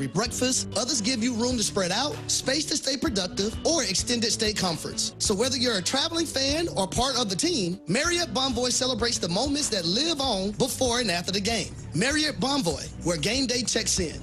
calorie breakfast, others give you room to spread out, space to stay productive, or extended stay comforts. So whether you're a traveling fan or part of the team, Marriott Bonvoy celebrates the moments that live on before and after the game. Marriott Bonvoy, where game day checks in.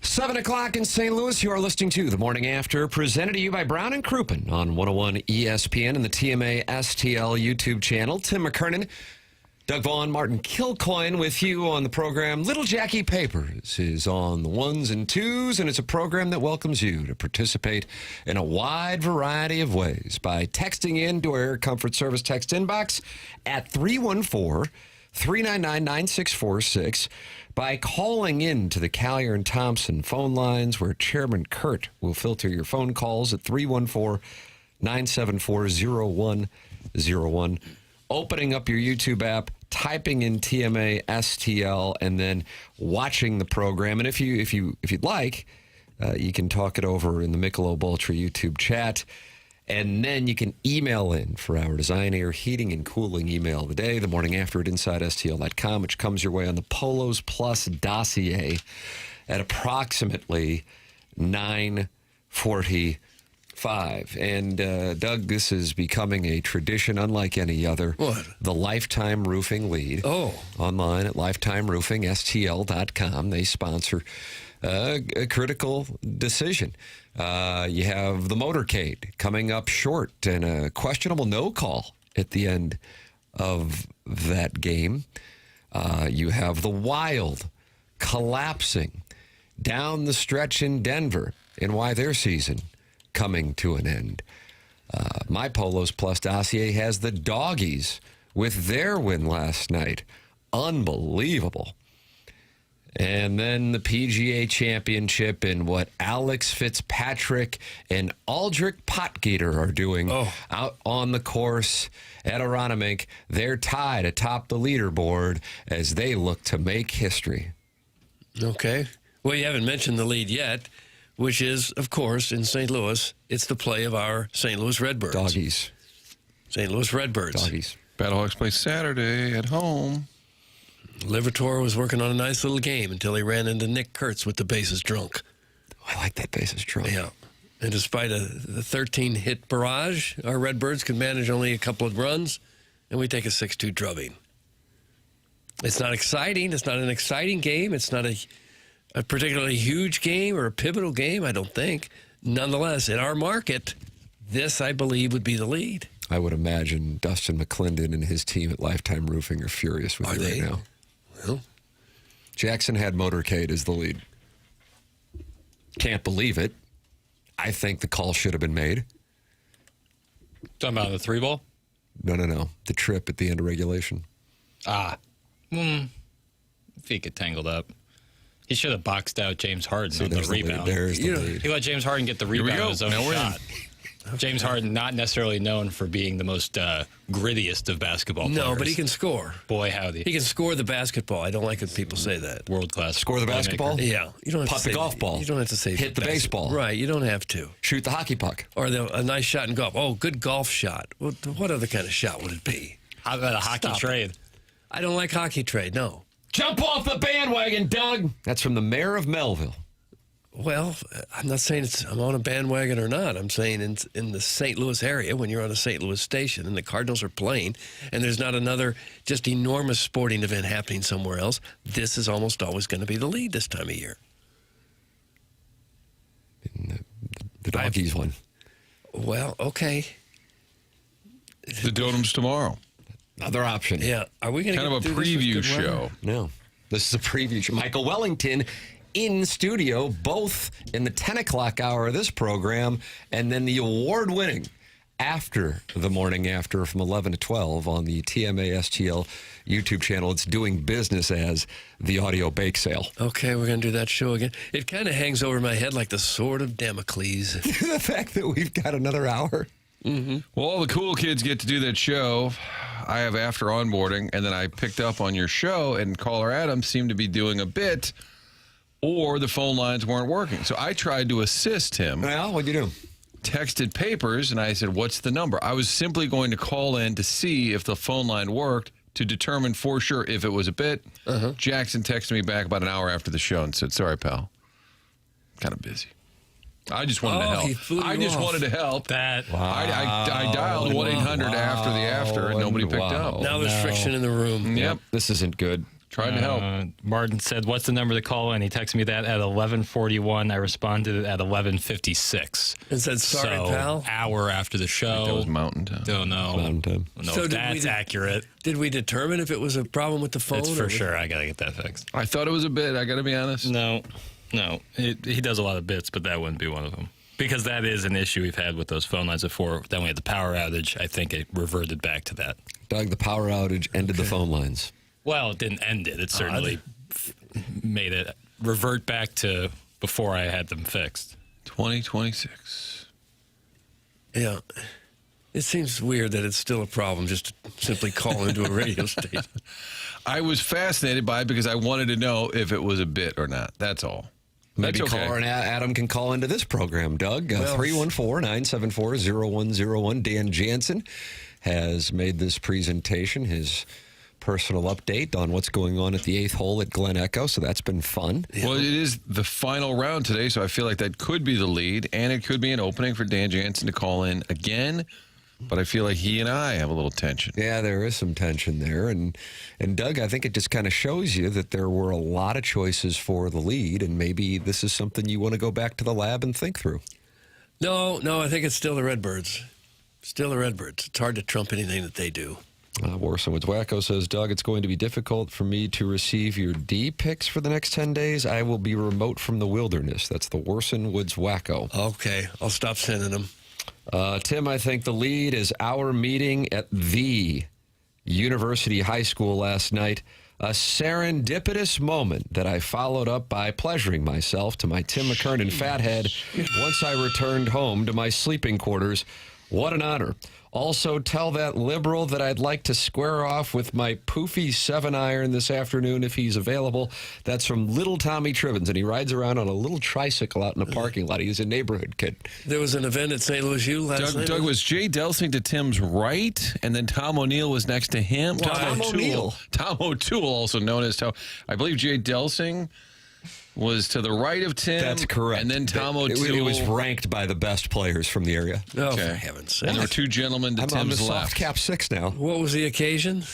Seven o'clock in St. Louis. You are listening to The Morning After, presented to you by Brown and Crouppen on 101 ESPN and the TMA STL YouTube channel. Tim McKernan, Doug Vaughn, Martin Kilcoyne with you on the program. Little Jackie Papers is on the ones and twos, and it's a program that welcomes you to participate in a wide variety of ways by texting in to our Air Comfort Service text inbox at 314-399-9646, by calling in to the Collier and Thompson phone lines, where Chairman Kurt will filter your phone calls at 314-974-0101, opening up your YouTube app, typing in TMA STL, and then watching the program. And if you'd like, you can talk it over in the Michelob Ultra YouTube chat. And then you can email in for our Design, Air, Heating, and Cooling email of the day, the morning after at InsideSTL.com, which comes your way on the Polos Plus dossier at approximately 9:45. And, Doug, this is becoming a tradition unlike any other. What? The Lifetime Roofing Lead. Oh. Online at lifetimeroofingstl.com. They sponsor a critical decision. You have the motorcade coming up short and a questionable no call at the end of that game. You have the Wild collapsing down the stretch in Denver and why their season coming to an end. My Polos Plus dossier has the Doggies with their win last night. Unbelievable. And then the PGA Championship and what Alex Fitzpatrick and Aldrich Potgieter are doing out on the course at Aronimink. They're tied atop the leaderboard as they look to make history. Okay. Well, you haven't mentioned the lead yet, which is, of course, in St. Louis. It's the play of our St. Louis Redbirds. Doggies. St. Louis Redbirds. Doggies. Battlehawks play Saturday at home. Livertor was working on a nice little game until he ran into Nick Kurtz with the bases drunk. I like that bases drunk. Yeah. And despite the 13-hit barrage, our Redbirds could manage only a couple of runs, and we take a 6-2 drubbing. It's not exciting. It's not an exciting game. It's not a particularly huge game or a pivotal game, I don't think. Nonetheless, in our market, this, I believe, would be the lead. I would imagine Dustin McClendon and his team at Lifetime Roofing are furious with you right now. Well, Jackson had motorcade as the lead. Can't believe it. I think the call should have been made. Talking about the 3-ball? No. The trip at the end of regulation. If he get tangled up. He should have boxed out James Harden on the rebound. There's the lead. He let James Harden get the rebound on his own shot. James Harden, not necessarily known for being the most grittiest of basketball players. no, but he can score. Boy, howdy. He can score the basketball. I don't like when people say that. World class. Score the basketball? Yeah. You don't have Putt to the say golf ball. You don't have to say Hit the baseball. Right. You don't have to. Shoot the hockey puck. Or a nice shot in golf. Oh, good golf shot. What other kind of shot would it be? How about a hockey trade? I don't like hockey trade, no. Jump off the bandwagon, Doug. That's from the mayor of Melville. Well, I'm not saying I'm on a bandwagon or not. I'm saying in the St. Louis area, when you're on a St. Louis station and the Cardinals are playing and there's not another just enormous sporting event happening somewhere else, this is almost always going to be the lead this time of year. The Doggies one. Well, okay. The Dotems tomorrow. Another option. Yeah. Are we going to Kind of a preview show. No. This is a preview show. Michael Wellington in studio, both in the 10 o'clock hour of this program and then the award-winning after the morning after from 11 to 12 on the TMA STL YouTube channel. It's doing business as the audio bake sale. Okay, we're going to do that show again. It kind of hangs over my head like the sword of Damocles. The fact that we've got another hour. Mm-hmm. Well, all the cool kids get to do that show. I have after onboarding, and then I picked up on your show, and caller Adam seemed to be doing a bit, or the phone lines weren't working. So I tried to assist him. Well, what'd you do? Texted Papers, and I said, what's the number? I was simply going to call in to see if the phone line worked to determine for sure if it was a bit. Jackson texted me back about an hour after the show and said, sorry, pal. Kind of busy. I just wanted to help. He flew I you just off. wanted to help. That. I dialed 1-800 after, and nobody picked up. Now there's friction in the room. Yep. This isn't good. Tried to help. Martin said, what's the number to call? And he texted me that at 11:41. I responded at 11:56. And said, sorry, so, pal. Hour after the show. That was Mountain Time. Don't know. Mountain Time. Don't know So if did that's accurate. Did we determine if it was a problem with the phone? It's or for was- sure. I got to get that fixed. I thought it was a bit. I got to be honest. No. He does a lot of bits, but that wouldn't be one of them. Because that is an issue we've had with those phone lines before. Then we had the power outage. I think it reverted back to that. Doug, the power outage ended the phone lines. Well, it didn't end it. It certainly made it revert back to before I had them fixed. 2026. Yeah. It seems weird that it's still a problem just to simply call into a radio station. I was fascinated by it because I wanted to know if it was a bit or not. That's all. Maybe That's okay. caller and Adam can call into this program, Doug. 314-974-0101. Dan Jansen has made this presentation, his personal update on what's going on at the 8th hole at Glen Echo, so that's been fun. Well, it is the final round today, so I feel like that could be the lead, and it could be an opening for Dan Jansen to call in again. but I feel like he and I have a little tension. Yeah, there is some tension there. And Doug, I think it just kind of shows you that there were a lot of choices for the lead, and maybe this is something you want to go back to the lab and think through. No, I think it's still the Redbirds. Still the Redbirds. It's hard to trump anything that they do. Warson Woods Wacko says, Doug, it's going to be difficult for me to receive your D picks for the next 10 days. I will be remote from the wilderness. That's the Warson Woods Wacko. Okay, I'll stop sending them. Tim, I think the lead is our meeting at the University High School last night. A serendipitous moment that I followed up by pleasuring myself to my Tim McKernan fathead once I returned home to my sleeping quarters. What an honor. Also, tell that liberal that I'd like to square off with my poofy 7-iron this afternoon if he's available. That's from Little Tommy Tribbins, and he rides around on a little tricycle out in the parking lot. He's a neighborhood kid. There was an event at St. Louis U last night. Doug, was Jay Delsing to Tim's right, and then Tom O'Neill was next to him? Tom O'Neill. Tom O'Toole, also known as Tom. I believe Jay Delsing was to the right of Tim. That's correct. And then Tom O'Toole. It was ranked by the best players from the area. Oh, for heaven's sake. And there were two gentlemen to I'm Tim's the left. soft cap 6 now. What was the occasion?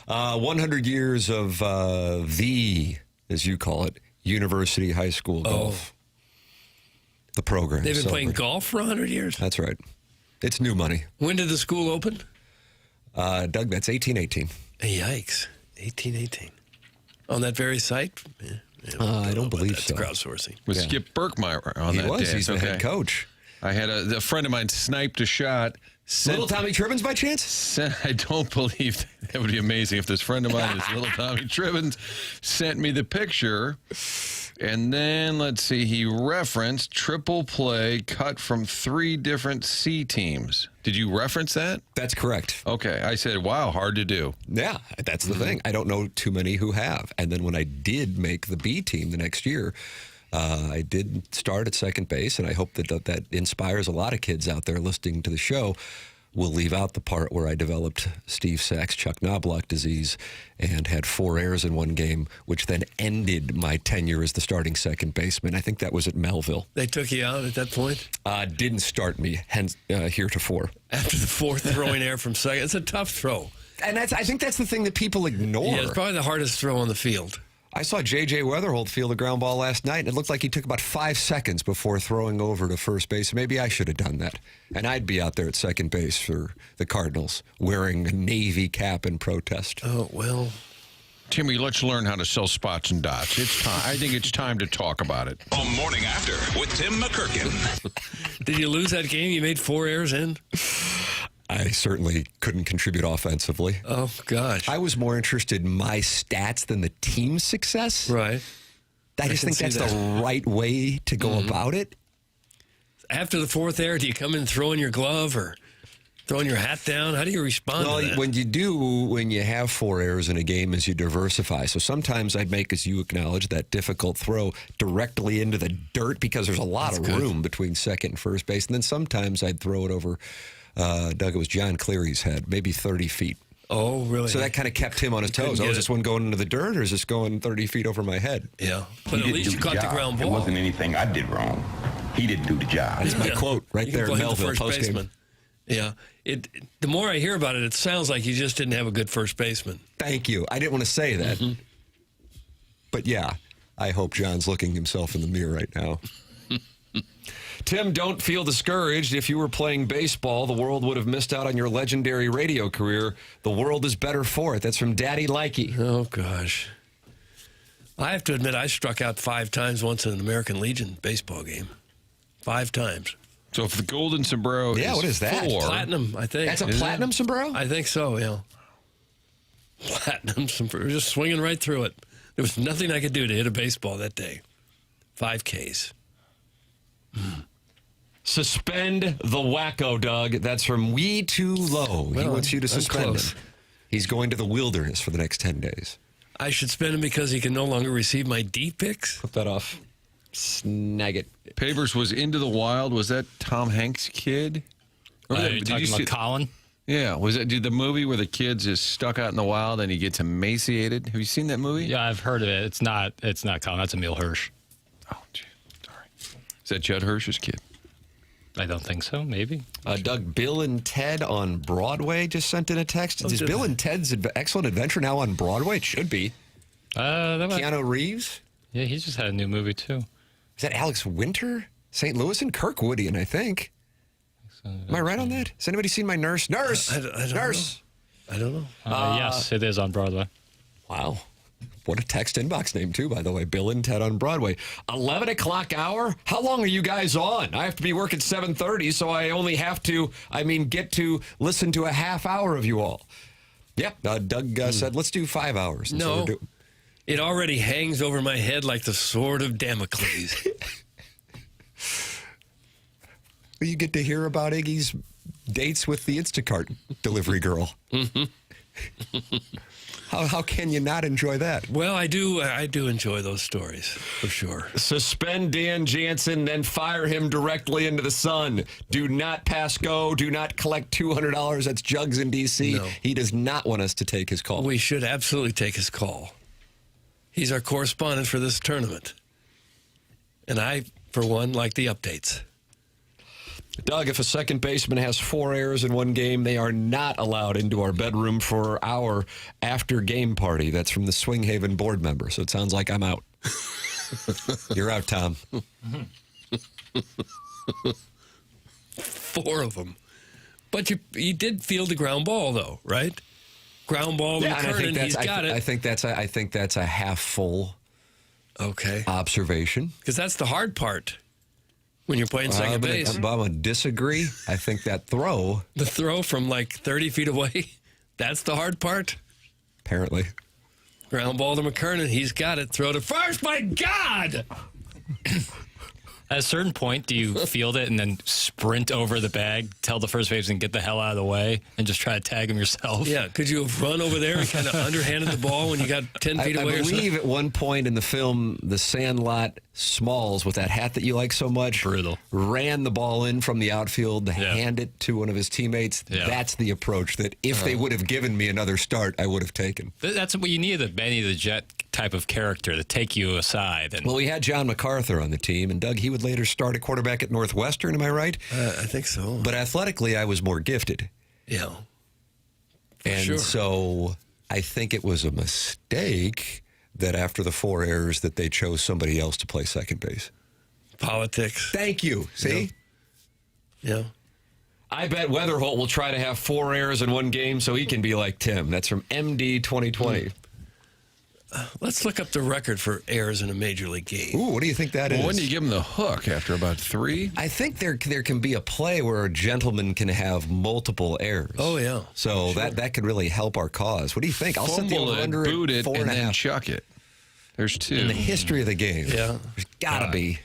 100 years of the, as you call it, University High School golf. The program. They've been playing golf for 100 years? That's right. It's new money. When did the school open? Doug, that's 1818. Yikes. 1818. On that very site? Yeah. I don't believe so. Crowdsourcing. Was Skip Burkmeyer on that day? He's the head coach. I had a friend of mine sniped a shot. Little Tommy Tribbins by chance? I don't believe that would be amazing if this friend of mine is Little Tommy Tribbins sent me the picture. And then, let's see, he referenced triple play cut from 3 different C teams. Did you reference that? That's correct. Okay. I said, wow, hard to do. Yeah, that's the thing. I don't know too many who have. And then when I did make the B team the next year, I did start at second base, and I hope that inspires a lot of kids out there listening to the show. We'll leave out the part where I developed Steve Sachs Chuck Knobloch disease and had 4 errors in one game, which then ended my tenure as the starting second baseman. I think that was at Melville. They took you out at that point? Didn't start me, hence heretofore. After the 4th throwing error from second. It's a tough throw. And I think that's the thing that people ignore. Yeah, it's probably the hardest throw on the field. I saw J.J. Weatherholt field a ground ball last night, and it looked like he took about 5 seconds before throwing over to first base. Maybe I should have done that. And I'd be out there at second base for the Cardinals wearing a Navy cap in protest. Oh, well. Timmy, let's learn how to sell spots and dots. It's time. I think it's time to talk about it. The Morning After with Tim McKernan. Did you lose that game? You made 4 errors in? I certainly couldn't contribute offensively. Oh, gosh. I was more interested in my stats than the team's success. Right. I just think that's the right way to go about it. After the 4th error, do you come in throwing your glove or throwing your hat down? How do you respond to that? When you have 4 errors in a game, is you diversify. So sometimes I'd make, as you acknowledge, that difficult throw directly into the dirt because there's a lot of room between second and first base. And then sometimes I'd throw it over, Doug, it was John Cleary's head, maybe 30 feet. Oh, really? So that kind of kept him on his toes. Is this one going into the dirt, or is this going 30 feet over my head? Yeah. But at least you caught the ground ball. It wasn't anything I did wrong. He didn't do the job. That's my quote right there in Melville postgame. Yeah. The more I hear about it, it sounds like you just didn't have a good first baseman. Thank you. I didn't want to say that. But yeah, I hope John's looking himself in the mirror right now. Tim, don't feel discouraged. If you were playing baseball, the world would have missed out on your legendary radio career. The world is better for it. That's from Daddy Likey. Oh, gosh. I have to admit, I struck out 5 times once in an American Legion baseball game. 5 times. So if the golden sombrero is what is that? 4. Platinum, I think. That's a platinum sombrero? I think so, yeah. Platinum sombrero. Just swinging right through it. There was nothing I could do to hit a baseball that day. 5 Ks. Suspend the wacko, Doug. That's from We Too Low. He wants you to suspend him. He's going to the wilderness for the next 10 days. I should spend him because he can no longer receive my D picks? Put that off. Snag it. Pavers was Into the Wild. Was that Tom Hanks' kid? Are you talking about Colin? Yeah. Was that the movie where the kid's is stuck out in the wild and he gets emaciated? Have you seen that movie? Yeah, I've heard of it. It's not Colin. That's Emil Hirsch. Oh, gee. Sorry. Is that Judd Hirsch's kid? I don't think so. Maybe. Doug, Bill and Ted on Broadway just sent in a text. Is Bill and Ted's Excellent Adventure now on Broadway? It should be. Keanu Reeves? Yeah, he just had a new movie, too. Is that Alex Winter? St. Louis and Kirkwoodian, I think. Am I right on that? Has anybody seen my Nurse? Nurse! I don't Nurse! know. I don't know. Yes, it is on Broadway. Wow. What a text inbox name, too, by the way. Bill and Ted on Broadway. 11 o'clock hour? How long are you guys on? I have to be working 7:30, so I only have to, get to listen to a half hour of you all. Yep. Doug said, let's do 5 hours. And No. It already hangs over my head like the sword of Damocles. You get to hear about Iggy's dates with the Instacart delivery girl. How can you not enjoy that? Well, I do enjoy those stories, for sure. Suspend Dan Jansen, then fire him directly into the sun. Do not pass go. Do not collect $200. That's Jugs in D.C. No. He does not want us to take his call. We should absolutely take his call. He's our correspondent for this tournament. And I, for one, like the updates. Doug, if a second baseman has 4 errors in one game, they are not allowed into our bedroom for our after-game party. That's from the Swing Haven board member, so it sounds like I'm out. You're out, Tom. 4 of them. But you did field the ground ball, though, right? Ground ball, Yeah, McKernan, he's got it. I think that's a half full observation. Because that's the hard part when you're playing second base. I'm going to disagree. I think that throw. The throw from like 30 feet away, that's the hard part. Apparently. Ground ball to McKernan, he's got it. Throw to first, my God! At a certain point, do you field it and then sprint over the bag, tell the first baseman get the hell out of the way, and just try to tag him yourself? Yeah, could you have run over there and kind of underhanded the ball when you got 10 feet away? I believe at one point in the film, the Sandlot Smalls, with that hat that you like so much, ran the ball in from the outfield to hand it to one of his teammates. Yeah. That's the approach that if they would have given me another start, I would have taken. That's what you need, the Benny the Jet type of character to take you aside. And well, we had John MacArthur on the team, and Doug, he would later start at quarterback at Northwestern, am I right? I think so. But athletically, I was more gifted. Yeah. And so I think it was a mistake that after the 4 errors that they chose somebody else to play second base. Politics. Thank you. See? Yeah. I bet Weatherholt will try to have 4 errors in one game so he can be like Tim. That's from MD 2020. Let's look up the record for errors in a major league game. Ooh, what do you think that is? When do you give him the hook? After about 3? I think there can be a play where a gentleman can have multiple errors. Oh, yeah. So that could really help our cause. What do you think? I'll set the Fumble it, boot it, and then chuck it. There's 2. In the history of the game. Yeah. There's got to be.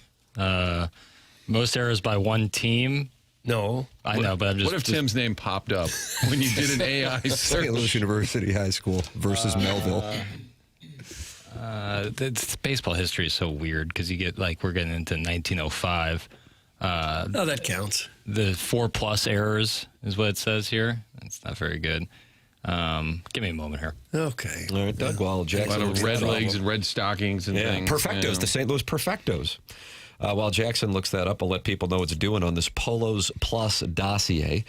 Most errors by one team. No. I know, but I'm just... What if Tim's name popped up when you did an AI search? St. Louis University High School versus Melville. It's baseball history is so weird because you get, like, we're getting into 1905. No, that counts. The 4+ errors is what it says here. It's not very good. Give me a moment here. Okay. All right, Doug, while Jackson... A lot of red legs and red stockings and things. Perfectos, the St. Louis Perfectos. While Jackson looks that up, I'll let people know what it's doing on this Polos Plus dossier.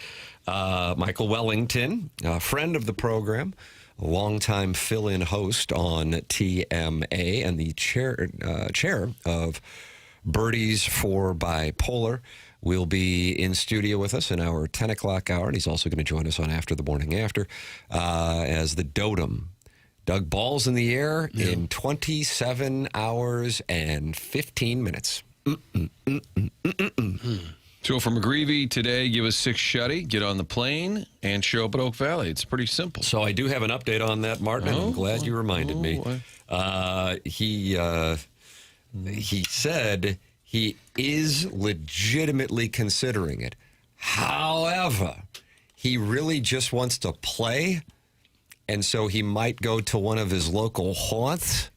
Michael Wellington, a friend of the program, a longtime fill-in host on TMA and the chair of Birdies for Bipolar, will be in studio with us in our 10 o'clock hour, and he's also going to join us on After the Morning After as the Dotem. Doug, balls in the air in 27 hours and 15 minutes. So from McGreevy today, give us 6 shutty, get on the plane, and show up at Oak Valley. It's pretty simple. So I do have an update on that, Martin, and I'm glad you reminded me. He said he is legitimately considering it. However, he really just wants to play, and so he might go to one of his local haunts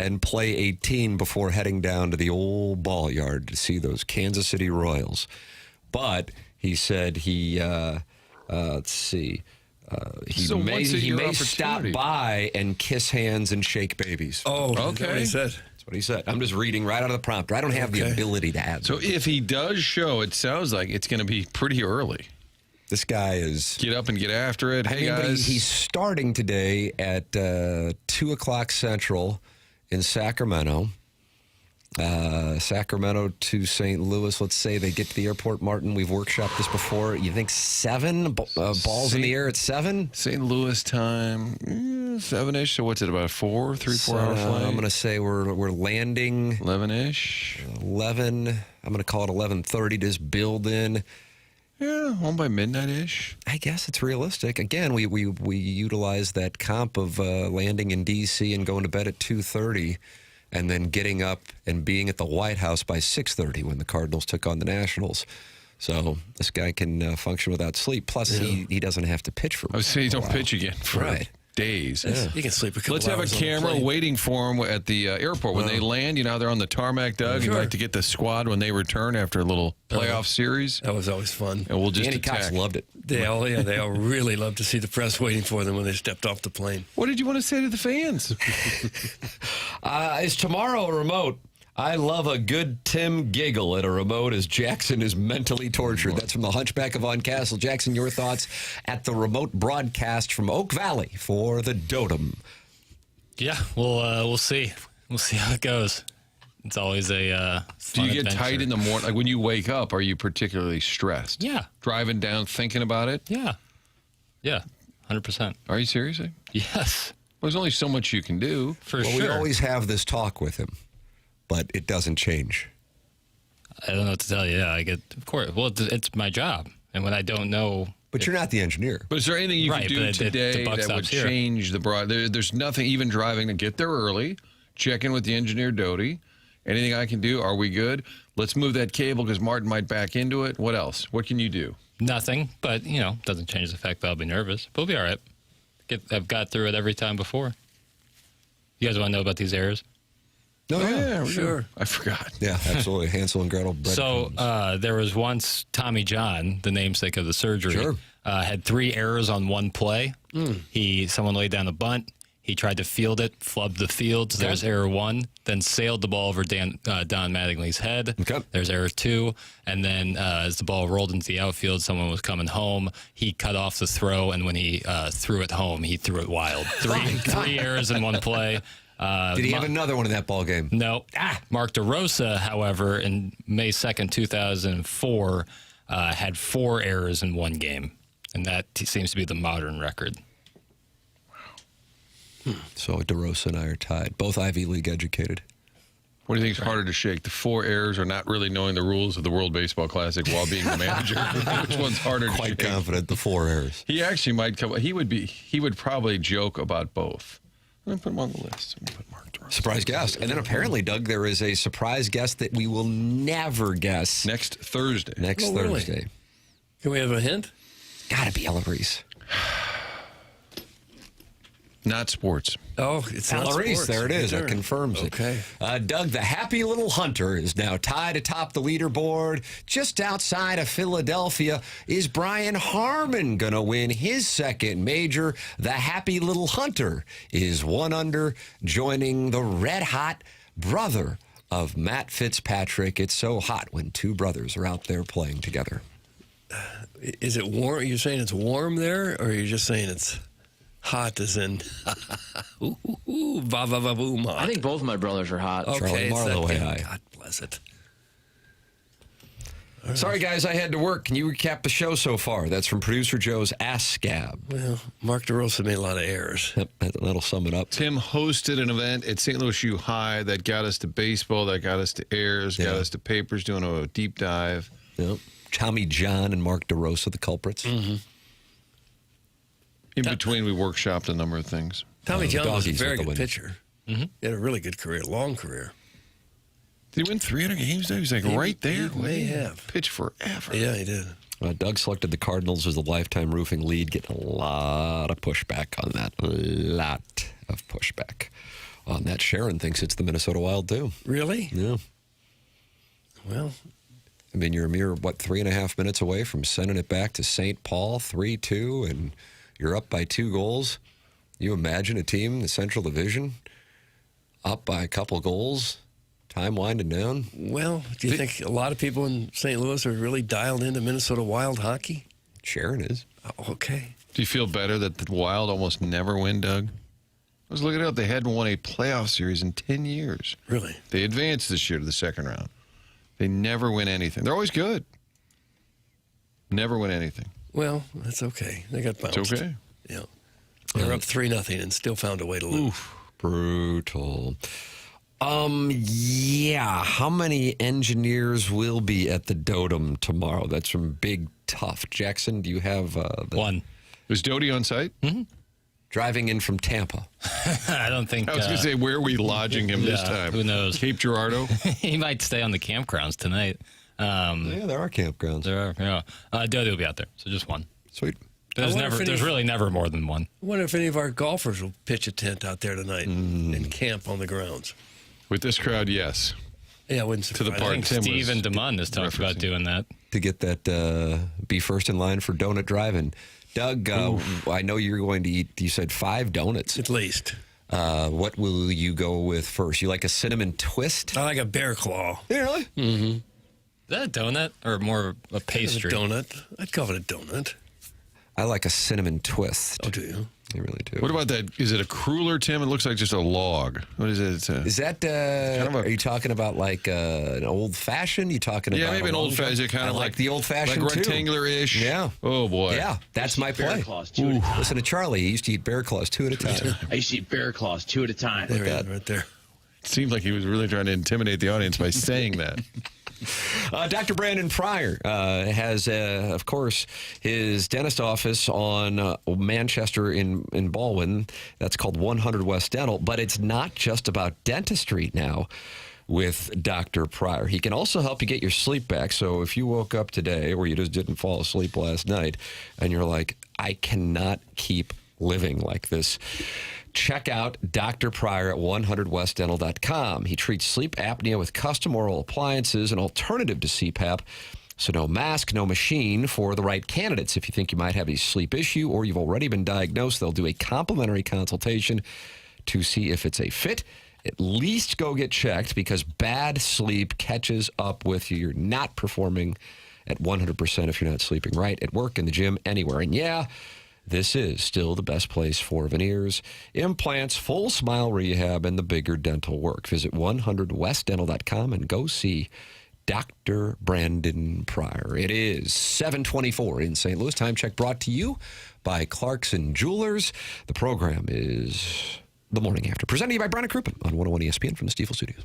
and play 18 before heading down to the old ball yard to see those Kansas City Royals. But he said he, let's see, he may stop by and kiss hands and shake babies. Oh, okay. That's what he said. That's what he said. I'm just reading right out of the prompter. I don't have the ability to add. So if he does show, it sounds like it's going to be pretty early. This guy is... Get up and get after it. Hey, but guys. he's starting today at 2 o'clock Central in Sacramento. Sacramento to St. Louis. Let's say they get to the airport, Martin. We've workshopped this before. You think 7 balls in the air at 7? St. Louis time, 7-ish. So what's it, about 4 hour flight? I'm going to say we're landing 11-ish. 11. I'm going to call it 11:30. Just build in. Yeah, home by midnight-ish. I guess it's realistic. Again, we utilize that comp of landing in D.C. and going to bed at 2:30. And then getting up and being at the White House by 6:30 when the Cardinals took on the Nationals. So this guy can function without sleep. Plus, he doesn't have to pitch for. I was saying you don't pitch again for days. Yeah. You can sleep a couple Let's have a hours camera waiting for him at the airport when they land. You know, they're on the tarmac, Doug. Sure. You like to get the squad when they return after a little playoff series. That was always fun. And we'll just Andy attack. Cox loved it. They all really loved to see the press waiting for them when they stepped off the plane. What did you want to say to the fans? Is tomorrow a remote? I love a good Tim giggle at a remote as Jackson is mentally tortured. That's from the Hunchback of Von Castle. Jackson, your thoughts at the remote broadcast from Oak Valley for the Dotem. Yeah, we'll see. We'll see how it goes. It's always a Do you fun get adventure. tight in the morning? Like when you wake up, are you particularly stressed? Yeah. Driving down, thinking about it? Yeah. Yeah, 100%. Are you serious? Yes, Well, there's only so much you can do. for Well, sure. we always have this talk with him, but it doesn't change. I don't know what to tell you. Yeah, I get, of course. Well, it's my job. And when I don't know... But you're not the engineer. But is there anything you Right, can do but the today buck that would stops here. change the broad? There's nothing, even driving to get there early, check in with the engineer, Doty. Anything I can do? Are we good? Let's move that cable because Martin might back into it. What else? What can you do? Nothing, but, doesn't change the fact that I'll be nervous. But we'll be all right. I've got through it every time before. You guys want to know about these errors? No, yeah, Sure. I forgot. Yeah, absolutely. Hansel and Gretel. So there was once Tommy John, the namesake of the surgery, Sure. had 3 errors on one play. Someone laid down a bunt. He tried to field it, flubbed the field. So there's error 1. Then sailed the ball over Don Mattingly's head. Okay. There's error 2. And then as the ball rolled into the outfield, someone was coming home. He cut off the throw, and when he threw it home, he threw it wild. Three errors in one play. Did he have another one in that ball game? No. Mark DeRosa, however, in May 2nd, 2004, had 4 errors in one game. And that seems to be the modern record. So DeRosa and I are tied. Both Ivy League educated. What do you think is harder to shake? The 4 errors or not really knowing the rules of the World Baseball Classic while being the manager? Which one's harder to Quite shake? confident the 4 errors. He actually might come. He would probably joke about both. I'm going to put him on the list. I'm going to put Mark DeRosa. Surprise guest. And then apparently, Doug, there is a surprise guest that we will never guess Next Thursday. next really? Thursday. Can we have a hint? Gotta be Ella Reese. Not sports. Oh, it's not Ella Reese, sports. there it is. Sure. That confirms Okay. it. Doug, the happy little hunter, is now tied atop the leaderboard. Just outside of Philadelphia, is Brian Harmon going to win his second major? The happy little hunter is 1 under, joining the red-hot brother of Matt Fitzpatrick. It's so hot when 2 brothers are out there playing together. Is it warm? You're saying it's warm there, or are you just saying it's hot as in boom hot? I think both of my brothers are hot. Okay, Charlie it's Marlowe, that hey, thing. hi. God bless it. Sorry, guys, I had to work. Can you recap the show so far? That's from producer Joe's Ass Scab. Well, Mark DeRosa made a lot of errors. Yep, that'll sum it up. Tim hosted an event at St. Louis U High that got us to baseball, that got us to airs, got us to papers, doing a deep dive. Yep. Tommy John and Mark DeRosa, the culprits. Mm-hmm. In between, we workshopped a number of things. Tommy John was a doggies very with the good win. pitcher. He had a really good career, long career. Did he win 300 games? He was like right there. He may have. Pitched forever. Yeah, he did. Doug selected the Cardinals as the lifetime roofing lead, getting a lot of pushback on that. A lot of pushback on that. Sharon thinks it's the Minnesota Wild, too. Really? Yeah. Well, I mean, you're a mere, 3.5 minutes away from sending it back to St. Paul, 3-2, and you're up by 2 goals. You imagine a team in the Central Division up by a couple goals. Time winding down. Well, do you think a lot of people in St. Louis are really dialed into Minnesota Wild hockey? Sharon is. Oh, okay. Do you feel better that the Wild almost never win, Doug? I was looking it up. They hadn't won a playoff series in 10 years. Really? They advanced this year to the second round. They never win anything. They're always good. Never win anything. Well, that's okay. They got bounced. It's okay. Yeah. They're up 3-0 and still found a way to lose. Oof, brutal. Yeah. How many engineers will be at the Dotem tomorrow? That's from Big Tough. Jackson, do you have One. Is Doty on site? driving in from Tampa? I don't think. I was going to say, where are we lodging him this time? Who knows? Cape Girardeau? He might stay on the campgrounds tonight. Yeah, there are campgrounds. There are. Yeah. Doty will be out there, so just one. Sweet. There's really never more than one. I wonder if any of our golfers will pitch a tent out there tonight and camp on the grounds. With this crowd, yes. Yeah, I wouldn't To the surprise part I me. think Tim was Steve and Damon has talked about referencing. doing that. To get that, be first in line for donut driving. Doug, I know you're going to eat, you said 5 donuts. At least. What will you go with first? You like a cinnamon twist? I like a bear claw. Yeah, really? Is that a donut or more a pastry? A donut. I'd call it a donut. I like a cinnamon twist. Oh, do you? I really do. What about that? Is it a cruller, Tim? It looks like just a log. What is it? It's a, Is that, of a- are you talking about like an old fashioned? You talking about maybe an a old long fashioned. Is john? it kind I of like the old fashioned like rectangular-ish? Yeah. Oh boy. Yeah, that's my play. Listen to Charlie. He used to eat bear claws 2 at a time. I used to eat bear claws 2 at a time. There he is, right there. It seemed like he was really trying to intimidate the audience by saying that. Dr. Brandon Pryor has, of course, his dentist office on Manchester in Baldwin. That's called 100 West Dental. But it's not just about dentistry now with Dr. Pryor. He can also help you get your sleep back. So if you woke up today or you just didn't fall asleep last night and you're like, I cannot keep living like this, check out Dr. Pryor at 100westdental.com. He treats sleep apnea with custom oral appliances, an alternative to CPAP. So no mask, no machine for the right candidates. If you think you might have a sleep issue or you've already been diagnosed, they'll do a complimentary consultation to see if it's a fit. At least go get checked because bad sleep catches up with you. You're not performing at 100% if you're not sleeping right at work, in the gym, anywhere. And yeah, this is still the best place for veneers, implants, full smile rehab, and the bigger dental work. Visit 100westdental.com and go see Dr. Brandon Pryor. It is 7:24 in St. Louis. Time check brought to you by Clarkson Jewelers. The program is The Morning After, presented to you by Brian Crouppen on 101 ESPN from the Stiefel Studios.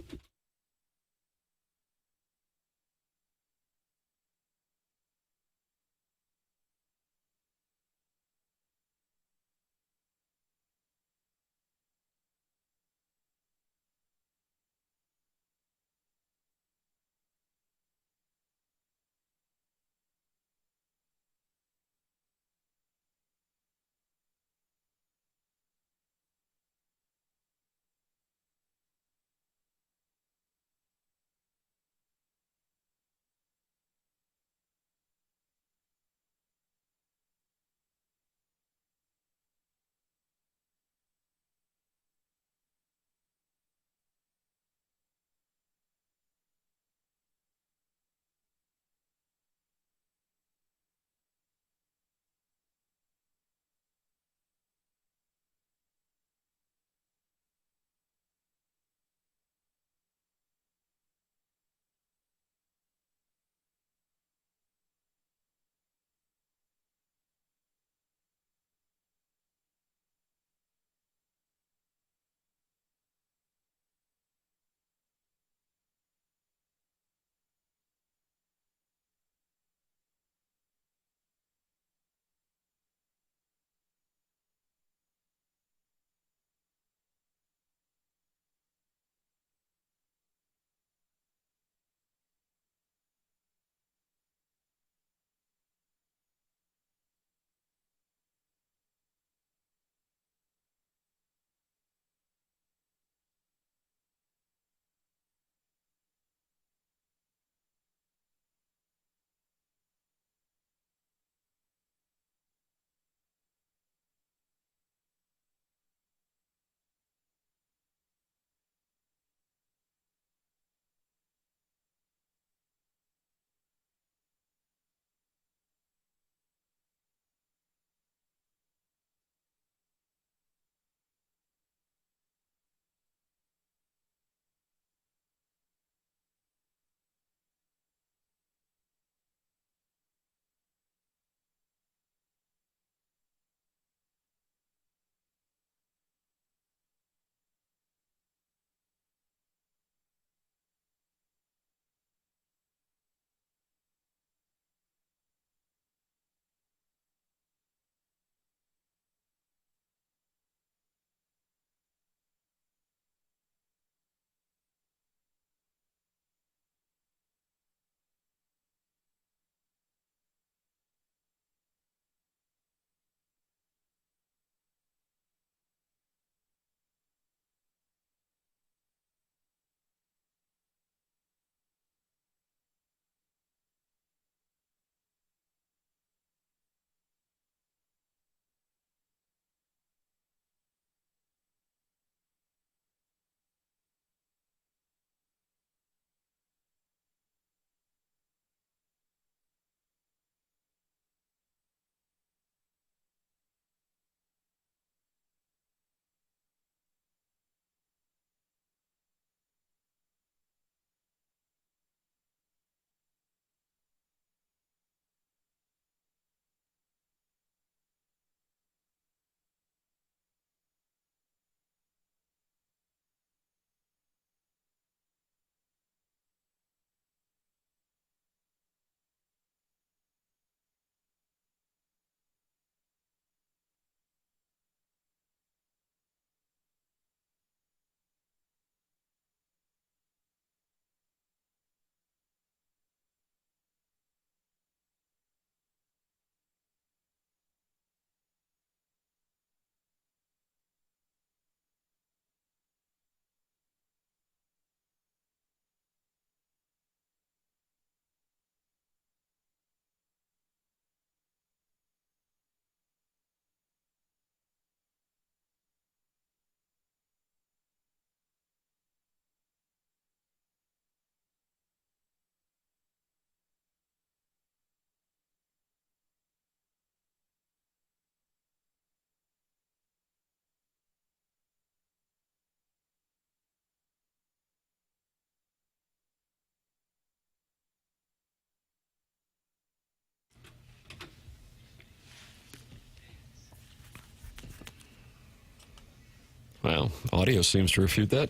Well, audio seems to refute that.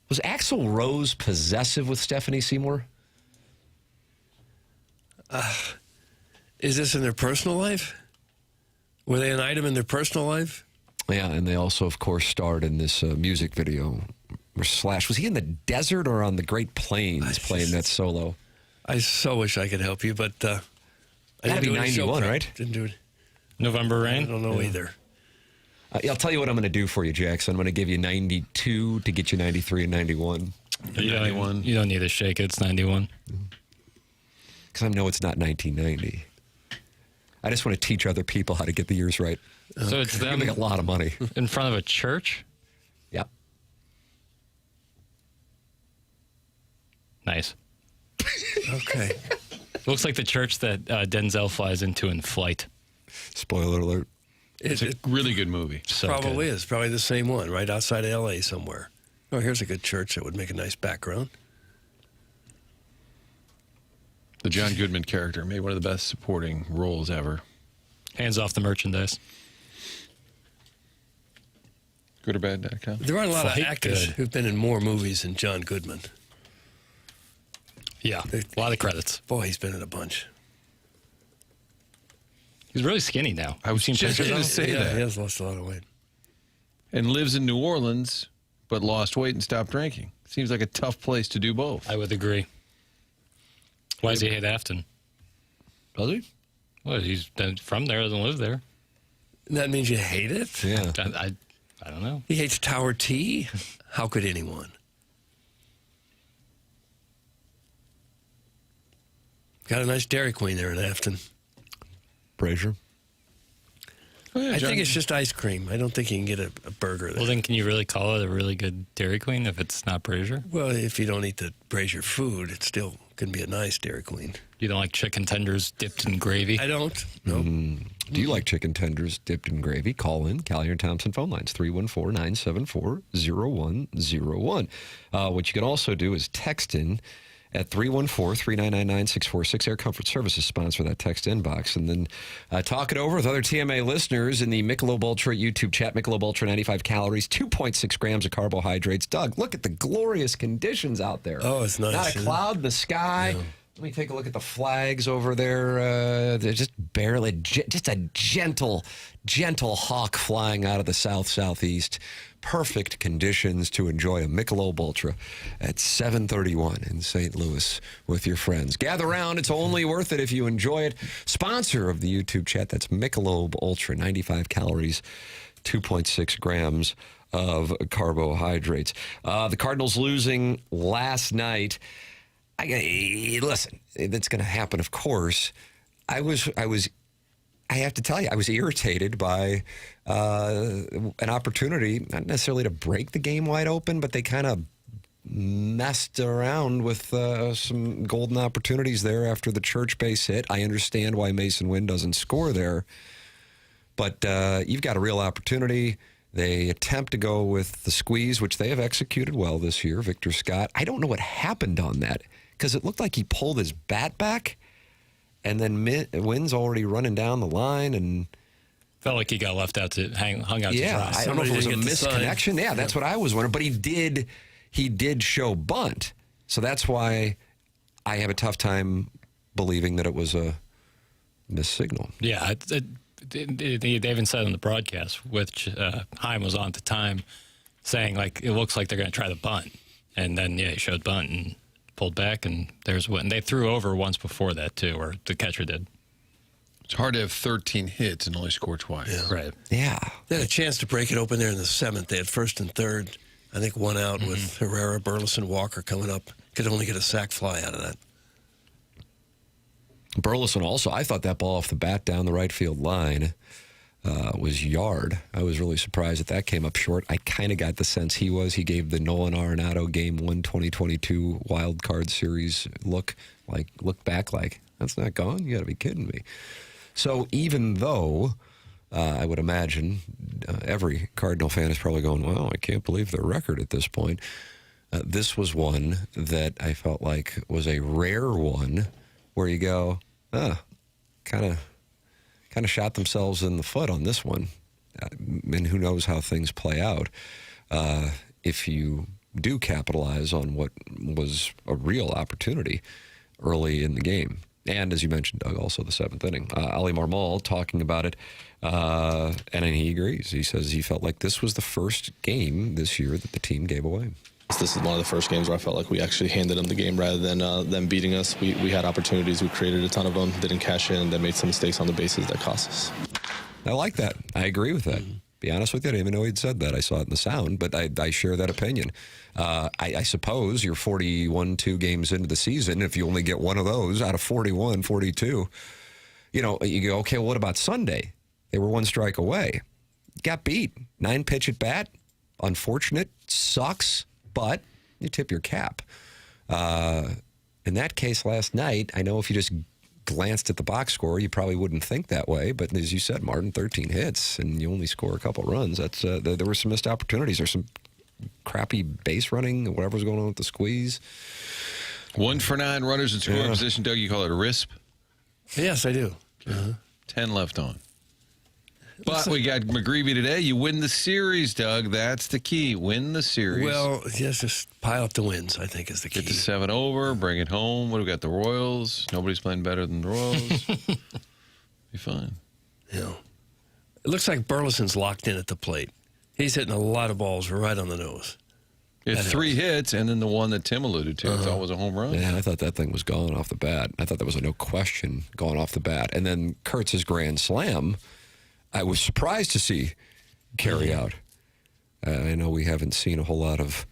Was Axl Rose possessive with Stephanie Seymour? Is this in their personal life? Were they an item in their personal life? Yeah, and they also, of course, starred in this music video. Or Slash, was he in the desert or on the Great Plains playing that solo? I so wish I could help you, but I That'd be 91, right? Didn't do it. November Rain? I don't know either. I'll tell you what I'm going to do for you, Jackson. I'm going to give you 92 to get you 93 and 91. You don't need to shake it. It's 91. Because I know it's not 1990. I just want to teach other people how to get the years right. So it's them make a lot of money. in front of a church? Yep. Nice. Okay. Looks like the church that Denzel flies into in Flight. Spoiler alert. It's a really good movie. So Probably good. is. Probably the same one, right outside of L.A. somewhere. Oh, here's a good church that would make a nice background. The John Goodman character made one of the best supporting roles ever. Hands off the merchandise. Goodorbad.com. There aren't a lot of Flight actors good. who've been in more movies than John Goodman. Yeah, a lot of credits. Boy, he's been in a bunch. He's really skinny now. I was Seen just pictures going of to him? say Yeah, that. he has lost a lot of weight. And lives in New Orleans, but lost weight and stopped drinking. Seems like a tough place to do both. I would agree. Why does he hate Afton? Does he? Well, he's been from there, doesn't live there. And that means you hate it? Yeah. I don't know. He hates Tower T? How could anyone? Got a nice Dairy Queen there in Afton. Brazier. Oh, yeah, I John- think it's just ice cream. I don't think you can get a burger there. Well, then can you really call it a really good Dairy Queen if it's not Brazier? Well, if you don't eat the Brazier food, it still can be a nice Dairy Queen. You don't like chicken tenders dipped in gravy? I don't. No. Do you like chicken tenders dipped in gravy? Call in Callier and Thompson phone lines 314-974-0101. What you can also do is text in at 314-399-9646. Air Comfort Services sponsor that text inbox. And then talk it over with other TMA listeners in the Michelob Ultra YouTube chat. Michelob Ultra, 95 calories, 2.6 grams of carbohydrates. Doug, look at the glorious conditions out there. Oh, it's nice. Not a isn't it? cloud in the sky. No. Let me take a look at the flags over there. They're just barely, just a gentle hawk flying out of the southeast. Perfect conditions to enjoy a Michelob Ultra at 7:31 in St. Louis with your friends. Gather around. It's only worth it if you enjoy it. Sponsor of the YouTube chat, that's Michelob Ultra, 95 calories, 2.6 grams of carbohydrates. The Cardinals losing last night. Listen, that's going to happen, of course. I have to tell you, I was irritated by an opportunity, not necessarily to break the game wide open, but they kind of messed around with some golden opportunities there after the church base hit. I understand why Mason Wynn doesn't score there, but you've got a real opportunity. They attempt to go with the squeeze, which they have executed well this year. Victor Scott, I don't know what happened on that, because it looked like he pulled his bat back, and then Wynn's already running down the line, and Felt like he got left out to hung out to dry. I don't know if it was a Somebody didn't get the sign. misconnection. Yeah, that's what I was wondering. But he did show bunt, so that's why I have a tough time believing that it was a missed signal. Yeah, they even said on the broadcast, which Heim was on at the time, saying like it looks like they're going to try the bunt, and then he showed bunt and pulled back, and there's what. And they threw over once before that too, or the catcher did. It's hard to have 13 hits and only score twice. Yeah. Right. Yeah. They had a chance to break it open there in the seventh. They had first and third. I think one out with Herrera, Burleson, Walker coming up. Could only get a sac fly out of that. Burleson also, I thought that ball off the bat down the right field line was yard. I was really surprised that came up short. I kind of got the sense he gave the Nolan Arenado Game 1 2022 Wild Card Series look back like, that's not gone? You got to be kidding me. So even though I would imagine every Cardinal fan is probably going, well, I can't believe their record at this point. This was one that I felt like was a rare one where you go, kind of shot themselves in the foot on this one. and who knows how things play out if you do capitalize on what was a real opportunity early in the game. And as you mentioned, Doug, also the seventh inning. Ali Marmol talking about it, and he agrees. He says he felt like this was the first game this year that the team gave away. This is one of the first games where I felt like we actually handed them the game rather than them beating us. We had opportunities. We created a ton of them, didn't cash in, and then made some mistakes on the bases that cost us. I like that. I agree with that. Be honest with you, I didn't even know he'd said that. I saw it in the sound, but I share that opinion. I suppose you're 41-2 games into the season. If you only get one of those out of 41, 42, you go, okay, well, what about Sunday? They were one strike away. Got beat. 9-pitch at bat. Unfortunate. Sucks, but you tip your cap. In that case last night, I know if you just glanced at the box score, you probably wouldn't think that way. But as you said, Martin, 13 hits, and you only score a couple runs. That's there were some missed opportunities. There's some crappy base running, whatever's going on with the squeeze. 1 for 9 runners in scoring position. Doug, you call it a RISP? Yes, I do. 10 left on. But we got McGreevy today. You win the series, Doug. That's the key. Win the series. Well, yes, just pile up the wins, I think, is the key. Get to 7 over, bring it home. What do we got? The Royals. Nobody's playing better than the Royals. Be fine. Yeah. It looks like Burleson's locked in at the plate. He's hitting a lot of balls right on the nose. It's 3 hits, and then the one that Tim alluded to, I thought was a home run. Yeah, I thought that thing was gone off the bat. I thought there was a no question going off the bat. And then Kurtz's grand slam, I was surprised to see carry out. I know we haven't seen a whole lot of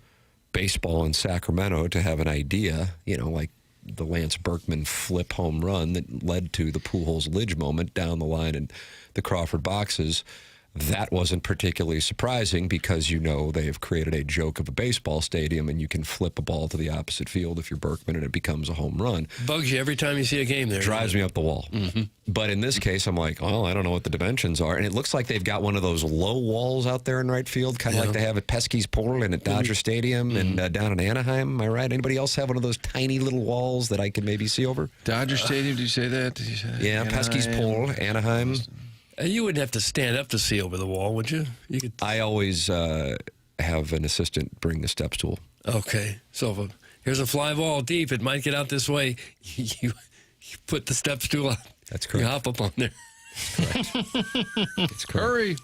baseball in Sacramento to have an idea, like the Lance Berkman flip home run that led to the Pujols-Lidge moment down the line in the Crawford boxes. That wasn't particularly surprising because they have created a joke of a baseball stadium and you can flip a ball to the opposite field if you're Berkman and it becomes a home run. Bugs you every time you see a game there. Drives me up the wall. Mm-hmm. But in this case, I'm like, I don't know what the dimensions are. And it looks like they've got one of those low walls out there in right field, kind of like they have at Pesky's Portal and at Dodger Stadium and down in Anaheim. Am I right? Anybody else have one of those tiny little walls that I can maybe see over? Dodger Stadium, did you say that? Yeah, Pesky's Portal, Anaheim. You wouldn't have to stand up to see over the wall, would you? I always have an assistant bring the step stool. Okay. So if here's a fly ball deep, it might get out this way. You put the step stool out. That's correct. You hop up on there. That's correct. That's correct. Hurry.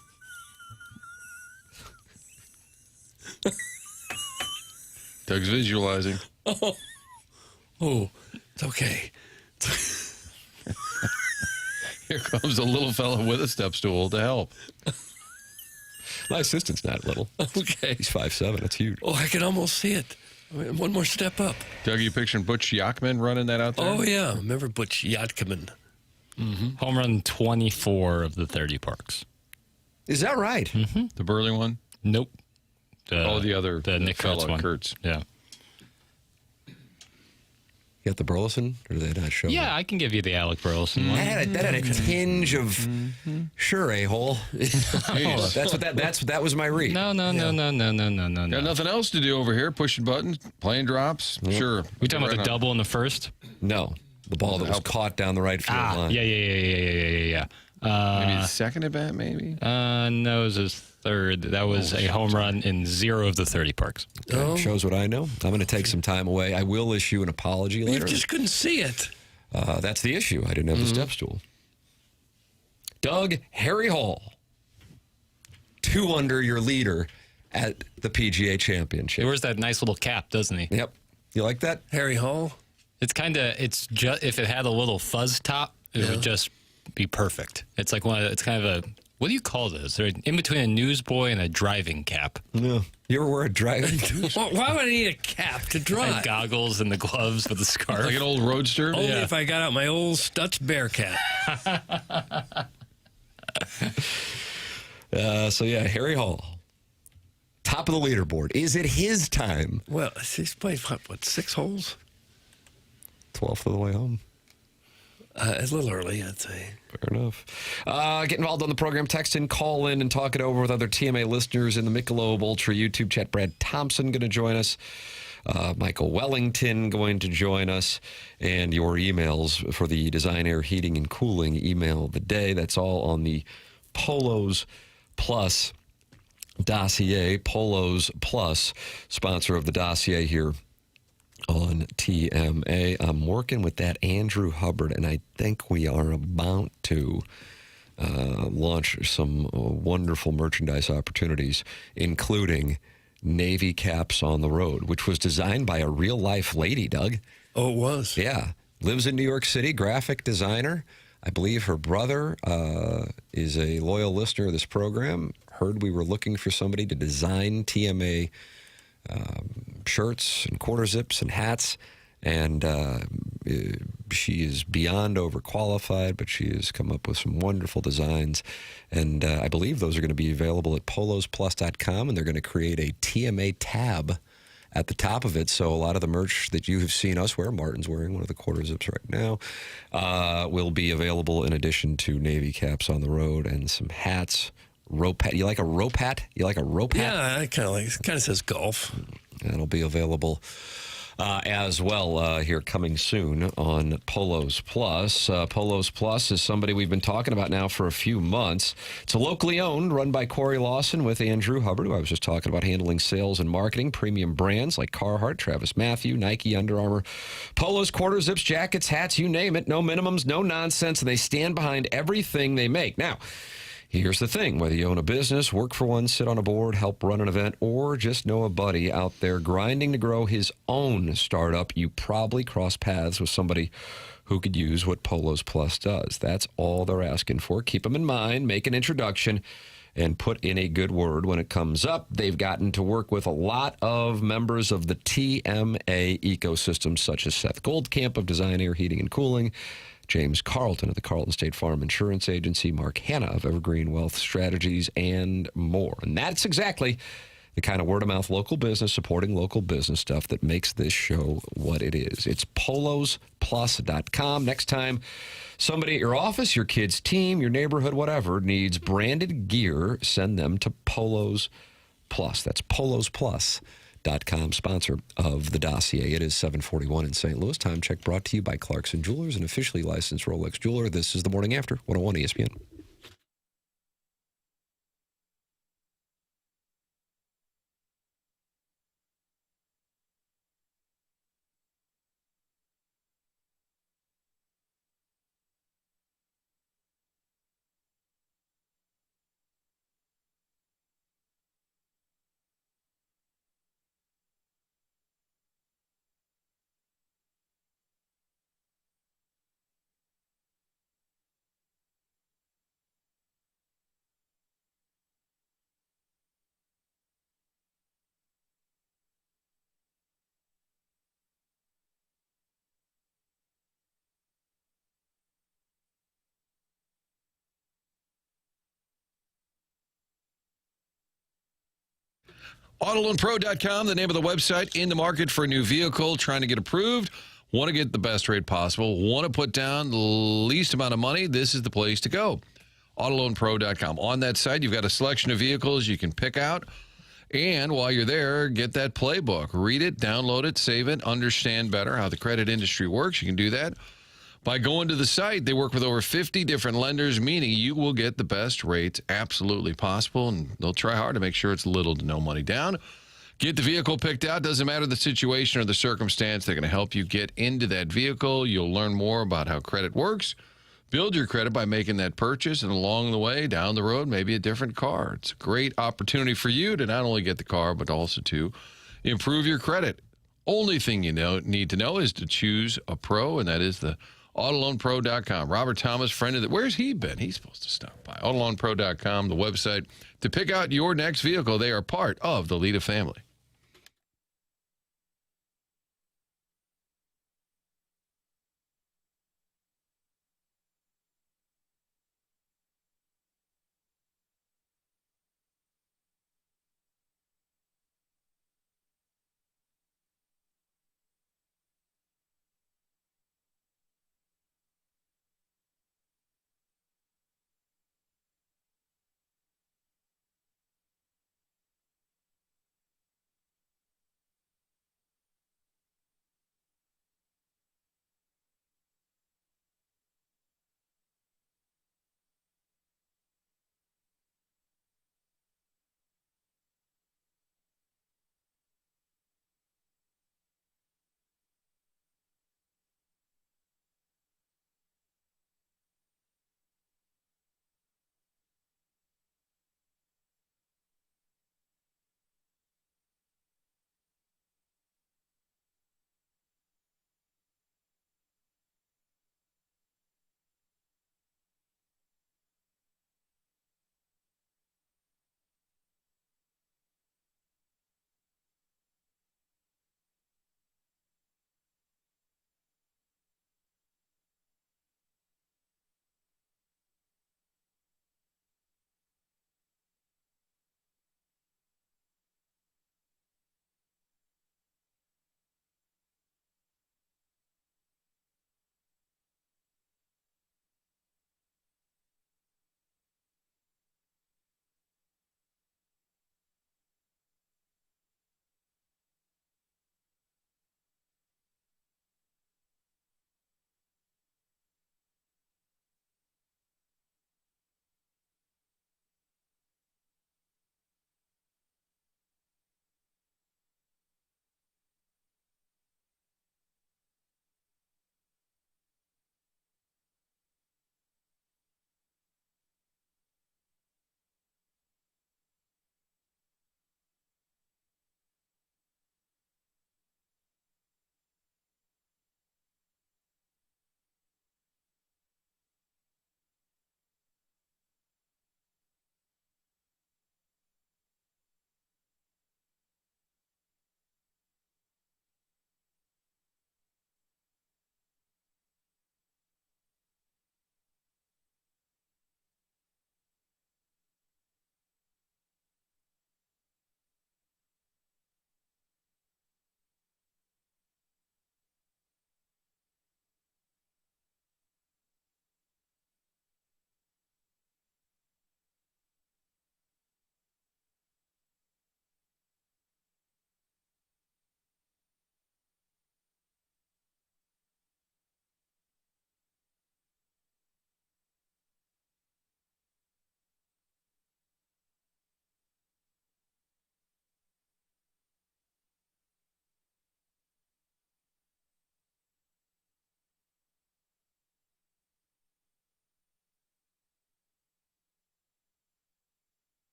Doug's visualizing. Oh, it's okay. Here comes a little fella with a step stool to help. My assistant's not little. Okay. He's 5'7". That's huge. Oh, I can almost see it. One more step up. Doug, you picturing Butch Yachman running that out there? Oh, yeah. Remember Butch Yachman? Mm-hmm. Home run 24 of the 30 parks. Is that right? Mm-hmm. The Burley one? Nope. The other the Nick fellow, Kurtz one. Kurtz. Yeah. You got the Burleson, or did they not show? Yeah, I can give you the Alec Burleson one. That had a tinge of sure a-hole. That was my read. No. Got nothing else to do over here. Pushing buttons, playing drops. Yep. Sure. We talking about the double in the first? No, the ball that was caught down the right field line. Yeah. Maybe the second at bat, maybe? No, it was his third. That was a home run in 0 of the 30 parks. Okay, shows what I know. I'm going to take some time away. I will issue an apology later. You just couldn't see it. That's the issue. I didn't have the step stool. Doug Harry Hall, 2 under your leader at the PGA Championship. He wears that nice little cap, doesn't he? Yep. You like that? Harry Hall? It's just if it had a little fuzz top, it would just be perfect. It's like it's kind of a, what do you call this? They're in between a newsboy and a driving cap. No. You ever wear a driving Why would I need a cap to drive? And goggles and the gloves with the scarf. Like an old roadster? Only if I got out my old Stutz Bearcat. Harry Hall. Top of the leaderboard. Is it his time? Well, he's played, 6 holes? 12th of the way home. A little early, I'd say. Fair enough. Get involved on the program. Text in, call in, and talk it over with other TMA listeners in the Michelob Ultra YouTube chat. Brad Thompson going to join us. Michael Wellington going to join us. And your emails for the Design Air Heating and Cooling email of the day. That's all on the Polos Plus dossier, Polos Plus, sponsor of the dossier here on TMA. I'm working with that Andrew Hubbard, and I think we are about to launch some wonderful merchandise opportunities, including Navy Caps on the Road, which was designed by a real-life lady, Doug. Oh, it was? Yeah. Lives in New York City, graphic designer. I believe her brother is a loyal listener of this program. Heard we were looking for somebody to design TMA shirts and quarter zips and hats. And she is beyond overqualified, but she has come up with some wonderful designs. And I believe those are going to be available at polosplus.com, and they're going to create a TMA tab at the top of it. So a lot of the merch that you have seen us wear, Martin's wearing one of the quarter zips right now, will be available in addition to Navy Caps on the Road and some hats. Rope hat. You like a rope hat? You like a rope hat? Yeah, I kind of like it. Kind of says golf. That'll be available as well here coming soon on Polos Plus. Polos Plus is somebody we've been talking about now for a few months. It's a locally owned, run by Corey Lawson with Andrew Hubbard, who I was just talking about, handling sales and marketing, premium brands like Carhartt, Travis Mathew, Nike, Under Armour, polos, quarter zips, jackets, hats, you name it. No minimums, no nonsense, and they stand behind everything they make. Now, here's the thing. Whether you own a business, work for one, sit on a board, help run an event, or just know a buddy out there grinding to grow his own startup, you probably cross paths with somebody who could use what Polos Plus does. That's all they're asking for. Keep them in mind, make an introduction, and put in a good word when it comes up. They've gotten to work with a lot of members of the TMA ecosystem, such as Seth Goldcamp of Design, Air, Heating, and Cooling, James Carlton of the Carlton State Farm Insurance Agency, Mark Hanna of Evergreen Wealth Strategies, and more. And that's exactly the kind of word-of-mouth local business, supporting local business stuff that makes this show what it is. It's polosplus.com. Next time somebody at your office, your kid's team, your neighborhood, whatever, needs branded gear, send them to Polos Plus. That's polosplus.com, sponsor of the dossier. It is 7:41 in St. Louis. Time check brought to you by Clarkson Jewelers, an officially licensed Rolex jeweler. This is the Morning After, 101 ESPN. AutoLoanPro.com, the name of the website. In the market for a new vehicle, trying to get approved, want to get the best rate possible, want to put down the least amount of money, this is the place to go. AutoLoanPro.com. On that site, you've got a selection of vehicles you can pick out. And while you're there, get that playbook. Read it, download it, save it, understand better how the credit industry works. You can do that by going to the site. They work with over 50 different lenders, meaning you will get the best rates absolutely possible, and they'll try hard to make sure it's little to no money down. Get the vehicle picked out. Doesn't matter the situation or the circumstance. They're going to help you get into that vehicle. You'll learn more about how credit works. Build your credit by making that purchase, and along the way, down the road, maybe a different car. It's a great opportunity for you to not only get the car, but also to improve your credit. Only thing you need to know is to choose a pro, and that is the AutoLoanPro.com. Robert Thomas, friend of the... Where's he been? He's supposed to stop by. AutoLoanPro.com, the website, to pick out your next vehicle. They are part of the Lita family.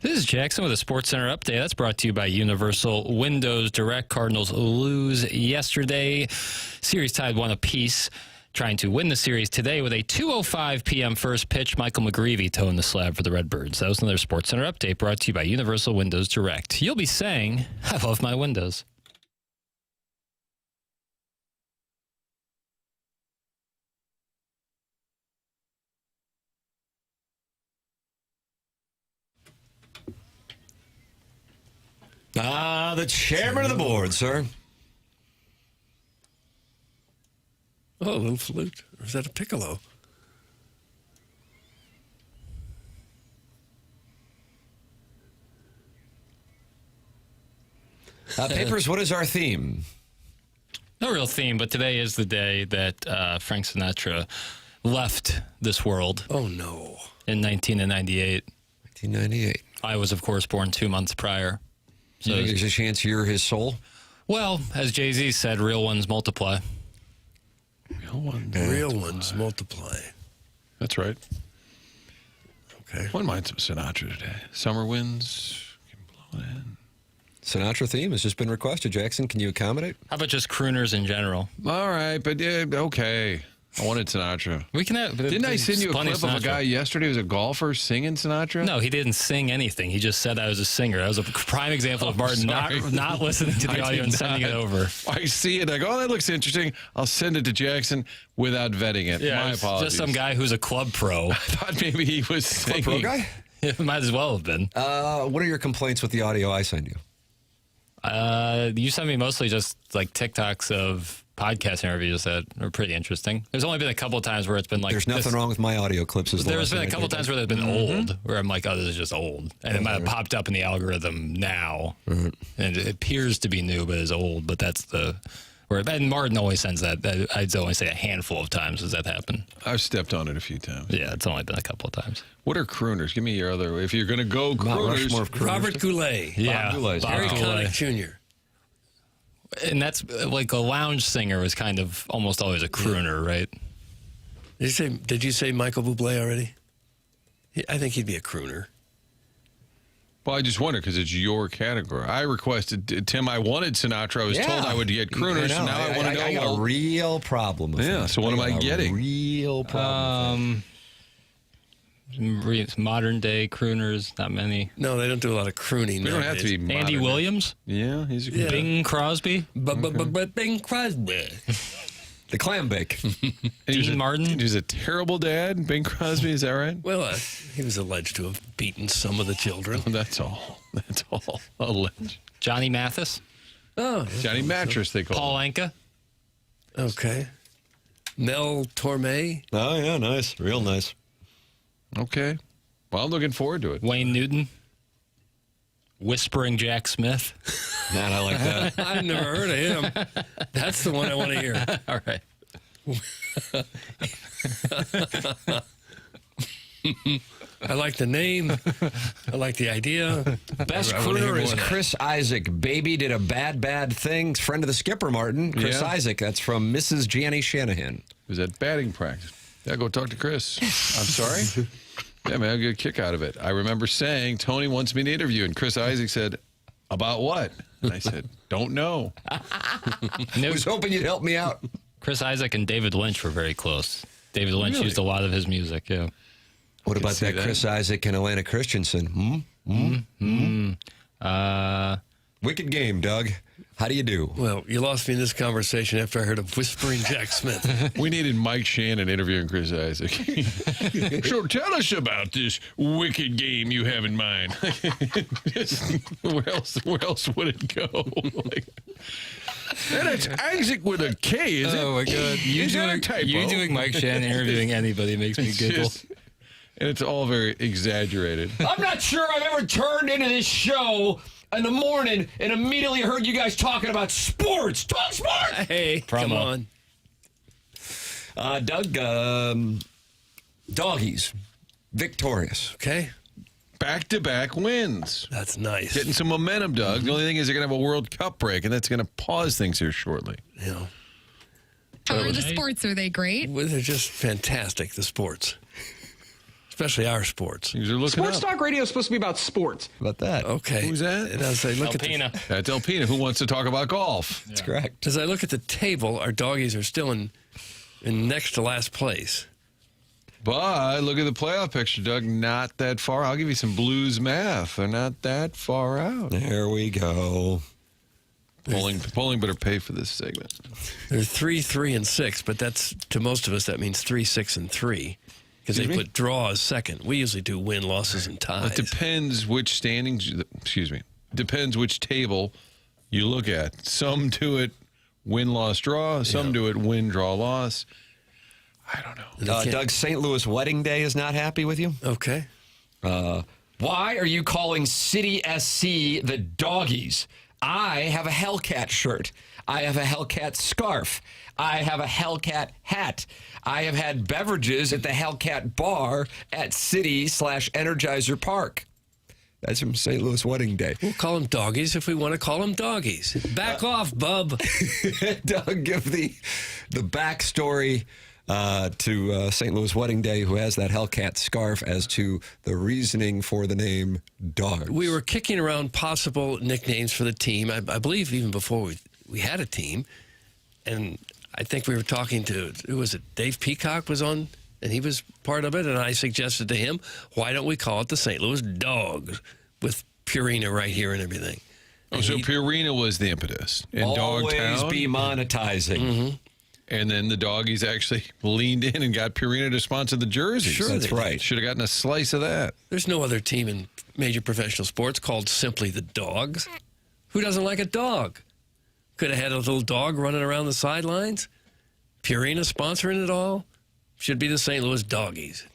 This is Jackson with a Sports Center update. That's brought to you by Universal Windows Direct. Cardinals lose yesterday. Series tied 1 apiece. Trying to win the series today with a 2:05 p.m. first pitch. Michael McGreevy toeing the slab for the Redbirds. That was another Sports Center update brought to you by Universal Windows Direct. You'll be saying, I love my windows. The chairman of the board, sir. Oh, a little flute. Or is that a piccolo? Papers, what is our theme? No real theme, but today is the day that Frank Sinatra left this world. Oh, no. In 1998. 1998. I was, of course, born 2 months prior. So there's a chance you're his soul? Well, as Jay-Z said, real ones multiply. Real ones multiply. That's right. Okay. One mind some Sinatra today. Summer winds can blow it in. Sinatra theme has just been requested. Jackson, can you accommodate? How about just crooners in general? All right, but okay. I wanted Sinatra. We can have. Didn't I send you a clip of a guy yesterday who was a golfer singing Sinatra? No, he didn't sing anything. He just said I was a singer. That was a prime example of Martin not listening to the audio and sending it over. I see it. I go, oh, that looks interesting. I'll send it to Jackson without vetting it. Yeah, My apologies. Just some guy who's a club pro. I thought maybe he was singing. Club pro guy? It might as well have been. What are your complaints with the audio I send you? You sent me mostly just like TikToks of podcast interviews that are pretty interesting. There's only been a couple of times where it's been like... There's nothing wrong with my audio clips. There's been a couple of times where they've been old, where I'm like, oh, this is just old. And it might have popped up in the algorithm now. And it appears to be new, but it's old. But that's the... And Martin always sends that. I'd only say a handful of times does that happen. I've stepped on it a few times. Yeah, it's only been a couple of times. What are crooners? Give me your other... If you're going to go crooners... Robert Goulet. Yeah. Harry Connick Jr. And that's like a lounge singer was kind of almost always a crooner, right? Did you say Michael Bublé already? I think he'd be a crooner. Well, I just wonder because it's your category. I requested, Tim, I wanted Sinatra. I was told I would get crooners, so now I want to know. I got a real problem with that. So what am I getting? Real problem. Modern day crooners, not many. No, they don't do a lot of crooning. They don't have to be modern. Andy Williams? Yeah, he's a crooner. Bing Crosby? Bing Crosby. The clam bake. Dean Martin? He was a terrible dad, Bing Crosby, is that right? Well, he was alleged to have beaten some of the children. That's all. That's all. Alleged. Johnny Mathis? Oh. Johnny Mattress, they call Paul him. Anka? Okay. Mel Torme? Oh, yeah, nice. Real nice. Okay. Well, I'm looking forward to it. Wayne Newton? Whispering Jack Smith? Man, I like that. I've never heard of him. That's the one I want to hear. All right. I like the name. I like the idea. Best crooner is Chris Isaac. Baby did a bad thing. Friend of the skipper, Martin. Chris Isaac. That's from Mrs. Janny Shanahan. Was that batting practice? Yeah, go talk to Chris. I'm sorry? Yeah, man, I'll get a kick out of it. I remember saying, Tony wants me to interview, and Chris Isaac said, about what? And I said, don't know. I was hoping you'd help me out. Chris Isaac and David Lynch were very close. David Lynch used a lot of his music, yeah. What about that Chris Isaac and Atlanta Christensen? Wicked game, Doug. How do you do? Well, you lost me in this conversation after I heard of Whispering Jack Smith. We needed Mike Shannon interviewing Chris Isaac. So tell us about this wicked game you have in mind. Where else would it go? And it's Isaac with a K, is it? Oh, my God. You doing Mike Shannon interviewing anybody makes me giggle. And it's all very exaggerated. I'm not sure I've ever turned into this show in the morning and immediately heard you guys talking about sports. Talk sports! Hey, come on. Doug, doggies, victorious. Okay. Back-to-back wins. That's nice. Getting some momentum, Doug. The only thing is they're going to have a World Cup break, and that's going to pause things here shortly. Yeah. How are the sports? Are they great? Well, they're just fantastic, the sports. especially our sports. These are looking Sports up. talk radio is supposed to be about sports. How about that? Okay. Who's that? And as I look Alpina. That's Elpina, who wants to talk about golf. That's correct. as I look at the table, our doggies are still in next to last place. But look at the playoff picture, Doug. Not that far. I'll give you some Blues math. They're not that far out. There we go. Polling better pay for this segment. They're 3, 3, and 6, but that's to most of us that means 3, 6, and 3 because they put draw as second. We usually do win, losses, and ties. It depends which standings. Depends which table you look at. Some do it win, loss, draw. Some do it win, draw, loss. I don't know. Doug, St. Louis wedding day is not happy with you. Okay. Why are you calling City SC the doggies? I have a Hellcat shirt. I have a Hellcat scarf. I have a Hellcat hat. I have had beverages at the Hellcat bar at City/Energizer Park. That's from St. Louis wedding day. We'll call them doggies if we want to call them doggies. Back off, bub. Doug, give the backstory to St. Louis wedding day, who has that Hellcat scarf, as to the reasoning for the name Dogs. We were kicking around possible nicknames for the team, I believe even before we had a team. And I think we were talking to, who was it, Dave Peacock was on, and he was part of it. And I suggested to him, why don't we call it the St. Louis Dogs with Purina right here and everything. And So Purina was the impetus. In Always Dogtown. be monetizing. And then the doggies actually leaned in and got Purina to sponsor the jerseys. Sure That's they right. Should have gotten a slice of that. There's no other team in major professional sports called simply the Dogs. Who doesn't like a dog? Could have had a little dog running around the sidelines. Purina sponsoring it all. Should be the St. Louis Doggies.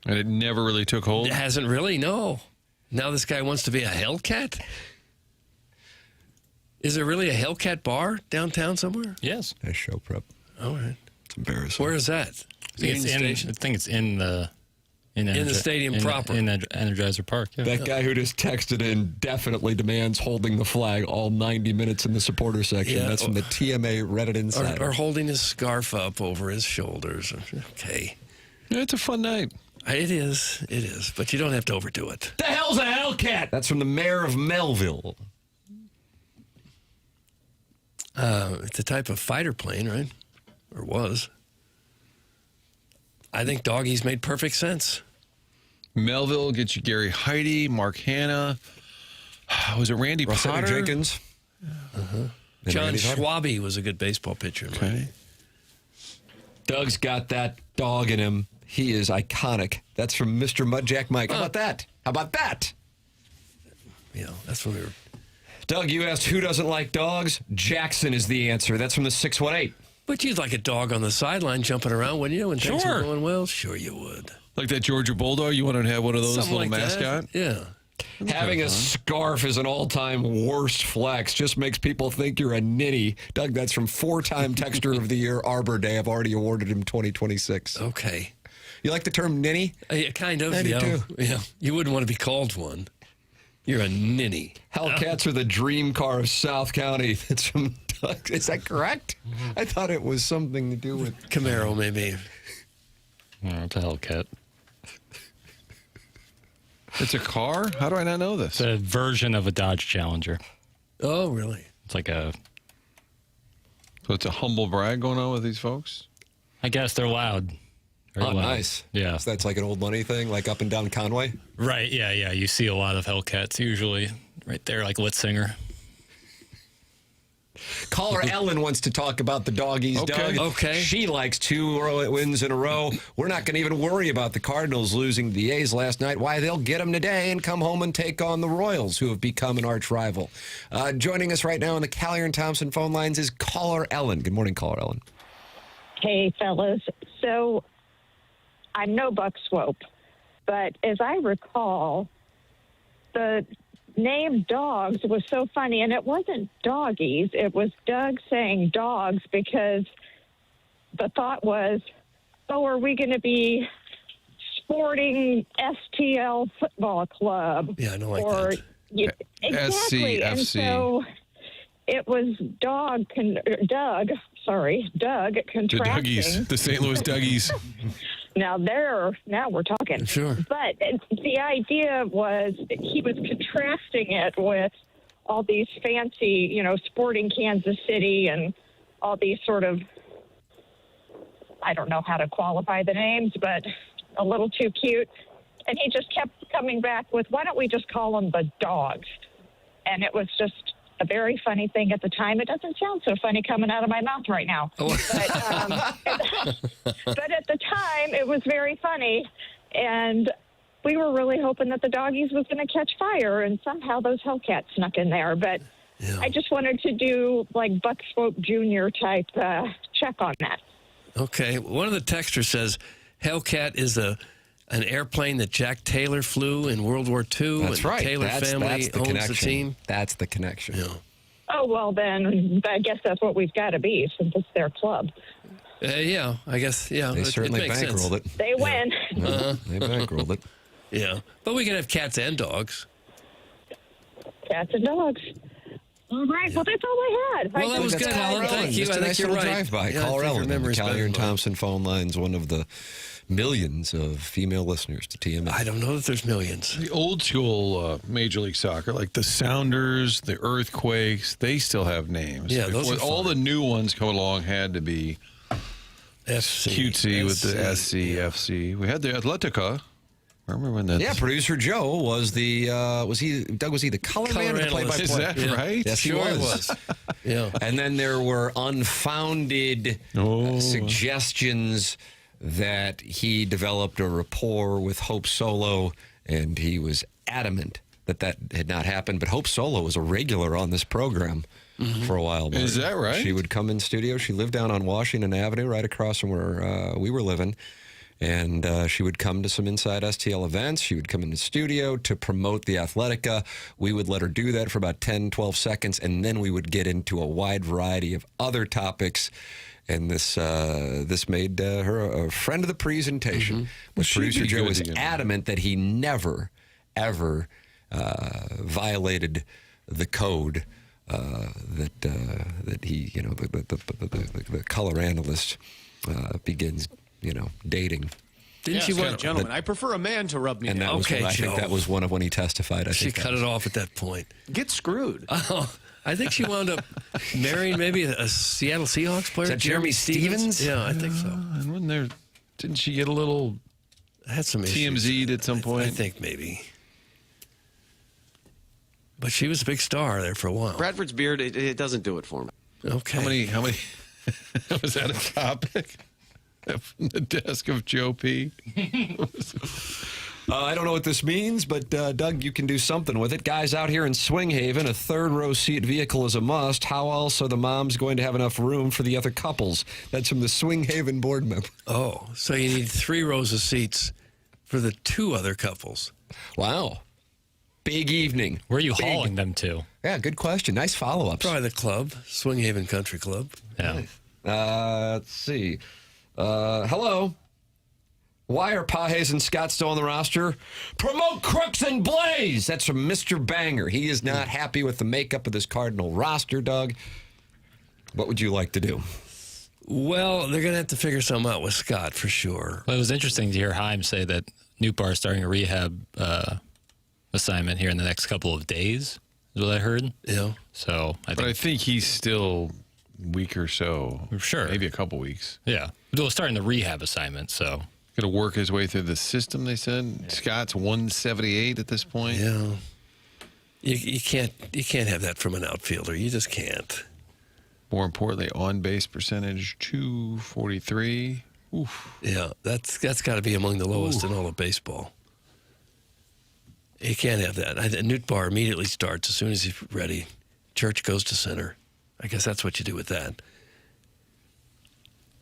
And it never really took hold. It hasn't really, no. Now this guy wants to be a Hellcat? Is there really a Hellcat bar downtown somewhere? Yes. Nice show prep. All right. It's embarrassing. Where is that? I think it's in the stadium proper. in Energizer Park. Yeah. That guy who just texted in definitely demands holding the flag all 90 minutes in the supporter section. Yeah. That's from the TMA Reddit Insider. Or holding his scarf up over his shoulders. Okay. Yeah, it's a fun night. It is. But you don't have to overdo it. The hell's a Hellcat? That's from the mayor of Melville. It's a type of fighter plane, right? Or was. I think doggies made perfect sense. Melville gets you Gary Heide, Mark Hanna. Was it Randy Russell Potter? Jenkins. John Randy Potter. Schwabe was a good baseball pitcher. Okay. Doug's got that dog in him. He is iconic. That's from Mr. Mudjack Mike. How about that? How about that? Yeah, that's what we were. Doug, you asked who doesn't like dogs? Jackson is the answer. That's from the 618. But you'd like a dog on the sideline jumping around, wouldn't you? When things were Sure. going well? Sure you would. Like that Georgia Bulldog? You want to have one of those Something little like mascot? that. Yeah. Having a scarf is an all-time worst flex. Just makes people think you're a ninny. Doug, that's from four-time Texter of the Year, Arbor Day. I've already awarded him 2026. Okay. You like the term ninny? Yeah, kind of. I do yeah. too. Yeah. You wouldn't want to be called one. You're a ninny. Hellcats are the dream car of South County. That's from Doug. Is that correct? I thought it was something to do with Camaro, maybe. Oh, it's a Hellcat. It's a car? How do I not know this? It's a version of a Dodge Challenger. Oh, really? It's like a, So it's a humble brag going on with these folks? I guess they're loud. Very Oh, loud. nice. Yeah. So that's like an old money thing, like up and down Conway? Right. Yeah. Yeah. You see a lot of Hellcats usually right there, like Litzinger. Caller Ellen wants to talk about the doggies, Okay. Doug. Okay. She likes 2 wins in a row. We're not going to even worry about the Cardinals losing to the A's last night. Why, they'll get them today and come home and take on the Royals, who have become an arch rival. Joining us right now on the Callier and Thompson phone lines is Caller Ellen. Good morning, Caller Ellen. Hey, fellas. So I'm no Buck Swope, but as I recall, the name Dogs was so funny, and it wasn't doggies. It was Doug saying dogs because the thought was, oh, are we going to be Sporting STL Football Club? Yeah, I don't like or, that. Exactly. And SC. so it was Doug The contracting. Douggies. The St. Louis Douggies. Now we're talking. Sure. But the idea was that he was contrasting it with all these fancy, Sporting Kansas City and all these sort of, I don't know how to qualify the names, but a little too cute. And he just kept coming back with, why don't we just call them the Dogs? And it was just a very funny thing at the time. It doesn't sound so funny coming out of my mouth right now. But at the time, it was very funny. And we were really hoping that the Doggies was going to catch fire, and somehow those Hellcats snuck in there. But I just wanted to do like Buck Swope Jr. type check on that. Okay. One of the texters says Hellcat is an airplane that Jack Taylor flew in World War II. That's right. Taylor family that's the owns connection. the team. That's the connection. Yeah. Oh, well, then I guess that's what we've got to be since it's their club. Yeah, I guess, yeah. They certainly makes sense. bankrolled it. They win. They bankrolled it. Yeah. But we can have cats and dogs. Cats and dogs. All right. Well, that's all I had. Well, that was good, Colin. Thank you. Just a I think nice you're little right. drive-by. Yeah, Call I think your Ellen. The memory's Collier better and than mine. Thompson phone line's one of the millions of female listeners to TMA. I don't know that there's millions. The old school Major League Soccer, like the Sounders, the Earthquakes, they still have names. Yeah, those are all fun. the new ones come along had to be FC. cutesy with the SC. FC. We had the Atletica. I remember when that. Yeah, producer Joe was the was he the color man or the play-by-play? Is that right? Yes, Sure he it was. Yeah. And then there were unfounded suggestions that he developed a rapport with Hope Solo, and he was adamant that had not happened. But Hope Solo was a regular on this program for a while. Is that right? She would come in studio. She lived down on Washington Avenue, right across from where we were living. And she would come to some Inside STL events. She would come in the studio to promote the Athletica. We would let her do that for about 10, 12 seconds, and then we would get into a wide variety of other topics. And this made her a friend of the presentation. But producer Joe was adamant that he never, ever violated the code that he, the color analyst begins, dating. Didn't you want gentlemen? I prefer a man to rub me And that down. was I think that was one of when he testified. She cut it off at that point. Get screwed. Oh, I think she wound up marrying maybe a Seattle Seahawks player. Is that Jeremy Stevens? Yeah, I think so. And wasn't there? Didn't she get a little Had some issues. TMZ'd at some point? I think maybe. But she was a big star there for a while. Bradford's beard, it doesn't do it for me. Okay. How many? Was that a topic? From the desk of Joe P. I don't know what this means, but Doug, you can do something with it. Guys out here in Swing Haven, a third-row seat vehicle is a must. How else are the moms going to have enough room for the other couples? That's from the Swing Haven board member. Oh, so you need 3 rows of seats for the 2 other couples. Wow. Big evening. Where are you hauling them to? Yeah, good question. Nice follow-ups. Probably the club, Swing Haven Country Club. Yeah. Let's see. Hello. Why are Pages and Scott still on the roster? Promote Crooks and Blaze. That's from Mr. Banger. He is not happy with the makeup of this Cardinal roster, Doug. What would you like to do? Well, they're going to have to figure something out with Scott for sure. Well, it was interesting to hear Heim say that Newbar is starting a rehab assignment here in the next couple of days, is what I heard. Yeah. So But I think he's still a week or so. Sure. Maybe a couple weeks. Yeah. Well, starting the rehab assignment, so. Going to work his way through the system, they said. Yeah. Scott's 178 at this point. Yeah. You can't have that from an outfielder. You just can't. More importantly, on-base percentage, 243. Oof. Yeah, that's got to be among the lowest in all of baseball. You can't have that. Newt Barr immediately starts as soon as he's ready. Church goes to center. I guess that's what you do with that.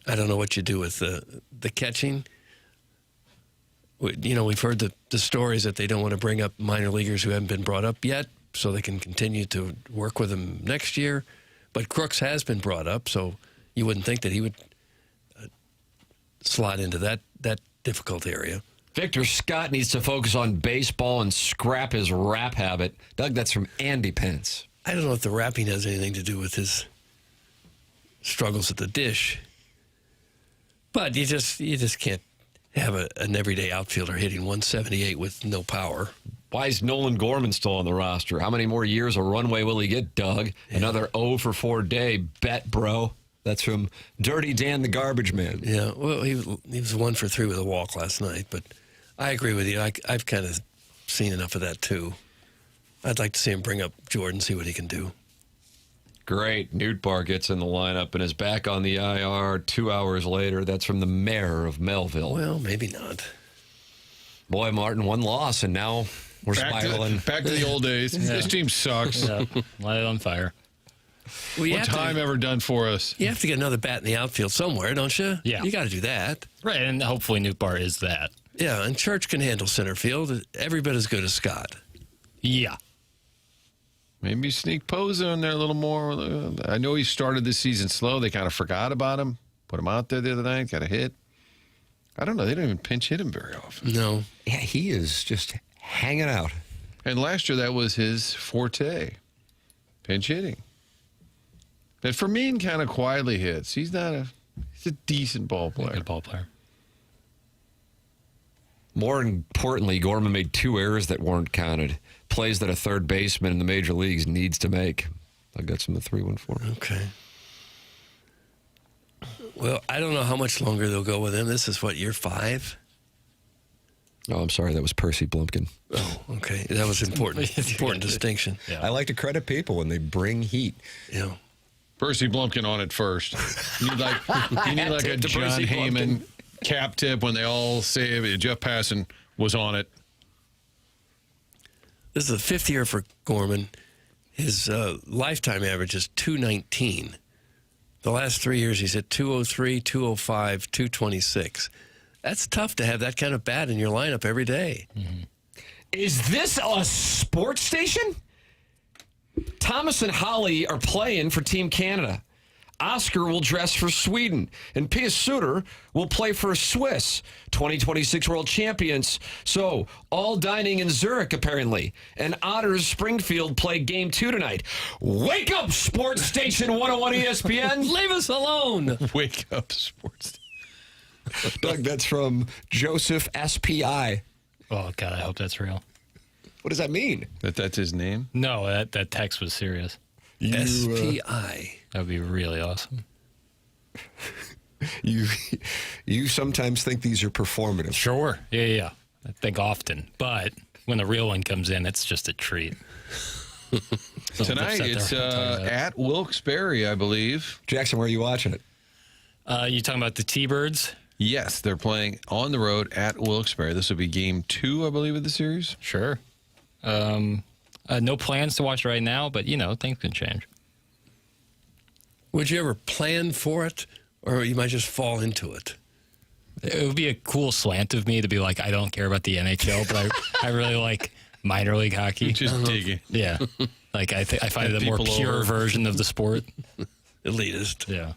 I don't know what you do with the catching. We've heard the stories that they don't want to bring up minor leaguers who haven't been brought up yet so they can continue to work with them next year. But Crooks has been brought up, so you wouldn't think that he would slide into that difficult area. Victor Scott needs to focus on baseball and scrap his rap habit. Doug, that's from Andy Pence. I don't know if the rapping has anything to do with his struggles at the dish. But you just can't have an everyday outfielder hitting 178 with no power. Why is Nolan Gorman still on the roster? How many more years of runway will he get, Doug? Yeah. Another 0 for 4 day. Bet, bro. That's from Dirty Dan the Garbage Man. Yeah, well, he was 1 for 3 with a walk last night, but I agree with you. I've kind of seen enough of that, too. I'd like to see him bring up Jordan, see what he can do. Great. Newtbar gets in the lineup and is back on the IR 2 hours later. That's from the mayor of Melville. Well, maybe not. Boy, Martin, 1 loss, and now we're spiraling. Back to the old days. Yeah. This team sucks. Yeah. Light it on fire. Well, what time ever done for us? You have to get another bat in the outfield somewhere, don't you? Yeah. You got to do that. Right, and hopefully Newtbar is that. Yeah, and Church can handle center field every bit as good as Scott. Yeah. Maybe sneak Pozo in there a little more. I know he started this season slow. They kind of forgot about him. Put him out there the other night. Got a hit. I don't know. They don't even pinch hit him very often. No. Yeah, he is just hanging out. And last year, that was his forte. Pinch hitting. But Fermin kind of quietly hits. He's a decent ball player. Good ball player. More importantly, Gorman made 2 errors that weren't counted. Plays that a third baseman in the major leagues needs to make. I got some of the 3-1-4. Okay. Well, I don't know how much longer they'll go with him. This is what, year 5? Oh, I'm sorry. That was Percy Blumpkin. Oh, okay. That was important. Important distinction. Yeah. I like to credit people when they bring heat. Yeah. Percy Blumpkin on it first. You need like a John Heyman cap tip when they all say it. Jeff Passan was on it. This is the 5th year for Gorman. His lifetime average is 219. The last 3 years, he's hit 203, 205, 226. That's tough to have that kind of bat in your lineup every day. Mm-hmm. Is this a sports station? Thomas and Holly are playing for Team Canada. Oscar will dress for Sweden, and Pia Suter will play for Swiss, 2026 world champions. So, all dining in Zurich, apparently. And Otters Springfield play game 2 tonight. Wake up, Sports Station 101 ESPN. Leave us alone. Wake up, Sports Station. Doug, that's from Joseph SPI. Oh, God, I hope that's real. What does that mean? That's his name? No, that text was serious. SPI. That would be really awesome. You sometimes think these are performative. Sure. Yeah. I think often. But when the real one comes in, it's just a treat. Tonight, it's at Wilkes-Barre, I believe. Jackson, where are you watching it? You talking about the T-Birds? Yes, they're playing on the road at Wilkes-Barre. This will be game 2, I believe, of the series. Sure. No plans to watch right now, but, things can change. Would you ever plan for it, or you might just fall into it? It would be a cool slant of me to be like, I don't care about the NHL, but I really like minor league hockey. Just dig it. Yeah. Like, I find it a more pure version of the sport. Elitist. Yeah.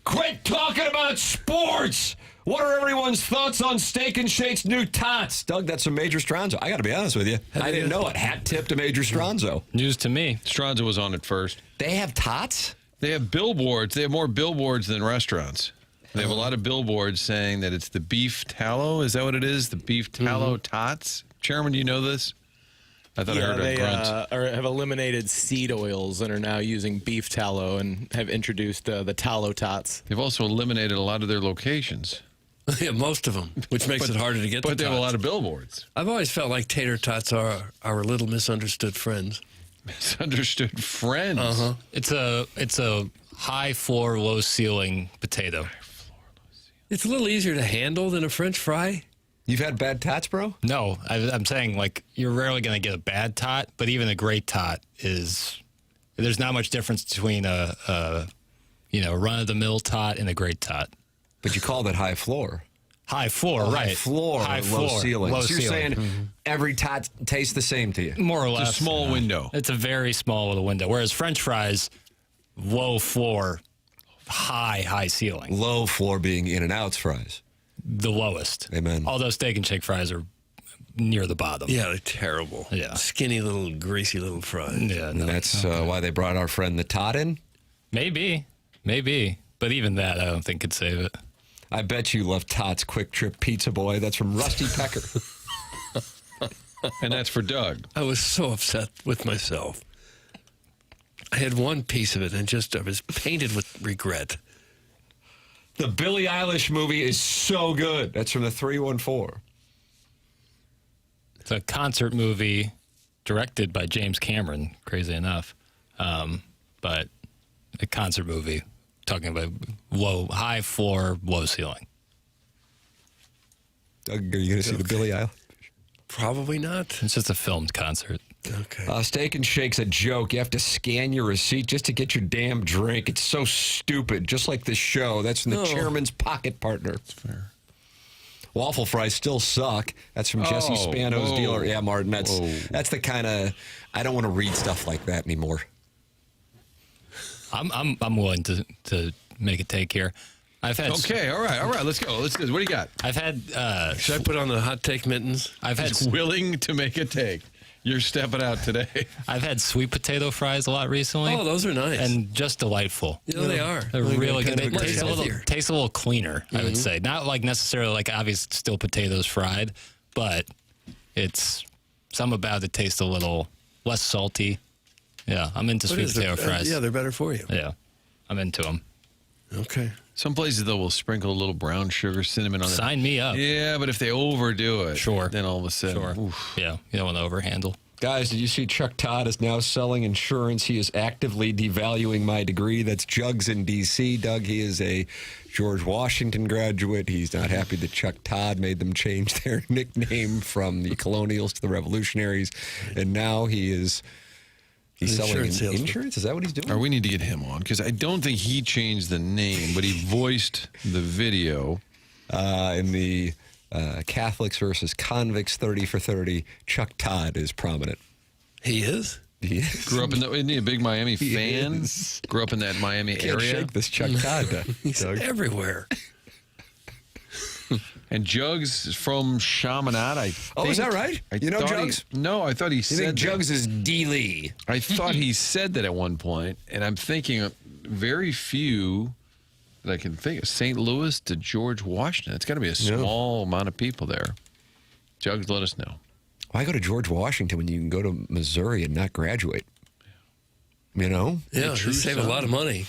Quit talking about sports! What are everyone's thoughts on Steak and Shake's new tots? Doug, that's some Major Stronzo. I got to be honest with you. I didn't know it. Hat tip to Major Stronzo. News to me. Stronzo was on it first. They have tots? They have billboards. They have more billboards than restaurants. They have a lot of billboards saying that it's the beef tallow. Is that what it is? The beef tallow tots? Chairman, do you know this? I thought I heard a grunt. They have eliminated seed oils and are now using beef tallow and have introduced the tallow tots. They've also eliminated a lot of their locations. Yeah, most of them, which makes it harder to get. But they have a lot of billboards. I've always felt like tater tots are our little misunderstood friends. Misunderstood friends. Uh-huh. It's a high floor, low ceiling potato. It's a little easier to handle than a French fry. You've had bad tots, bro? No, I'm saying, like, you're rarely going to get a bad tot, but even a great tot is... There's not much difference between a run-of-the-mill tot and a great tot. But you call that high floor. High floor, right. High floor, high low floor, ceiling. low So you're ceiling. saying every tot tastes the same to you? More or less. It's a small window. It's a very small little window. Whereas French fries, low floor, high ceiling. Low floor being In-N-Out's fries. The lowest. Amen. Although Steak and Shake fries are near the bottom. Yeah, they're terrible. Yeah. Skinny little, greasy little fries. Yeah, and that's why they brought our friend the tot in? Maybe. But even that, I don't think could save it. I bet you love Todd's Quick Trip Pizza Boy. That's from Rusty Pecker. And that's for Doug. I was so upset with myself. I had one piece of it and I was painted with regret. The Billie Eilish movie is so good. That's from the 314. It's a concert movie directed by James Cameron, crazy enough. But a concert movie talking about high floor, low ceiling. Doug, are you going to see the Billie Eilish? Probably not. It's just a filmed concert. Okay. Steak and Shake's a joke. You have to scan your receipt just to get your damn drink. It's so stupid. Just like this show. That's from the chairman's pocket partner. That's fair. Waffle fries still suck. That's from Jesse Spano's dealer. Yeah, Martin. That's the kind of. I don't want to read stuff like that anymore. I'm willing to make a take here. I've had. Okay, all right. Let's go. What do you got? I've had. Should I put on the hot take mittens? He's willing to make a take. You're stepping out today. I've had sweet potato fries a lot recently. Oh, those are nice and just delightful. Yeah, they are. They're really good. They taste a little cleaner. I would say, not like necessarily like obvious still potatoes fried, but it's some about it tastes a little less salty. Yeah, I'm into sweet potato fries. Yeah, they're better for you. Yeah, I'm into them. Okay. Some places, though, will sprinkle a little brown sugar, cinnamon on it. Sign me up. Yeah, but if they overdo it, then all of a sudden, oof. Yeah, you don't want to overhandle. Guys, did you see Chuck Todd is now selling insurance? He is actively devaluing my degree. That's Jugs in D.C. Doug, he is a George Washington graduate. He's not happy that Chuck Todd made them change their nickname from the Colonials to the Revolutionaries. And now he's selling insurance? Is that what he's doing? Or we need to get him on, because I don't think he changed the name, but he voiced the video. In the Catholics versus Convicts 30 for 30, Chuck Todd is prominent. He is? He is. Grew up isn't he a big Miami fan? Grew up in that Miami Can't area. shake this Chuck Todd. He's everywhere. And Jugs is from Chaminade, I think. Oh, is that right? You know Jugs? No, I thought he said think Jugs is D. Lee? I thought he said that at one point, and I'm thinking very few that I can think of. St. Louis to George Washington. It's got to be a small amount of people there. Jugs, let us know. Why go to George Washington when you can go to Missouri and not graduate? You know? Yeah, you save a lot of money.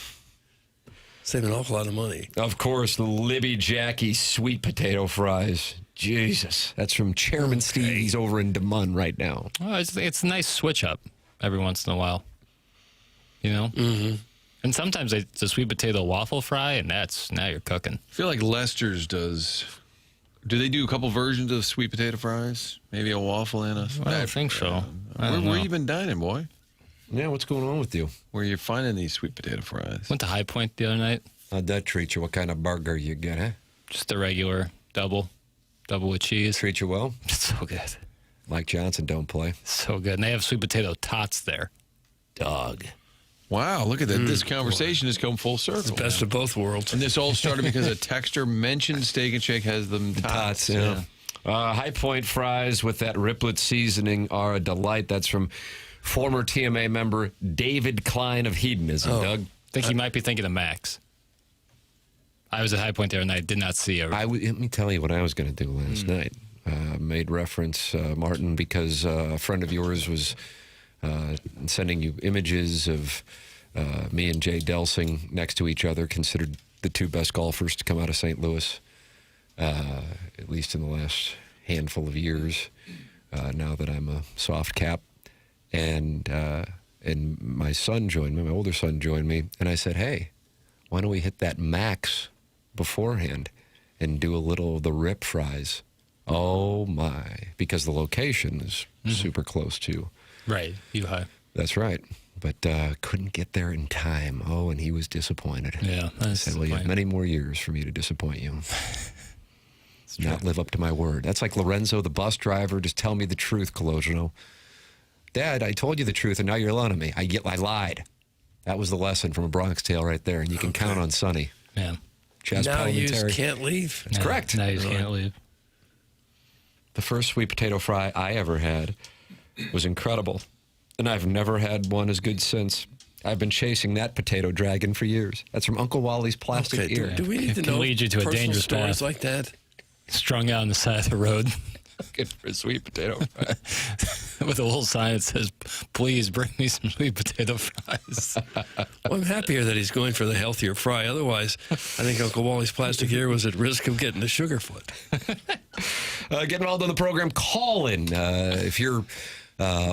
Save an awful lot of money. Of course, the Libby Jackie sweet potato fries. Jesus. That's from Chairman Steve. He's over in Des Moines right now. Oh, it's a nice switch up every once in a while. You know? Mm-hmm. And sometimes it's a sweet potato waffle fry, and now you're cooking. I feel like Lester's does. Do they do a couple versions of sweet potato fries? Maybe a waffle and a... I don't think so. Where you been dining, boy? Yeah, what's going on with you? Where you finding these sweet potato fries? Went to High Point the other night. How'd that treat you? What kind of burger you get, huh? Just the regular double with cheese. Treat you well? It's so good. Mike Johnson don't play. So good. And they have sweet potato tots there. Dog. Wow, look at that. This conversation has come full circle. It's the best of both worlds. And this all started because a texter mentioned Steak and Shake has them tots. Yeah. High Point fries with that riplet seasoning are a delight. That's from former TMA member David Klein of Hedonism. Doug? I think he might be thinking of Max. I was at High Point there and I did not see let me tell you what I was going to do last night. Made reference, Martin, because a friend of yours was sending you images of me and Jay Delsing next to each other, considered the two best golfers to come out of St. Louis, at least in the last handful of years, now that I'm a soft cap. And my son joined me, my older son joined me, and I said, hey, why don't we hit that Max beforehand and do a little of the rip fries? Oh, my. Because the location is super close to. Right, U-High. That's right. But couldn't get there in time. Oh, and he was disappointed. Yeah, I said, well, you have many more years for me to disappoint you. Not live up to my word. That's like Lorenzo, the bus driver. Just tell me the truth, Colosino. Dad, I told you the truth, and now you're lying to me. I lied. That was the lesson from A Bronx Tale right there, and you can count on Sonny. Yeah. Now you can't leave. That's correct. Now you can't leave. The first sweet potato fry I ever had was incredible, and I've never had one as good since. I've been chasing that potato dragon for years. That's from Uncle Wally's Plastic Ear. Do we need to Can know lead you to a personal dangerous stories path. like that? Strung out on the side of the road Good for a sweet potato fry. with a little sign that says, "Please bring me some sweet potato fries." Well, I'm happier that he's going for the healthier fry. Otherwise, I think Uncle Wally's Plastic Ear was at risk of getting a sugarfoot. Get involved in the program. Call in if you're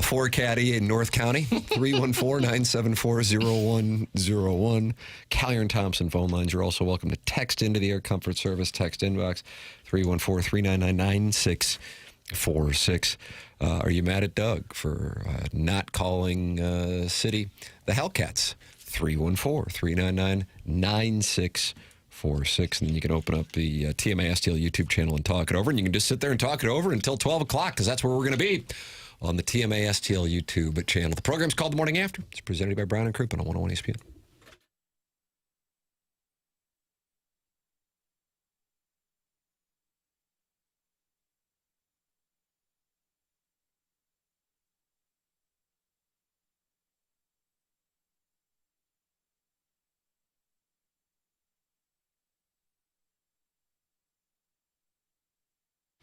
for Caddy in North County, 314-974-0101. Callier and Thompson phone lines. You're also welcome to text into the Air Comfort Service text inbox, 314-399-9646. Are you mad at Doug for not calling City the Hellcats? 314-399-9646. And then you can open up the TMA STL YouTube channel and talk it over. And you can just sit there and talk it over until 12 o'clock because that's where we're going to be on the TMA STL YouTube channel. The program's called The Morning After. It's presented by Brown and Crouppen on 101 ESPN.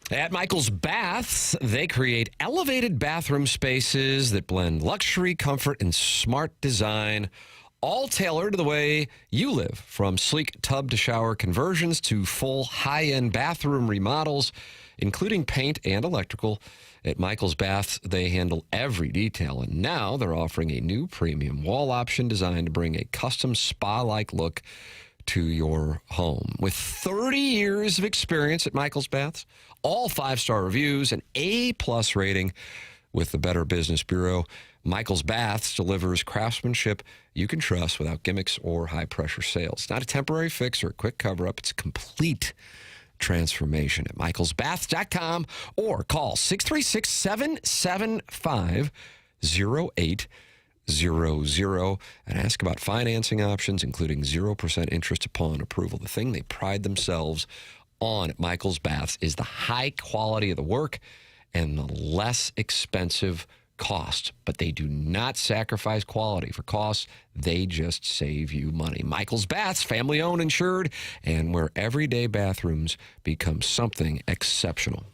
At Michael's Baths, they create elevated bathroom spaces that blend luxury, comfort, and smart design, all tailored to the way you live. From sleek tub-to-shower conversions to full high-end bathroom remodels, including paint and electrical. At Michael's Baths, they handle every detail, and now they're offering a new premium wall option designed to bring a custom spa-like look to your home. With 30 years of experience at Michael's Baths, all 5-star reviews, an A+ rating with the Better Business Bureau, Michael's Baths delivers craftsmanship you can trust without gimmicks or high-pressure sales. It's not a temporary fix or a quick cover-up. It's a complete transformation at michaelsbaths.com or call 636-775-0800 and ask about financing options, including 0% interest upon approval. The thing they pride themselves on at Michael's Baths is the high quality of the work and the less expensive cost. But they do not sacrifice quality for costs. They just save you money. Michael's Baths, family owned, insured, and where everyday bathrooms become something exceptional.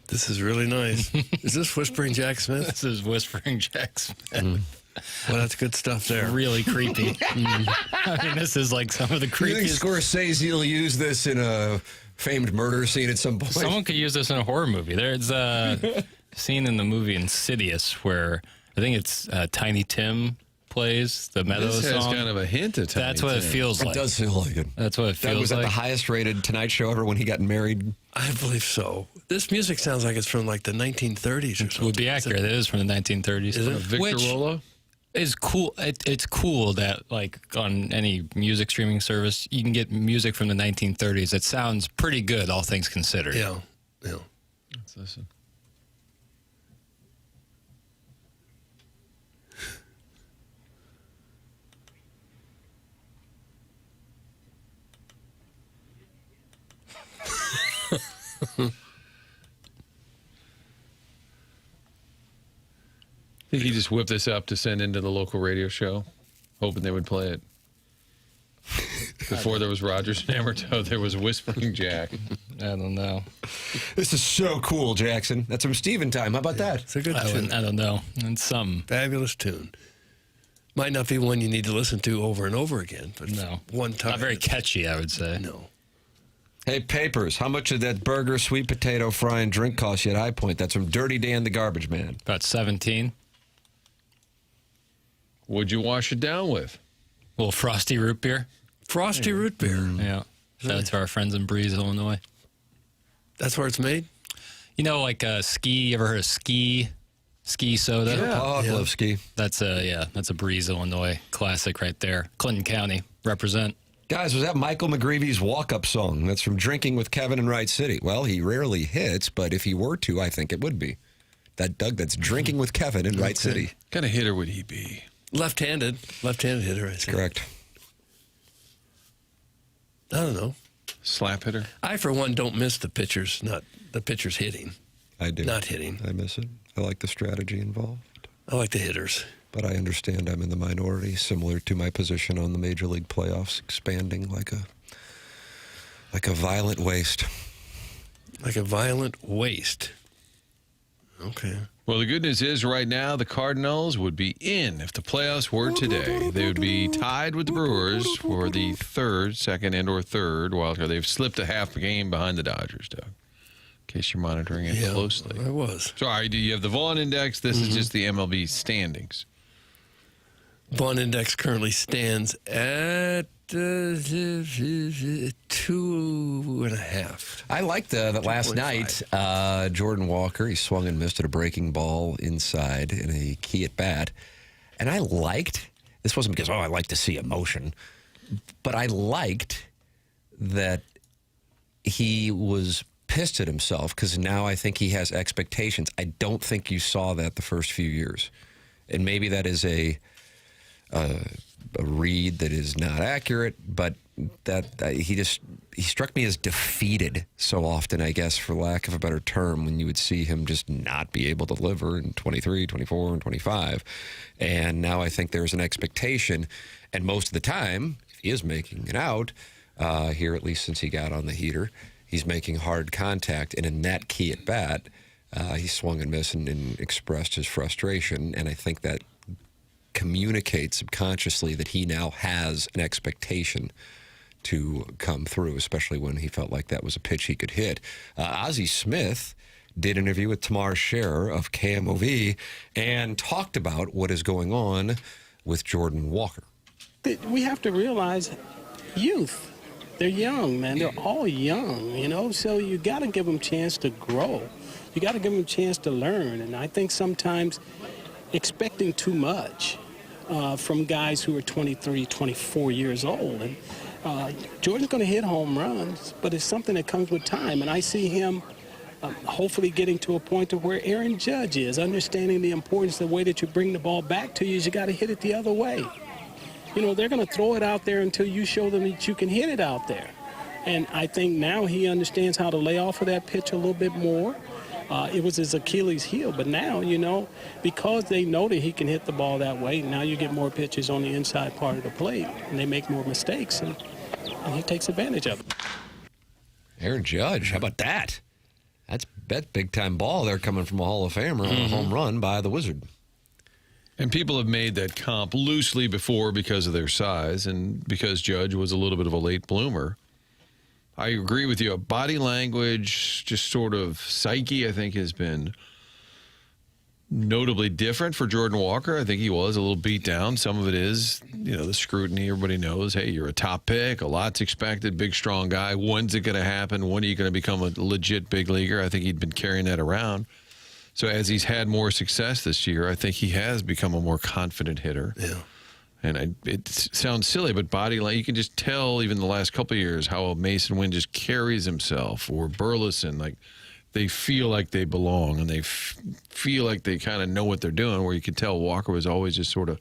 This is really nice. Is this Whispering Jack Smith? This is Whispering Jack Smith. Well, that's good stuff there. Really creepy. I mean, this is like some of the You think creepiest. Scorsese will use this in a famed murder scene at some point? Someone could use this in a horror movie. There's a scene in the movie Insidious where I think it's Tiny Tim plays the Meadows This has song. kind of a hint of Tiny That's what it Tim. feels like. It does feel like it. That's what it feels That was like. at the highest rated Tonight Show ever when he got married. I believe so. This music sounds like it's from like the 1930s or something. Would be accurate. It is from the 1930s. Is it? Victor Which Rollo? is cool. It's cool that like on any music streaming service you can get music from the 1930s. It sounds pretty good, all things considered. Yeah. Let's listen. I think he just whipped this up to send into the local radio show, hoping they would play it. Before there was Rogers and Amaretto, there was Whispering Jack. I don't know. This is so cool, Jackson. That's from Steven time. How about that? It's a good I tune. don't know. It's some. Fabulous tune. Might not be one you need to listen to over and over again, but No. one time. Not very catchy, I would say. No. Hey, Papers, how much did that burger, sweet potato, fry, and drink cost you at High Point? That's from Dirty Dan the Garbage Man. About 17. What'd you wash it down with? A little frosty root beer. Frosty root beer. Yeah. Shout out to our friends in Breeze, Illinois. That's where it's made? You know, like ski. You ever heard of ski soda? Oh, I love ski. That's a Breeze, Illinois classic right there. Clinton County, represent. Guys, was that Michael McGreevy's walk-up song? That's from Drinking with Kevin in Wright City. Well, he rarely hits, but if he were to, I think it would be. That's Drinking with Kevin in Wright City. What kind of hitter would he be? Left-handed hitter, I think. Correct. I don't know. Slap hitter? I, for one, don't miss the pitchers, not the pitchers hitting. I do. Not hitting. I miss it. I like the strategy involved. I like the hitters. But I understand I'm in the minority, similar to my position on the Major League playoffs, expanding like a violent waste. Like a violent waste. Okay. Well, the good news is right now the Cardinals would be in if the playoffs were today. They would be tied with the Brewers for the second and or third wildcard. They've slipped a half a game behind the Dodgers, Doug, in case you're monitoring it closely. I was. Sorry, do you have the Vaughn Index? This is just the MLB standings. Vaughn Index currently stands at 2.5. I liked that last night, Jordan Walker, he swung and missed at a breaking ball inside in a key at bat. And I liked, this wasn't because, I like to see emotion, but I liked that he was pissed at himself because now I think he has expectations. I don't think you saw that the first few years. And maybe that is a read that is not accurate, but that he struck me as defeated so often, I guess, for lack of a better term, when you would see him just not be able to deliver in 23, 24, and 25. And now I think there's an expectation, and most of the time, if he is making it out, here at least since he got on the heater, he's making hard contact, and in that key at bat, he swung and missed and expressed his frustration, and I think that communicates subconsciously that he now has an expectation to come through, especially when he felt like that was a pitch he could hit. Ozzie Smith did an interview with Tamar Scherer of KMOV and talked about what is going on with Jordan Walker. We have to realize youth. They're young, man. They're all young, so you got to give them a chance to grow. You got to give them a chance to learn. And I think sometimes expecting too much from guys who are 23, 24 years old. And Jordan's going to hit home runs, but it's something that comes with time. And I see him hopefully getting to a point to where Aaron Judge is, understanding the importance of the way that you bring the ball back to you is you got to hit it the other way. They're going to throw it out there until you show them that you can hit it out there. And I think now he understands how to lay off of that pitch a little bit more. It was his Achilles heel, but now, because they know that he can hit the ball that way, now you get more pitches on the inside part of the plate, and they make more mistakes, and he takes advantage of it. Aaron Judge, how about that? That's big-time ball there coming from a Hall of Famer on a home run by the Wizard. And people have made that comp loosely before because of their size and because Judge was a little bit of a late bloomer. I agree with you. Body language, just sort of psyche, I think, has been notably different for Jordan Walker. I think he was a little beat down. Some of it is, the scrutiny. Everybody knows, hey, you're a top pick. A lot's expected. Big, strong guy. When's it going to happen? When are you going to become a legit big leaguer? I think he'd been carrying that around. So as he's had more success this year, I think he has become a more confident hitter. Yeah. And it sounds silly, but body language, you can just tell even the last couple of years how Mason Wynn just carries himself, or Burleson, like they feel like they belong and they feel like they kind of know what they're doing, where you could tell Walker was always just sort of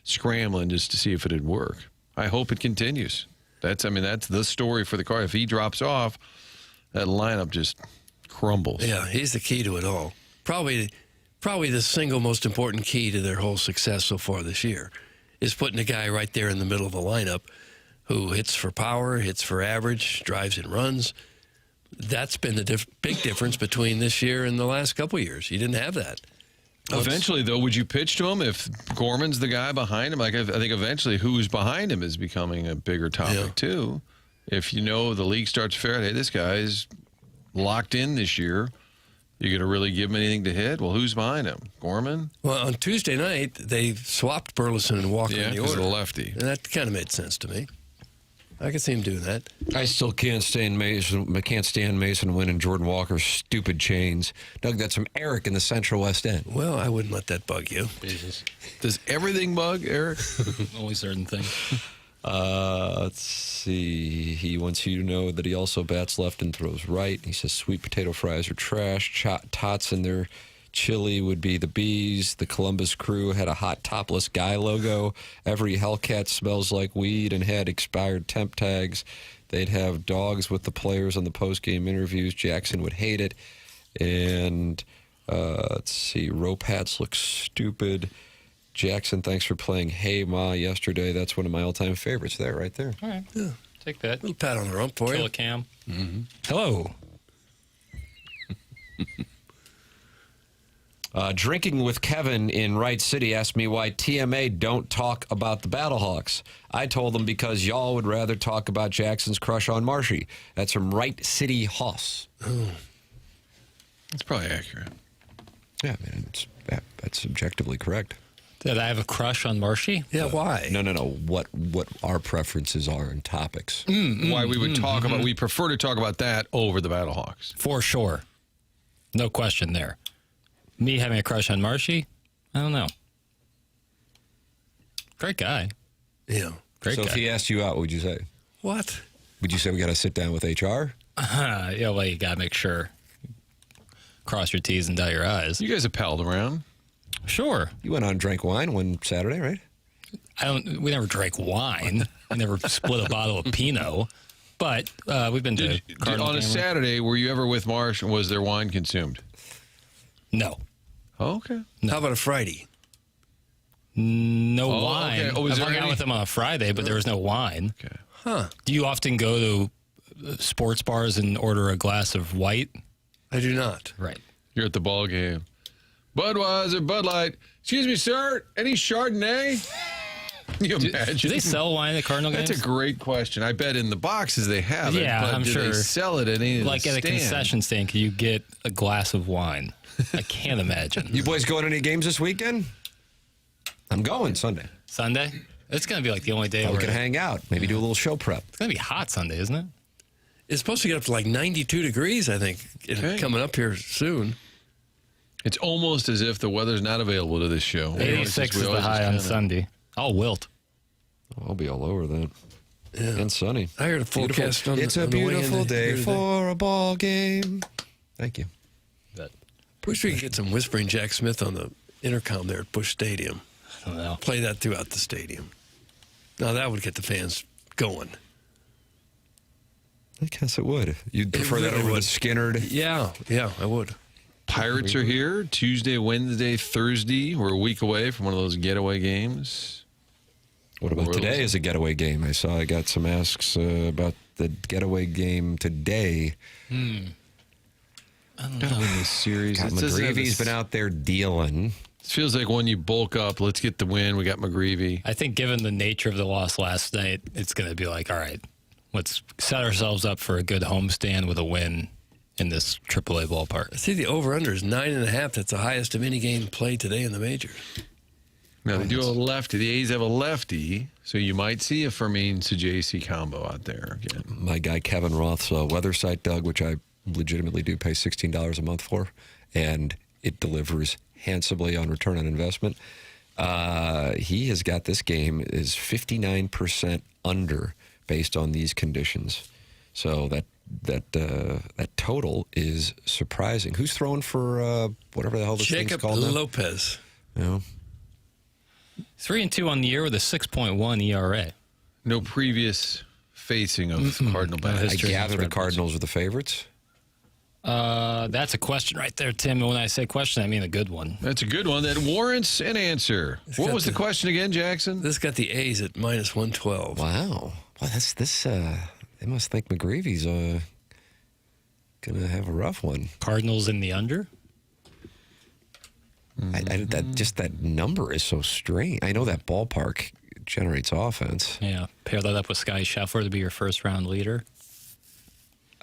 scrambling just to see if it'd work. I hope it continues. That's the story for the Cardinals. If he drops off, that lineup just crumbles. Yeah, he's the key to it all. Probably the single most important key to their whole success so far this year is putting a guy right there in the middle of the lineup who hits for power, hits for average, drives and runs. That's been the big difference between this year and the last couple of years. You didn't have that. Eventually, though, would you pitch to him if Gorman's the guy behind him? Like, I think eventually who's behind him is becoming a bigger topic, too. If the league starts to figure out, hey, this guy's locked in this year, you going to really give him anything to hit? Well, who's behind him? Gorman? Well, on Tuesday night, they swapped Burleson and Walker in the order. The lefty. And that kind of made sense to me. I could see him doing that. I still can't stand Mason Wynn and Jordan Walker's stupid chains. Doug, that's from Eric in the Central West End. Well, I wouldn't let that bug you. Jesus. Does everything bug Eric? Only certain things. Let's see. He wants you to know that he also bats left and throws right. He says sweet potato fries are trash. Tots in their chili would be the bees. The Columbus Crew had a hot topless guy logo. Every Hellcat smells like weed and had expired temp tags. They'd have dogs with the players on the post-game interviews. Jackson would hate it. And let's see. Rope hats look stupid. Jackson, thanks for playing Hey Ma yesterday. That's one of my all-time favorites there, right there. All right. Yeah. Take that. Little pat on the rump for you. Kill a cam. Mm-hmm. Hello. Drinking with Kevin in Wright City asked me why TMA don't talk about the Battlehawks. I told them because y'all would rather talk about Jackson's crush on Marshy. That's from Wright City Hoss. Oh. That's probably accurate. Yeah, man, that's objectively correct. Did I have a crush on Marshy? Yeah, why? No. What our preferences are in topics. Why we would talk about, we prefer to talk about that over the Battlehawks. For sure. No question there. Me having a crush on Marshy? I don't know. Great guy. Yeah. Great guy. So if he asked you out, what would you say? What? Would you say we got to sit down with HR? Yeah, well, you got to make sure. Cross your T's and dot your I's. You guys have palled around. Sure. You went on and drank wine one Saturday, right? We never drank wine. We never split a bottle of Pinot. But we've been to on a Saturday, were you ever with Marsh and was there wine consumed? No. Oh, okay. No. How about a Friday? No wine. Okay. Oh, I hung out with him on a Friday, but there was no wine. Okay. Huh. Do you often go to sports bars and order a glass of white? I do not. Right. You're at the ball game. Budweiser, Bud Light. Excuse me, sir. Any Chardonnay? Can you imagine? Do they sell wine at Cardinal games? That's a great question. I bet in the boxes they have it. Yeah, but I'm do sure. They sell it at any of like the at a stands? concession stand, can you get a glass of wine? I can't imagine. You boys going to any games this weekend? I'm going Sunday. Sunday? It's going to be like the only day We where can hang out. Maybe do a little show prep. It's going to be hot Sunday, isn't it? It's supposed to get up to like 92 degrees, I think, coming up here soon. It's almost as if the weather's not available to this show. 86 is the high on Sunday. I'll wilt. I'll be all over that. Yeah. And sunny. I heard a forecast on It's the a on the way in beautiful the- day here today. for a ball game. Thank you. Wish we could get some Whispering Jack Smith on the intercom there at Busch Stadium. I don't know. Play that throughout the stadium. Now that would get the fans going. I guess it would. You'd prefer that really over the would. Skinnerd? Yeah, I would. Pirates are here Tuesday, Wednesday, Thursday. We're a week away from one of those getaway games. What about today as a getaway game? I got some asks about the getaway game today. Gotta win this series. God, McGreevy's been out there dealing. It feels like when you bulk up, let's get the win. We got McGreevy. I think given the nature of the loss last night, it's going to be like, all right, let's set ourselves up for a good homestand with a win in this AAA ballpark. See, the over-under is 9.5. That's the highest of any game played today in the majors. Now, they do have a lefty. The A's have a lefty, so you might see a Fermin-Sajaci combo out there again. My guy Kevin Roth's weather site, Doug, which I legitimately do pay $16 a month for, and it delivers handsomely on return on investment. He has got this game is 59% under based on these conditions. So that total is surprising. Who's throwing for whatever the hell this thing's called now? Jacob Lopez. Yeah. 3-2 on the year with a 6.1 ERA. No previous facing of Cardinal bats. I gather the Cardinals are the favorites. That's a question right there, Tim. And when I say question, I mean a good one. That's a good one that warrants an answer. What was the question again, Jackson? This got the A's at minus 112. Wow. Well, they must think McGreevy's going to have a rough one. Cardinals in the under? That number is so strange. I know that ballpark generates offense. Yeah. Pair that up with Sky Scheffler to be your first-round leader.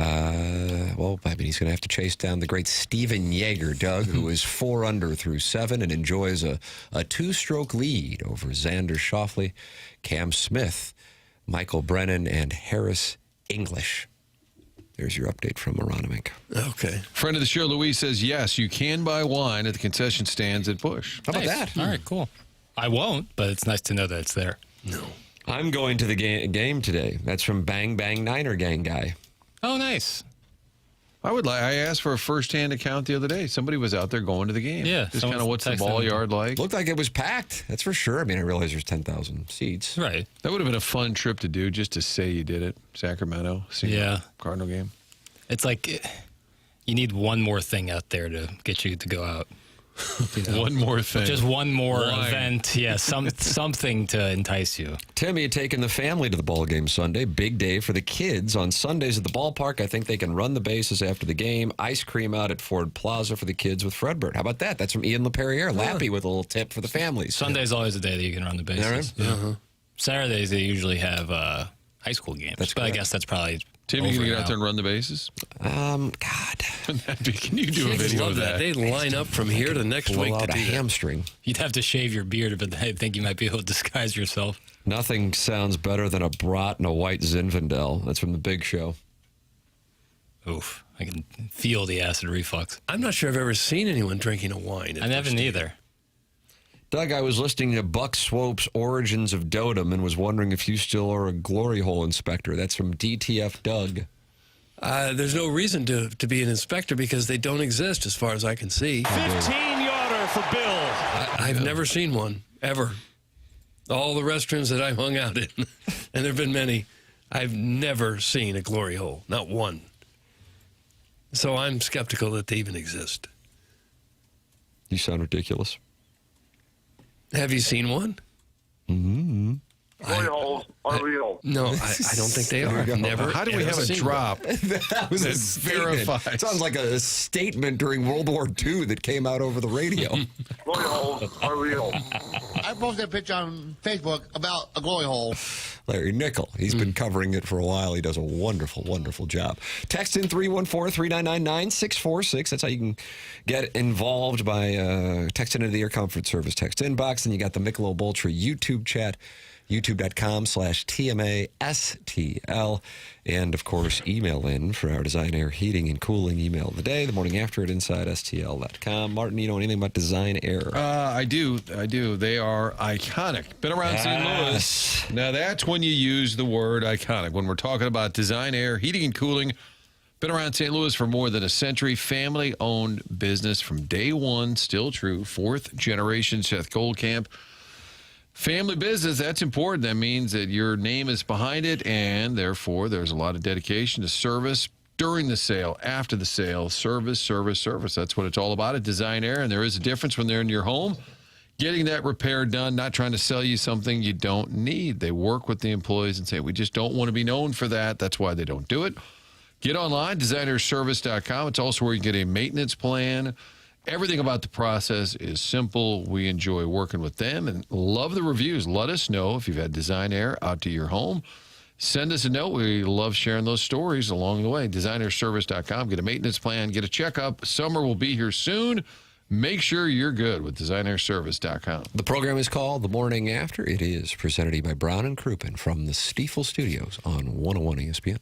Well, I mean, he's going to have to chase down the great Steven Yeager, Doug, who is 4 under through 7 and enjoys a 2-stroke lead over Xander Schauffele, Cam Smith, Michael Brennan, and Harris English. There's your update from Aronimink. Okay. Friend of the show, Louise, says, yes, you can buy wine at the concession stands at Busch. How about that? All right, cool. I won't, but it's nice to know that it's there. No. I'm going to the game today. That's from Bang Bang Niner Gang guy. Oh, nice. I asked for a first-hand account the other day. Somebody was out there going to the game. Yeah. Just kind of what's the ball yard like. Looked like it was packed. That's for sure. I mean, I realize there's 10,000 seats. Right. That would have been a fun trip to do, just to say you did it. Sacramento. Yeah. Cardinal game. It's like you need one more thing out there to get you to go out. You know? One more thing. Just one more event. Yeah, something to entice you. Timmy had taken the family to the ball game Sunday. Big day for the kids. On Sundays at the ballpark, I think they can run the bases after the game. Ice cream out at Ford Plaza for the kids with Fredbird. How about that? That's from Ian LaPerriere. Lappy with a little tip for the families. Sunday's always the day that you can run the bases. Right? Yeah. Uh-huh. Saturdays, they usually have high school games. But I guess that's probably Timmy, you can get out there and run the bases? God. Can you do a video of that? They line up from here to next week to do a hamstring. You'd have to shave your beard, but I think you might be able to disguise yourself. Nothing sounds better than a brat and a white Zinfandel. That's from The Big Show. Oof. I can feel the acid reflux. I'm not sure I've ever seen anyone drinking a wine. I haven't either. Doug, I was listening to Buck Swope's Origins of Dotem and was wondering if you still are a glory hole inspector. That's from DTF Doug. There's no reason to be an inspector because they don't exist as far as I can see. 15-yarder for Bill. I've never seen one, ever. All the restrooms that I've hung out in, and there have been many, I've never seen a glory hole, not one. So I'm skeptical that they even exist. You sound ridiculous. Have you seen one? Mm-hmm. Glory holes are real. No, I don't think they are. Never. How do we have a drop? That was a verified. Sounds like a statement during World War II that came out over the radio. Glory holes are real. I posted a picture on Facebook about a glory hole. Larry Nickel. He's been covering it for a while. He does a wonderful, wonderful job. Text in 314-399-9646. That's how you can get involved by texting into the Air Comfort Service text inbox. And you got the Michelob Ultra YouTube chat, youtube.com/TMASTL. And, of course, email in for our Design Air Heating and Cooling email of the day, the morning after at InsideSTL.com. Martin, you know anything about Design Air? I do. They are iconic. Been around St. Louis. Now, that's when you use the word iconic. When we're talking about Design Air Heating and Cooling, been around St. Louis for more than a century. Family-owned business from day one. Still true. 4th generation Seth Goldcamp. Family business, that's important. That means that your name is behind it, and therefore there's a lot of dedication to service during the sale, after the sale. Service. That's what it's all about at Design Air, and there is a difference when they're in your home. Getting that repair done, not trying to sell you something you don't need. They work with the employees and say, we just don't want to be known for that. That's why they don't do it. Get online, designerservice.com. It's also where you get a maintenance plan. Everything about the process is simple. We enjoy working with them and love the reviews. Let us know if you've had design error out to your home. Send us a note. We love sharing those stories along the way. Designerservice.com. Get a maintenance plan. Get a checkup. Summer will be here soon. Make sure you're good with designerservice.com. The program is called The Morning After. It is presented to you by Brown and Crouppen from the Stiefel Studios on 101 ESPN.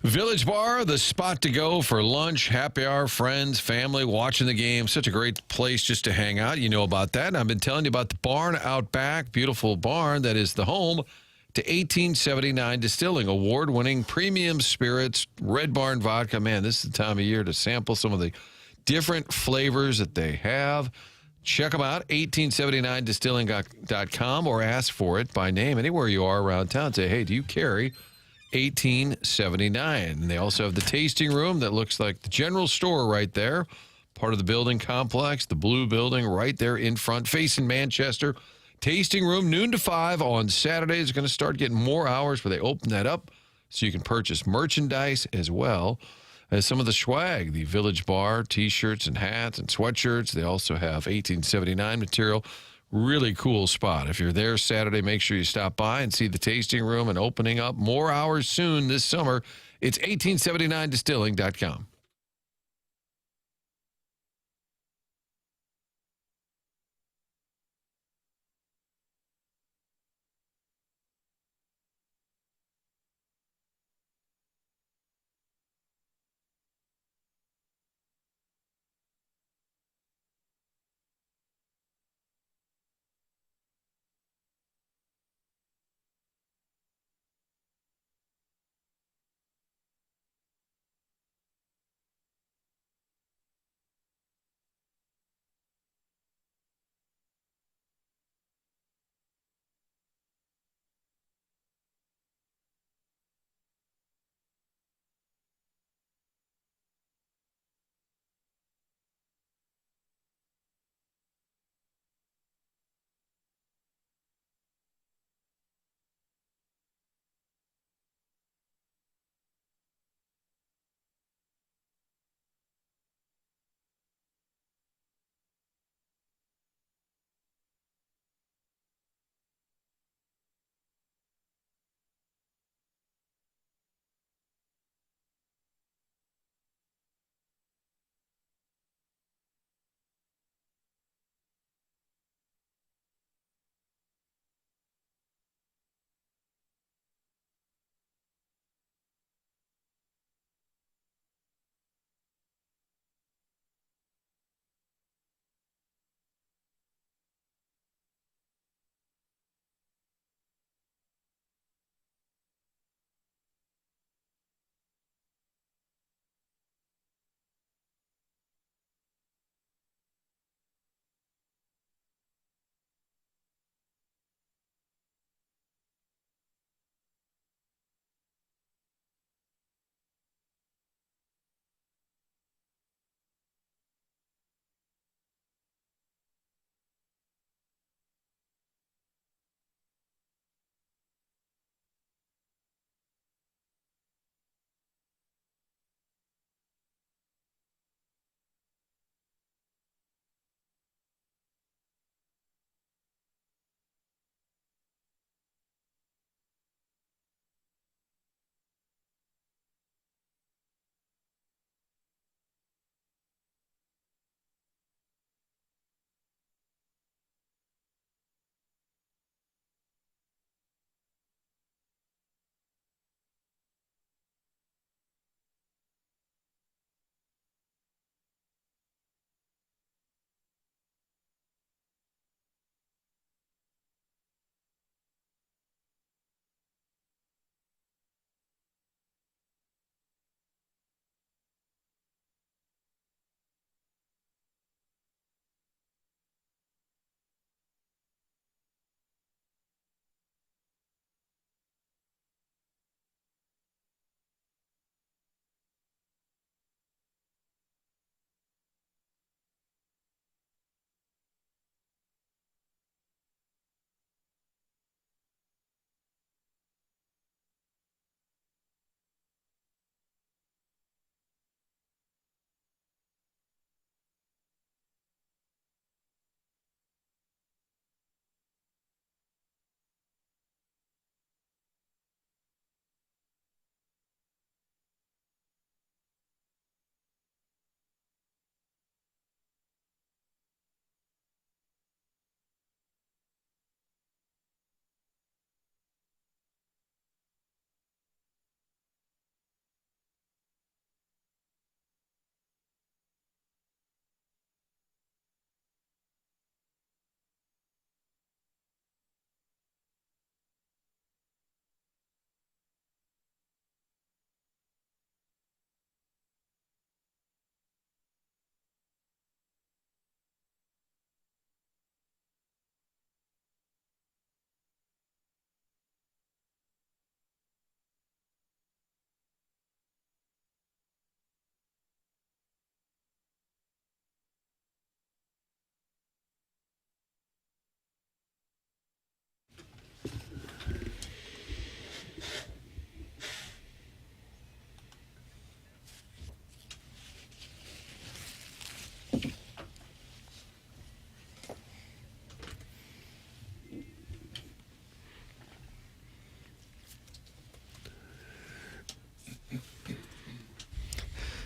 Village Bar, the spot to go for lunch, happy hour, friends, family, watching the game. Such a great place just to hang out. You know about that. And I've been telling you about the barn out back, beautiful barn that is the home to 1879 Distilling, award-winning premium spirits, Red Barn vodka. Man, this is the time of year to sample some of the different flavors that they have. Check them out, 1879distilling.com, or ask for it by name anywhere you are around town. Say, hey, do you carry 1879? And they also have the tasting room that looks like the general store right there, part of the building complex, the blue building right there in front, facing Manchester. Tasting room, noon to 5 on Saturdays. Going to start getting more hours where they open that up so you can purchase merchandise as well as some of the swag, the Village Bar T-shirts and hats and sweatshirts. They also have 1879 material. Really cool spot. If you're there Saturday, make sure you stop by and see the tasting room and opening up more hours soon this summer. It's 1879distilling.com.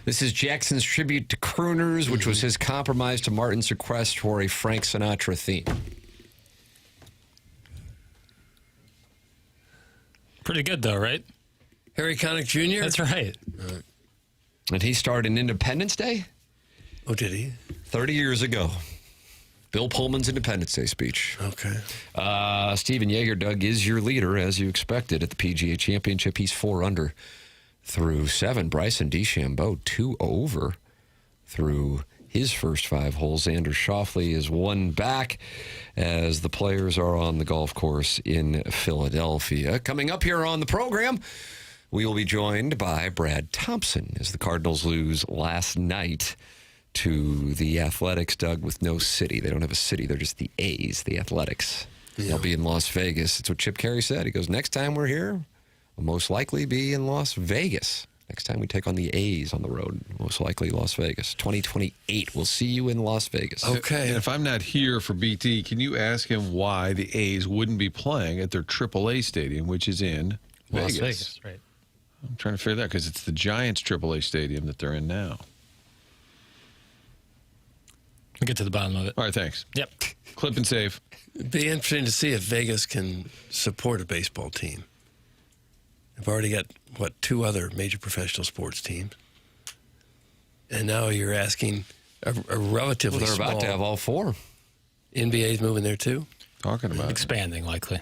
This is Jackson's tribute to crooners, which was his compromise to Martin's request for a Frank Sinatra theme. Pretty good, though, right? Harry Connick Jr.? That's right. And he starred in Independence Day? Oh, did he? 30 years ago. Bill Pullman's Independence Day speech. Okay. Steven Yeager, Doug, is your leader, as you expected, at the PGA Championship. He's 4 under through 7. Bryson DeChambeau, 2 over through his first 5 holes. Xander Schauffele is 1 back as the players are on the golf course in Philadelphia. Coming up here on the program, we will be joined by Brad Thompson as the Cardinals lose last night to the Athletics, Doug, with no city. They don't have a city. They're just the A's, the Athletics. Yeah. They'll be in Las Vegas. That's what Chip Carey said. He goes, next time we're here, we'll most likely be in Las Vegas. Next time we take on the A's on the road, most likely Las Vegas. 2028, we'll see you in Las Vegas. Okay. And if I'm not here for BT, can you ask him why the A's wouldn't be playing at their AAA stadium, which is in Las Vegas? Vegas, right. I'm trying to figure that out because it's the Giants' AAA stadium that they're in now. We'll get to the bottom of it. All right, thanks. Yep. Clip and save. It'd be interesting to see if Vegas can support a baseball team. They've already got, 2 other major professional sports teams. And now you're asking a relatively they're small... about to have all 4. NBA's moving there, too? Talking about expanding, likely.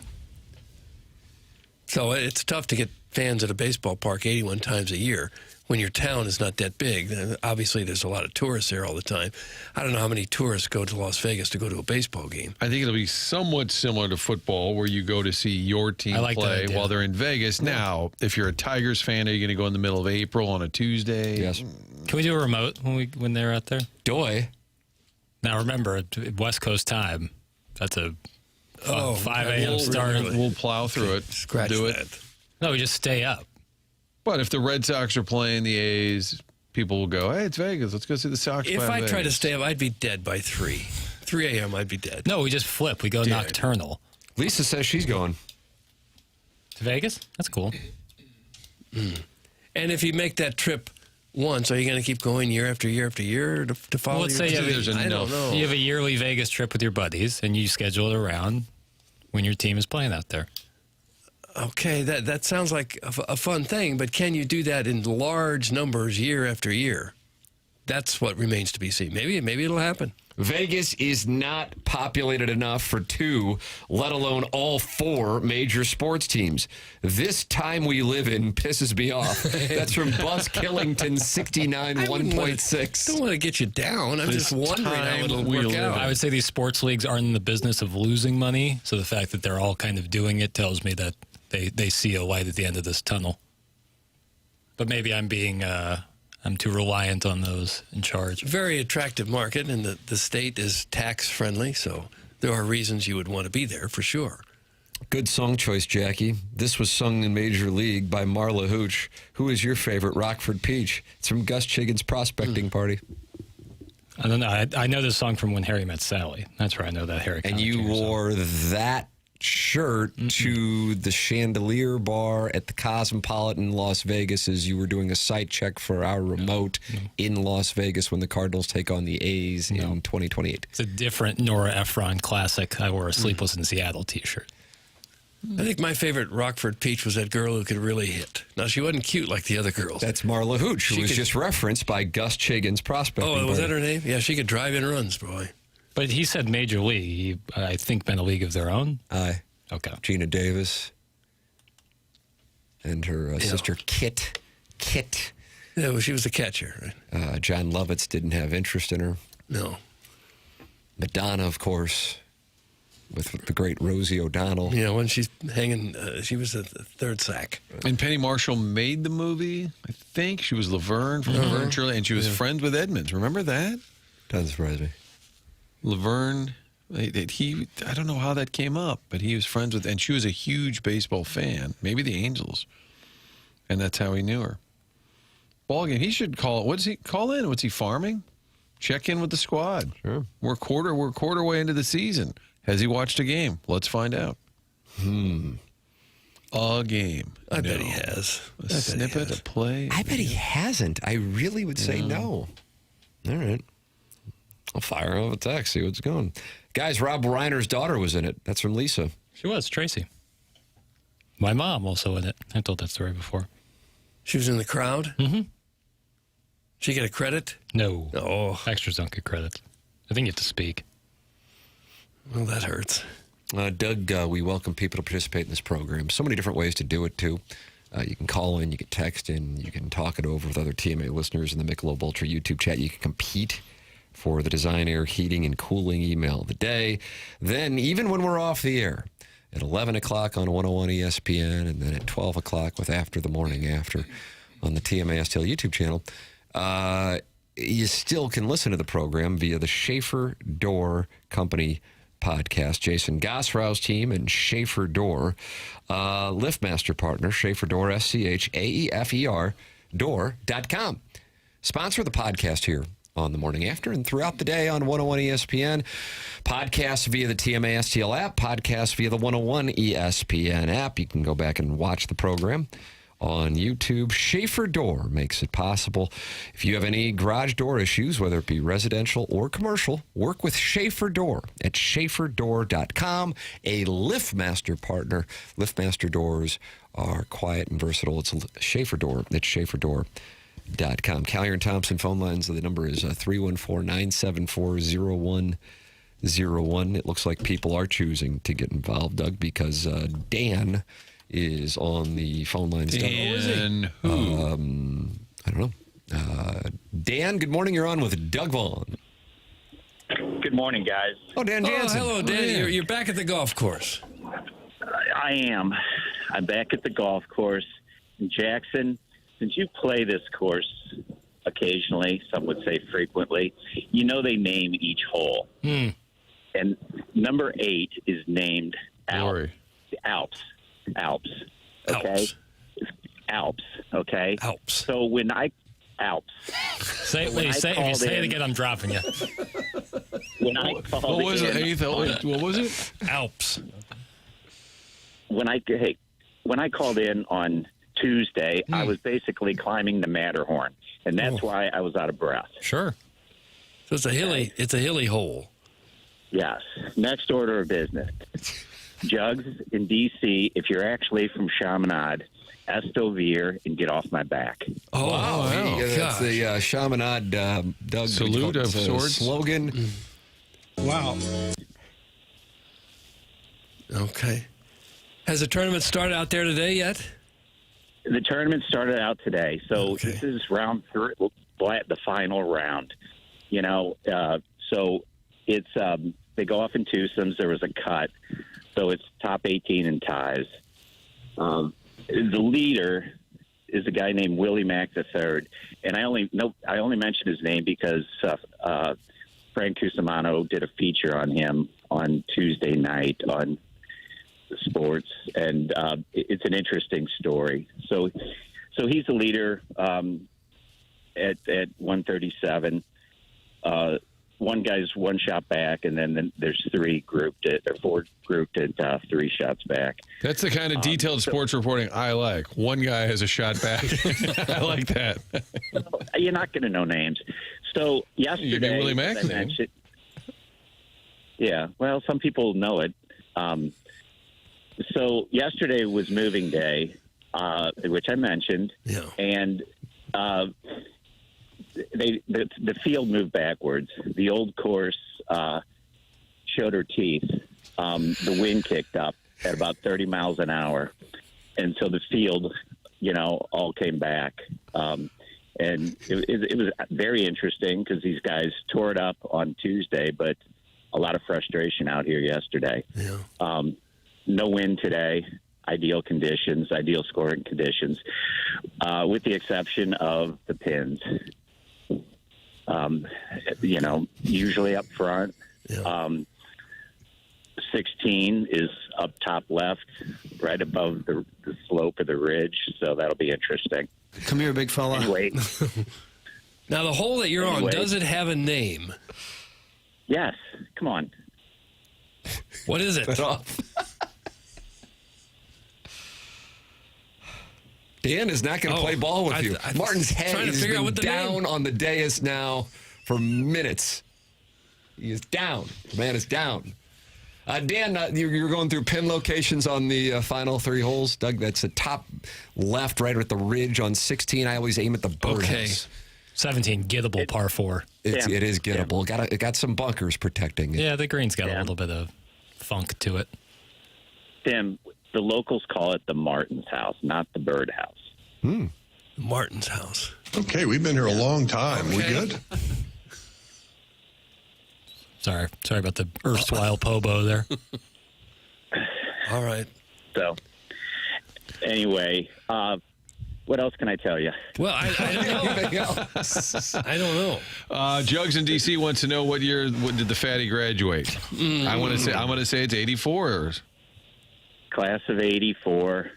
So it's tough to get fans at a baseball park 81 times a year when your town is not that big. Obviously, there's a lot of tourists there all the time. I don't know how many tourists go to Las Vegas to go to a baseball game. I think it'll be somewhat similar to football where you go to see your team play while they're in Vegas. Yeah. Now, if you're a Tigers fan, are you going to go in the middle of April on a Tuesday? Yes. Can we do a remote when they're out there? Doy. Now, remember, West Coast time. That's a 5 a.m. start. We'll plow through it. Scratch do that. it. No, we just stay up. But if the Red Sox are playing the A's, people will go, hey, it's Vegas. Let's go see the Sox play If I in try to Vegas. stay up, I'd be dead by 3. 3 a.m., I'd be dead. No, we just flip. We go nocturnal. Lisa says she's going. To Vegas? That's cool. And if you make that trip once, are you going to keep going year after year after year to follow Well, let's say I don't know. You have a yearly Vegas trip with your buddies, and you schedule it around when your team is playing out there. Okay, that sounds like a fun thing, but can you do that in large numbers year after year? That's what remains to be seen. Maybe it'll happen. Vegas is not populated enough for 2, let alone all 4 major sports teams. This time we live in pisses me off. That's from Buzz Killington, 69, 1.6. Don't want to get you down. I'm just wondering how it'll work out. I would say these sports leagues aren't in the business of losing money, so the fact that they're all kind of doing it tells me that they see a light at the end of this tunnel. But maybe I'm being... I'm too reliant on those in charge. Very attractive market, and the state is tax-friendly, so there are reasons you would want to be there for sure. Good song choice, Jackie. This was sung in Major League by Marla Hooch. Who is your favorite Rockford Peach? It's from Gus Chiggin's prospecting party. I don't know. I know this song from When Harry Met Sally. That's where I know that Harry. And you wore that shirt to the Chandelier Bar at the Cosmopolitan Las Vegas as you were doing a site check for our remote in Las Vegas when the Cardinals take on the A's in 2028. It's a different Nora Ephron classic. I wore a Sleepless in Seattle t-shirt. I think my favorite Rockford Peach was that girl who could really hit. Now, she wasn't cute like the other girls. That's Marla Hooch, who was just referenced by Gus Chiggin's prospecting Oh, was party. that her name? Yeah, she could drive in runs, boy. But he said Major League. He, I think, meant a league of their own. Aye. Okay. Gina Davis and her sister Kit. Yeah, well, she was the catcher. Right? John Lovitz didn't have interest in her. No. Madonna, of course, with the great Rosie O'Donnell. Yeah, when she's hanging, she was the third sack. And Penny Marshall made the movie, I think. She was Laverne from Laverne Shirley, and she was friends with Edmonds. Remember that? Doesn't surprise me. Laverne, I don't know how that came up, but he was friends with, and she was a huge baseball fan, maybe the Angels, and that's how he knew her. Ball game, he should call. What does he call in? What's he farming? Check in with the squad. Sure. We're quarter way into the season. Has he watched a game? Let's find out. A game. I bet he has. A snippet, a play? I bet he hasn't. I really would say no. All right. I'll fire off a text, see what's going. Guys, Rob Reiner's daughter was in it. That's from Lisa. She was, Tracy. My mom also in it. I told that story before. She was in the crowd? Mm-hmm. She get a credit? No. Oh. Extras don't get credits. I think you have to speak. Well, that hurts. Doug, we welcome people to participate in this program. So many different ways to do it, too. You can call in, you can text in, you can talk it over with other TMA listeners in the Michelob Ultra YouTube chat. You can compete for the Design Air Heating and Cooling email of the day. Then, even when we're off the air, at 11 o'clock on 101 ESPN, and then at 12 o'clock with After the Morning After on the TMA STL YouTube channel, you still can listen to the program via the Schaefer Door Company podcast. Jason Gosrow's team and Schaefer Door, LiftMaster partner, Schaefer Door, SCHAEFER, door.com. Sponsor the podcast here on the Morning After and throughout the day on 101 ESPN. Podcasts via the TMA STL app, podcasts via the 101 ESPN app. You can go back and watch the program on YouTube. Schaefer Door makes it possible. If you have any garage door issues, whether it be residential or commercial, work with Schaefer Door at schaeferdoor.com, a LiftMaster partner. LiftMaster doors are quiet and versatile. It's Schaefer Door at schaeferdoor.com. Callier and Thompson phone lines, the number is 314-974-0101. It looks like people are choosing to get involved, Doug, because Dan is on the phone lines. Dan who? I don't know. Dan, good morning. You're on with Doug Vaughn. Good morning, guys. Oh, Dan Jansen. Oh, hello, Dan. You're back at the golf course. I am. I'm back at the golf course. And Jackson, since you play this course occasionally, some would say frequently, you know they name each hole. And number 8 is named Alps. Okay? Alps. Okay? Alps. So when Alps. If you say it again, I'm dropping you. When I called What was it? in, What was it? Alps. When I called in on Tuesday, I was basically climbing the Matterhorn, and that's why I was out of breath. Sure. So it's a hilly hole. Yes. Next order of business. Jugs in D.C., if you're actually from Chaminade, Estovere and get off my back. Oh, wow. That's the Chaminade Doug salute of sorts slogan. Wow. Okay. Has the tournament started out there today yet? The tournament started out today, so this is round 3, the final round. You know, so it's they go off in twosomes. There was a cut, so it's top 18 in ties. The leader is a guy named Willie Mack III, and I only mentioned his name because Frank Cusimano did a feature on him on Tuesday night on sports, and it's an interesting story. So he's the leader at 137. One guy's one shot back, and then there's 4 grouped at 3 shots back. That's the kind of detailed sports reporting I like. One guy has a shot back. I like that. You're not going to know names. So yesterday, you mean Willie Mack's name? Yeah, well, some people know it. So yesterday was moving day, which I mentioned, and the field moved backwards. The old course showed her teeth. The wind kicked up at about 30 miles an hour, and so the field, all came back. And it was very interesting because these guys tore it up on Tuesday, but a lot of frustration out here yesterday. Yeah. No wind today. Ideal conditions, ideal scoring conditions, with the exception of the pins. Usually up front. 16 is up top left, right above the slope of the ridge, so that'll be interesting. Come here, big fella. Anyway. Now, the hole that you're on, does it have a name? Yes. Come on. What is it? Dan is not going to play ball with you. Martin's head has been down on the dais now for minutes. He is down. The man is down. Dan, you're going through pin locations on the final 3 holes. Doug, that's the top left, right at the ridge on 16. I always aim at the birdhouse. 17, gettable par 4. It is gettable. It got some bunkers protecting it. Yeah, the green's got a little bit of funk to it. Tim, the locals call it the Martin's house, not the birdhouse. Martin's house. Okay, we've been here a long time. We good? Sorry about the erstwhile Pobo there. All right. So, anyway, what else can I tell you? Well, I don't know. I don't know. Jugs in D.C. wants to know what did the fatty graduate? I'm going to say it's 84. Class of 84.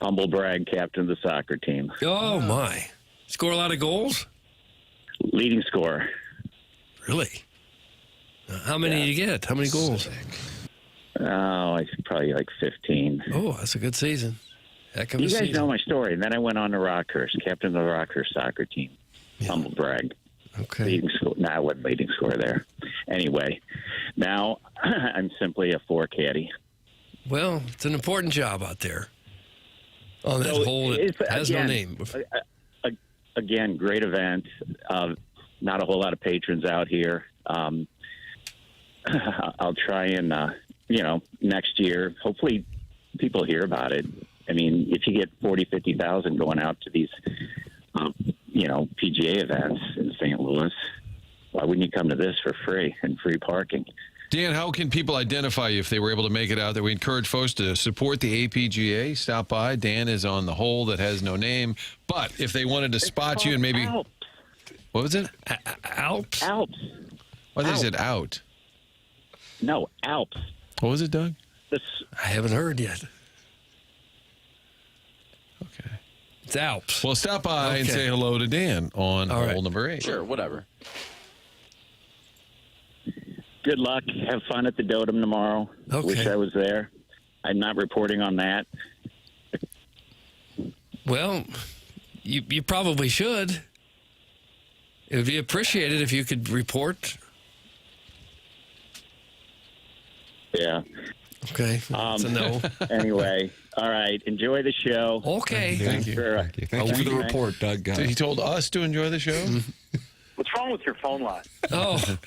Humble brag, captain of the soccer team. Oh, my. Score a lot of goals? Leading scorer. Really? How many did you get? How many goals? Oh, probably like 15. Oh, that's a good season. Heck of a you guys season. know my story. And then I went on to Rockhurst, captain of the Rockhurst soccer team. Humble brag. Okay. Leading score. No, I wasn't leading scorer there. Anyway, now I'm simply a 4 caddy. Well, it's an important job out there. On that hole that has no name. Again, great event. Not a whole lot of patrons out here. I'll try and, next year, hopefully people hear about it. I mean, if you get 40, 50,000 going out to these, PGA events in St. Louis, why wouldn't you come to this for free and free parking? Dan, how can people identify you if they were able to make it out there? We encourage folks to support the APGA. Stop by. Dan is on the hole that has no name. But if they wanted to spot you and maybe... Alps. What was it? Alps? Alps. Oh, they said out. No, Alps. What was it, Doug? I haven't heard yet. Okay. It's Alps. Well, stop by and say hello to Dan on hole number 8. Sure, whatever. Good luck. Have fun at the Dotem tomorrow. Okay. Wish I was there. I'm not reporting on that. Well, you probably should. It would be appreciated if you could report. Yeah. Okay. That's a no. Anyway, all right. Enjoy the show. Okay. Thank you. Thank you for the report, Doug. He told us to enjoy the show? What's wrong with your phone line? Oh.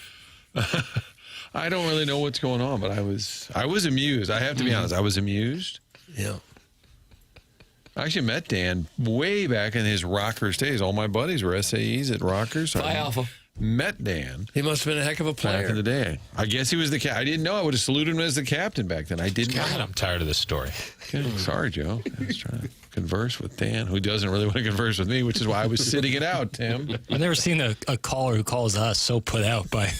I don't really know what's going on, but I was amused. I have to be honest. I was amused. Yeah. I actually met Dan way back in his Rockers days. All my buddies were SAEs at Rockers. Phi Alpha. Met Dan. He must have been a heck of a player. Back in the day. I guess he was the captain. I didn't know. I would have saluted him as the captain back then. I didn't know. I'm tired of this story. Okay. Sorry, Joe. I was trying to converse with Dan, who doesn't really want to converse with me, which is why I was sitting it out, Tim. I've never seen a caller who calls us so put out by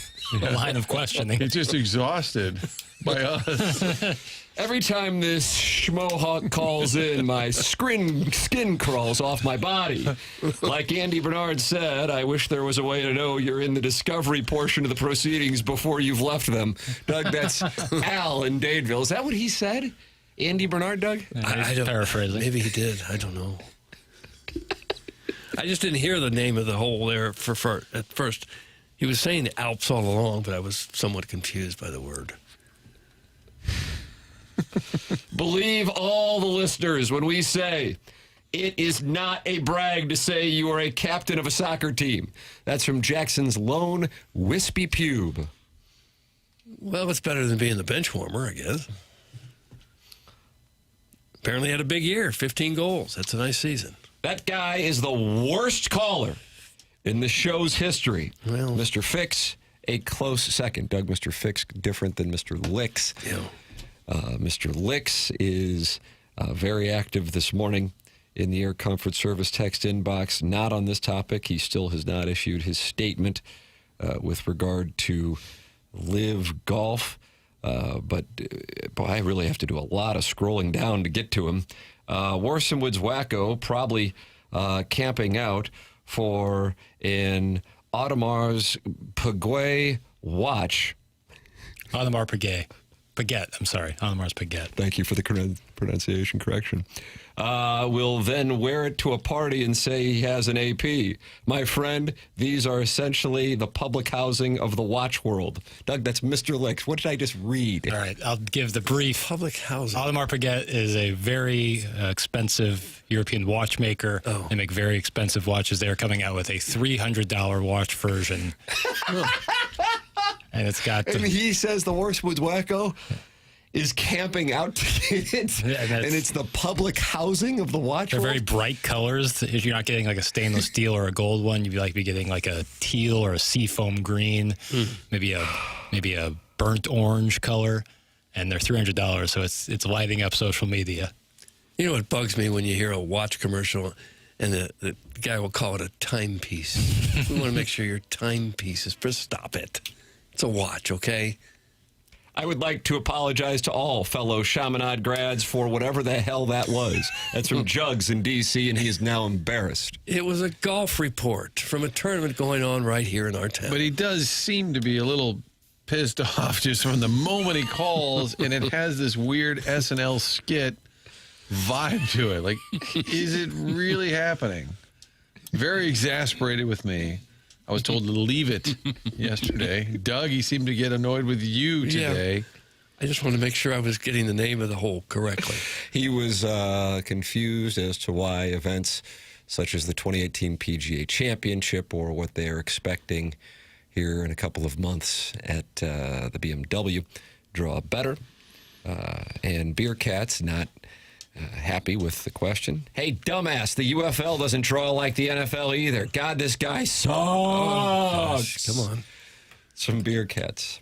a line of questioning. He's just exhausted by us. Every time this schmohawk calls in, my skin crawls off my body. Like Andy Bernard said, I wish there was a way to know you're in the discovery portion of the proceedings before you've left them. Doug, that's Al in Dadeville. Is that what he said? Andy Bernard, Doug? I don't, paraphrasing. Maybe he did. I don't know. I just didn't hear the name of the hole there at first. He was saying the Alps all along, but I was somewhat confused by the word. Believe all the listeners when we say it is not a brag to say you are a captain of a soccer team. That's from Jackson's lone wispy pube. Well, it's better than being the bench warmer, I guess. Apparently had a big year, 15 goals. That's a nice season. That guy is the worst caller in the show's history. Well, Mr. Fix, a close second. Doug, Mr. Fix, different than Mr. Licks. Yeah. Mr. Licks is very active this morning in the Air Comfort Service text inbox. Not on this topic. He still has not issued his statement with regard to live golf. But boy, I really have to do a lot of scrolling down to get to him. Warson Woods Wacko probably camping out for an Audemars Piguet watch. Audemars Piguet. Baguette, I'm sorry. Audemars Piguet. Thank you for the pronunciation correction. will then wear it to a party and say he has an AP. My friend, these are essentially the public housing of the watch world. Doug, that's Mr. Licks. What did I just read? All right, I'll give the brief. Public housing. Audemars Piguet is a very expensive European watchmaker. Oh. They make very expensive watches. They're coming out with a $300 watch version. And it's got... And he says the worst with Wacko is camping out to get it, and it's the public housing of the watch They're world? very bright colors. If you're not getting like a stainless steel or a gold one, you'd be getting like a teal or a seafoam green, maybe a burnt orange color, and they're $300. So it's lighting up social media. You know what bugs me when you hear a watch commercial and the guy will call it a timepiece. We want to make sure your timepiece is. Just stop it. It's a watch, okay? I would like to apologize to all fellow Chaminade grads for whatever the hell that was. That's from Jugs in D.C., and he is now embarrassed. It was a golf report from a tournament going on right here in our town. But he does seem to be a little pissed off just from the moment he calls, and it has this weird SNL skit vibe to it. Like, is it really happening? Very exasperated with me. I was told to leave it yesterday. Doug, he seemed to get annoyed with you today. Yeah. I just want to make sure I was getting the name of the hole correctly. He was confused as to why events such as the 2018 PGA Championship or what they're expecting here in a couple of months at the BMW draw better. And Beer Cat's not happy with the question. Hey, dumbass, the UFL doesn't draw like the NFL either. God, this guy sucks. Oh, gosh, come on. Some Beer Cats.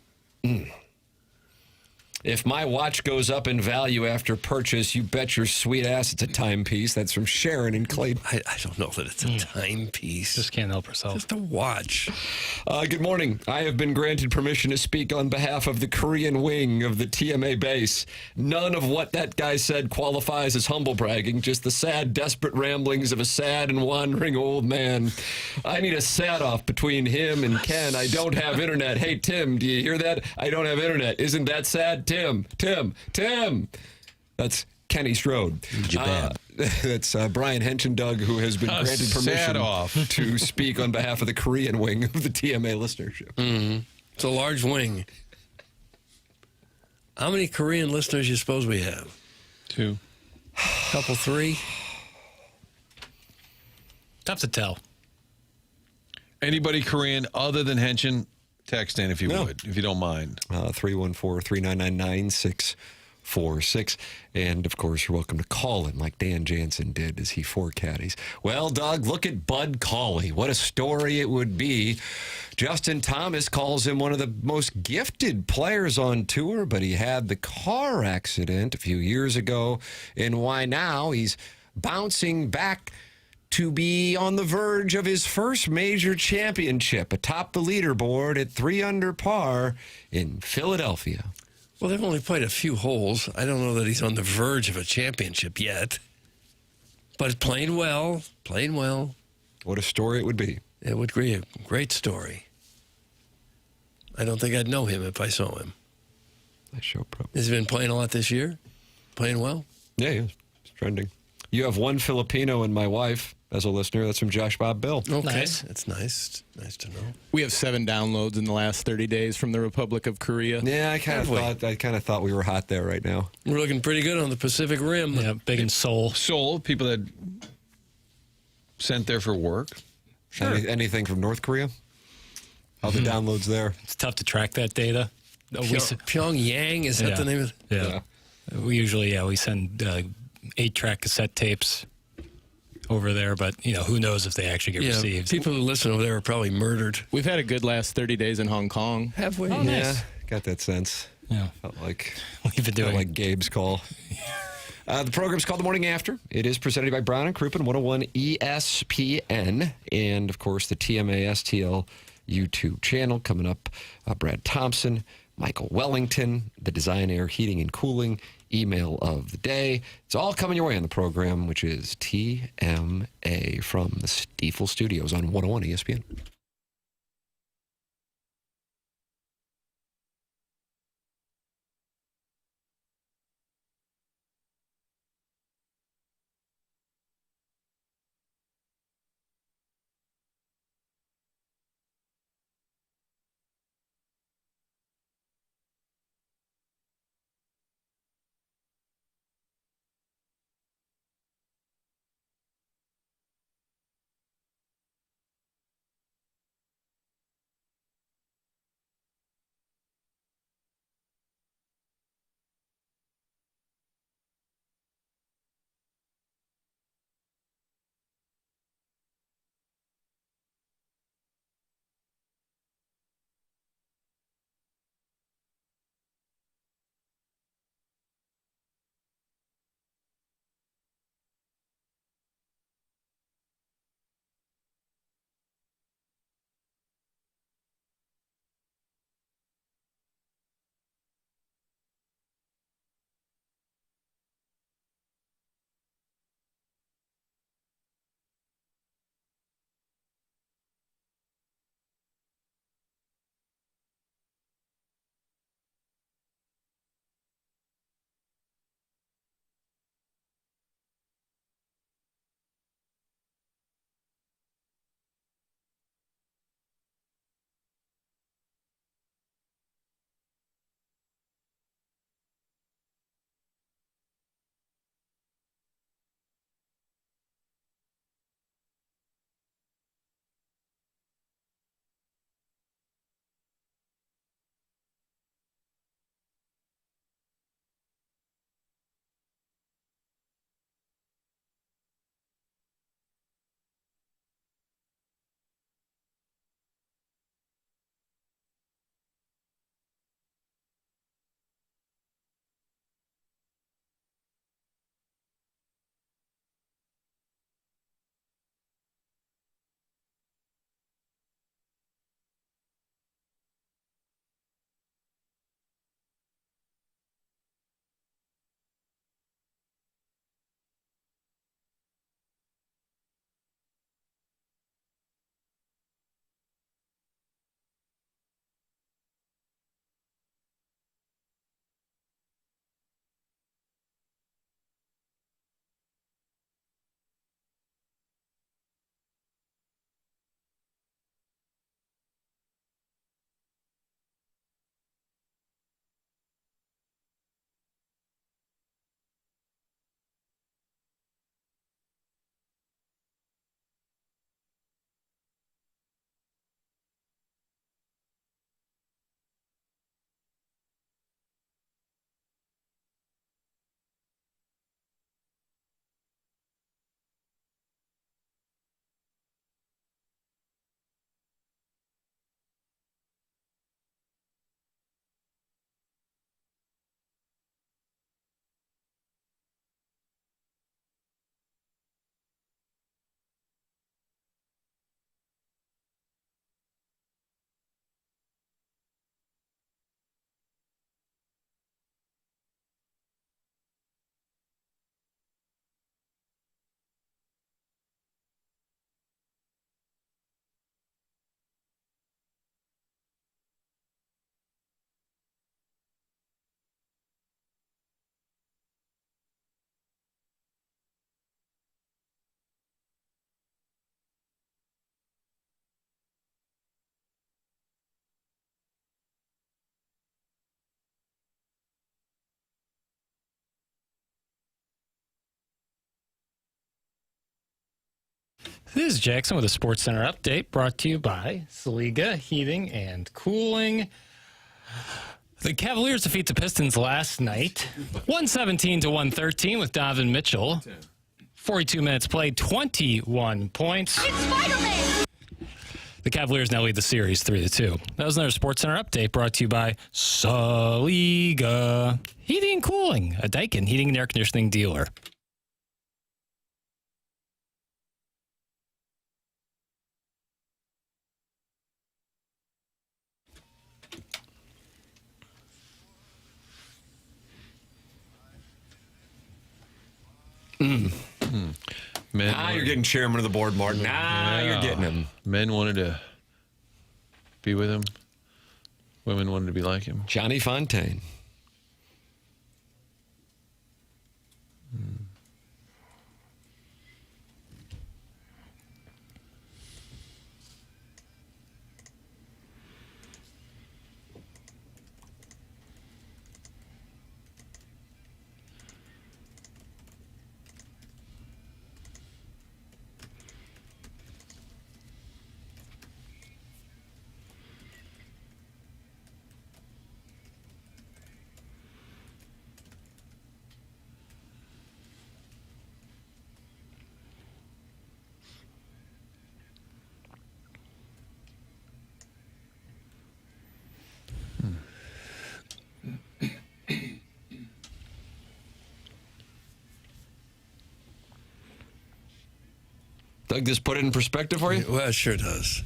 If my watch goes up in value after purchase, you bet your sweet ass it's a timepiece. That's from Sharon and Clayton. I don't know that it's a timepiece. Just can't help herself. Just a watch. Good morning. I have been granted permission to speak on behalf of the Korean wing of the TMA base. None of what that guy said qualifies as humble bragging, just the sad, desperate ramblings of a sad and wandering old man. I need a sad-off between him and Ken. I don't have internet. Hey, Tim, do you hear that? I don't have internet. Isn't that sad? Tim. That's Kenny Strode. That's Brian Henson Doug, who has been granted permission to speak on behalf of the Korean wing of the TMA listenership. Mm-hmm. It's a large wing. How many Korean listeners you suppose we have? 2. Couple, 3? Tough to tell. Anybody Korean other than Henson, text in if you would, if you don't mind. 314-399-9646. And, of course, you're welcome to call in like Dan Jansen did as he 4 caddies. Well, Doug, look at Bud Cauley. What a story it would be. Justin Thomas calls him one of the most gifted players on tour, but he had the car accident a few years ago. And why now he's bouncing back to be on the verge of his first major championship atop the leaderboard at 3 under par in Philadelphia. Well, they've only played a few holes. I don't know that he's on the verge of a championship yet. But playing well. What a story it would be. It would be a great story. I don't think I'd know him if I saw him. Nice show, pro. Has he been playing a lot this year? Playing well? Yeah, he is. It's trending. You have one Filipino and my wife as a listener. That's from Josh Bob Bill. Okay. Nice. That's nice. Nice to know. We have 7 downloads in the last 30 days from the Republic of Korea. Yeah, I kind of thought we were hot there right now. We're looking pretty good on the Pacific Rim. Yeah, big in Seoul. Seoul, people that sent there for work. Sure. Anything from North Korea? How the downloads there? It's tough to track that data. Pyongyang, is that the name of it? Yeah. We usually, we send 8-track cassette tapes over there, but who knows if they actually get received. People who listen over there are probably murdered. We've had a good last 30 days in Hong Kong. Have we? Oh, nice. Yeah, got that sense. Yeah. Felt like Gabe's call. The program's called The Morning After. It is presented by Brown & Crouppen, 101 ESPN, and, of course, the TMA STL YouTube channel. Coming up, Brad Thompson, Michael Wellington, the Design Air Heating and Cooling email of the day. It's all coming your way on the program, which is TMA from the Stiefel Studios on 101 ESPN. This is Jackson with a Sports Center update brought to you by Saliga Heating and Cooling. The Cavaliers defeat the Pistons last night, 117-113 with Donovan Mitchell. 42 minutes played, 21 points. It's Spider-Man! The Cavaliers now lead the series 3-2. That was another Sports Center update brought to you by Saliga Heating and Cooling, a Daikin heating and air conditioning dealer. Now you're getting chairman of the board, Martin. Now you're getting him. Men wanted to be with him. Women wanted to be like him. Johnny Fontaine. Doug, this put it in perspective for you? Well, it sure does.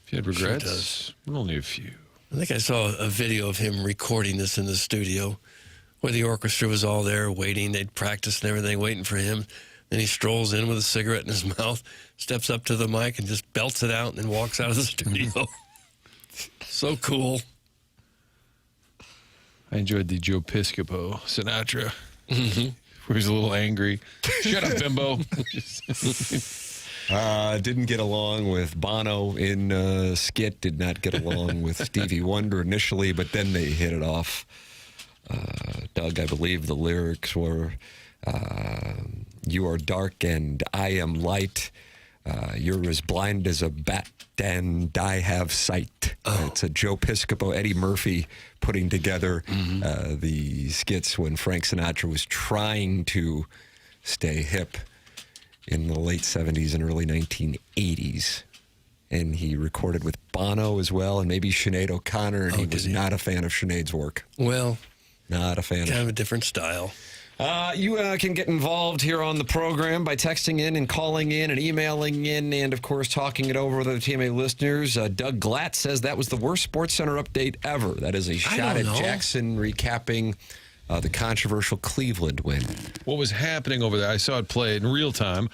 If you had regrets, Sure does. Only a few. I think I saw a video of him recording this in the studio where the orchestra was all there waiting. They'd practiced and everything, waiting for him. Then he strolls in with a cigarette in his mouth, steps up to the mic and just belts it out and then walks out of the studio. So cool. I enjoyed the Joe Piscopo Sinatra, where he's a little angry. Shut up, bimbo. Didn't get along with Bono in Skit. Did not get along with Stevie Wonder initially, but then they hit it off. Doug, I believe the lyrics were, you are dark and I am light. You're as blind as a bat and I have sight. It's a Joe Piscopo, Eddie Murphy putting together the skits when Frank Sinatra was trying to stay hip in the late 70s and early 1980s. And he recorded with Bono as well, and maybe Sinead O'Connor, and he was not a fan of Sinead's work. Well, not a fan. Kind of a different style. You can get involved here on the program by texting in and calling in and emailing in and, of course, talking it over with other TMA listeners. Doug Glatt says that was the worst Sports Center update ever. That is a shot at Jackson recapping the controversial Cleveland win. What was happening over there, I saw it play in real time.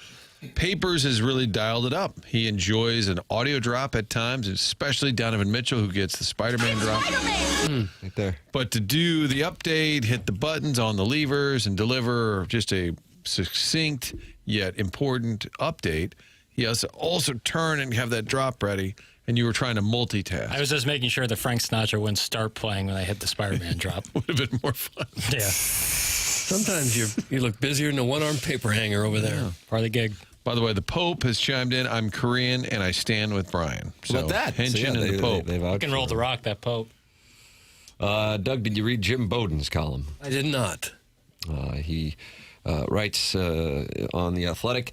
Papers has really dialed it up. He enjoys an audio drop at times, especially Donovan Mitchell, who gets the Spider-Man drop. Right there. But to do the update, hit the buttons on the levers, and deliver just a succinct yet important update, he has to also turn and have that drop ready, and you were trying to multitask. I was just making sure that Frank Sinatra wouldn't start playing when I hit the Spider-Man drop. Would have been more fun. Yeah. Sometimes you look busier than a one-armed paper hanger over there. Yeah. Part of the gig. By the way, the Pope has chimed in. I'm Korean, and I stand with Brian. So about that? Henshin and the Pope. You can roll the rock, that Pope. Doug, did you read Jim Bowden's column? I did not. He writes on The Athletic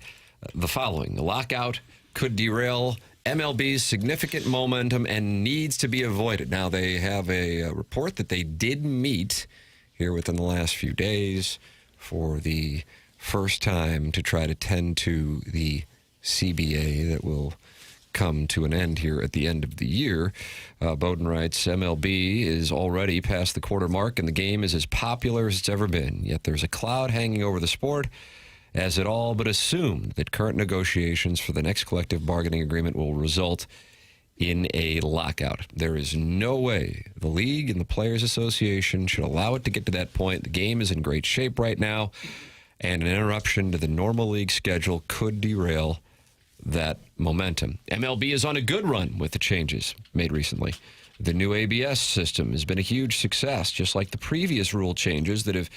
the following. The lockout could derail MLB's significant momentum and needs to be avoided. Now, they have a report that they did meet here within the last few days for the first time to try to tend to the CBA that will come to an end here at the end of the year. Bowden writes, MLB is already past the quarter mark and the game is as popular as it's ever been. Yet there's a cloud hanging over the sport as it all but assumed that current negotiations for the next collective bargaining agreement will result in a lockout. There is no way the league and the Players Association should allow it to get to that point. The game is in great shape right now, and an interruption to the normal league schedule could derail that momentum. MLB is on a good run with the changes made recently. The new ABS system has been a huge success, just like the previous rule changes that have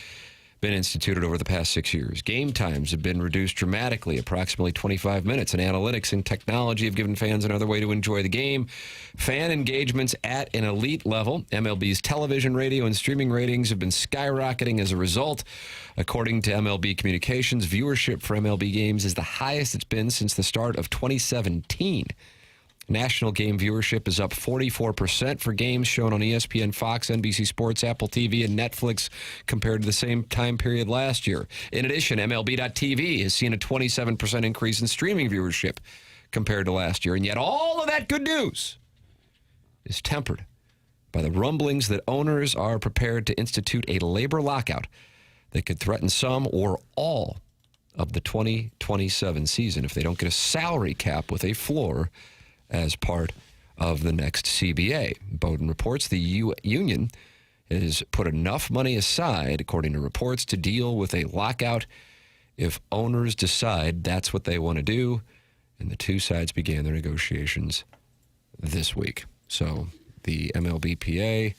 been instituted over the past 6 years. Game times have been reduced dramatically, approximately 25 minutes, and analytics and technology have given fans another way to enjoy the game. Fan engagements at an elite level. MLB's television, radio, and streaming ratings have been skyrocketing as a result. According to MLB Communications, viewership for MLB games is the highest it's been since the start of 2017. National game viewership is up 44% for games shown on ESPN, Fox, NBC Sports, Apple TV, and Netflix compared to the same time period last year. In addition, MLB.TV has seen a 27% increase in streaming viewership compared to last year. And yet all of that good news is tempered by the rumblings that owners are prepared to institute a labor lockout that could threaten some or all of the 2027 season if they don't get a salary cap with a floor as part of the next CBA. Bowden reports the union has put enough money aside, according to reports, to deal with a lockout if owners decide that's what they want to do. And the two sides began their negotiations this week. So the MLBPA,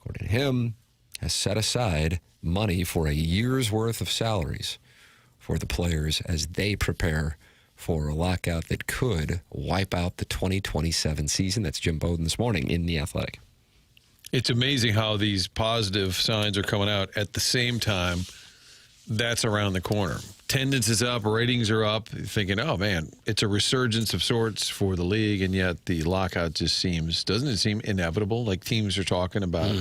according to him, has set aside money for a year's worth of salaries for the players as they prepare for a lockout that could wipe out the 2027 season. That's Jim Bowden this morning in The Athletic. It's amazing how these positive signs are coming out at the same time. That's around the corner. Attendance is up, ratings are up. You're thinking, oh man, it's a resurgence of sorts for the league, and yet the lockout just doesn't it seem inevitable? Like teams are talking about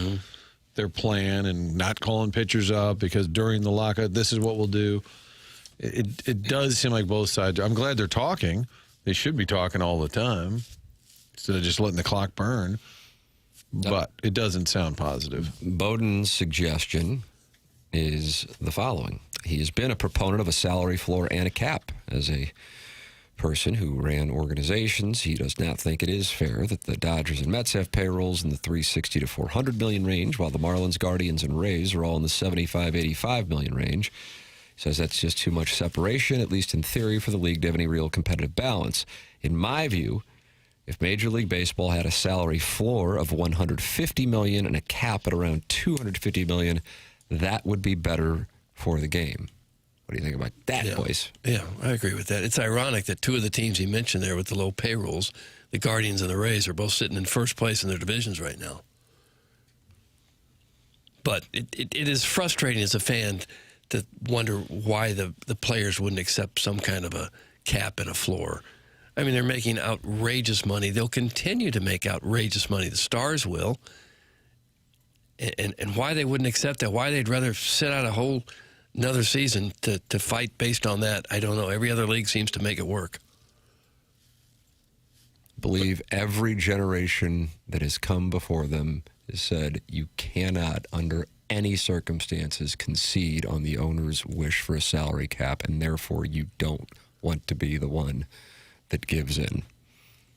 their plan and not calling pitchers up because during the lockout, this is what we'll do. It does seem like both sides. I'm glad they're talking. They should be talking all the time instead of just letting the clock burn. But it doesn't sound positive. Bowden's suggestion is the following. He has been a proponent of a salary floor and a cap. As a person who ran organizations, he does not think it is fair that the Dodgers and Mets have payrolls in the $360 to $400 million range, while the Marlins, Guardians, and Rays are all in the $75-85 million range. Says that's just too much separation, at least in theory, for the league to have any real competitive balance. In my view, if Major League Baseball had a salary floor of $150 million and a cap at around $250 million, that would be better for the game. What do you think about that, boys? Yeah, I agree with that. It's ironic that two of the teams he mentioned there with the low payrolls, the Guardians and the Rays, are both sitting in first place in their divisions right now. But it is frustrating as a fan to wonder why the players wouldn't accept some kind of a cap and a floor. I mean, they're making outrageous money. They'll continue to make outrageous money. The Stars will. And why they wouldn't accept that, why they'd rather sit out another season to fight based on that, I don't know. Every other league seems to make it work. Believe every generation that has come before them has said you cannot, under any circumstances, concede on the owner's wish for a salary cap, and therefore you don't want to be the one that gives in.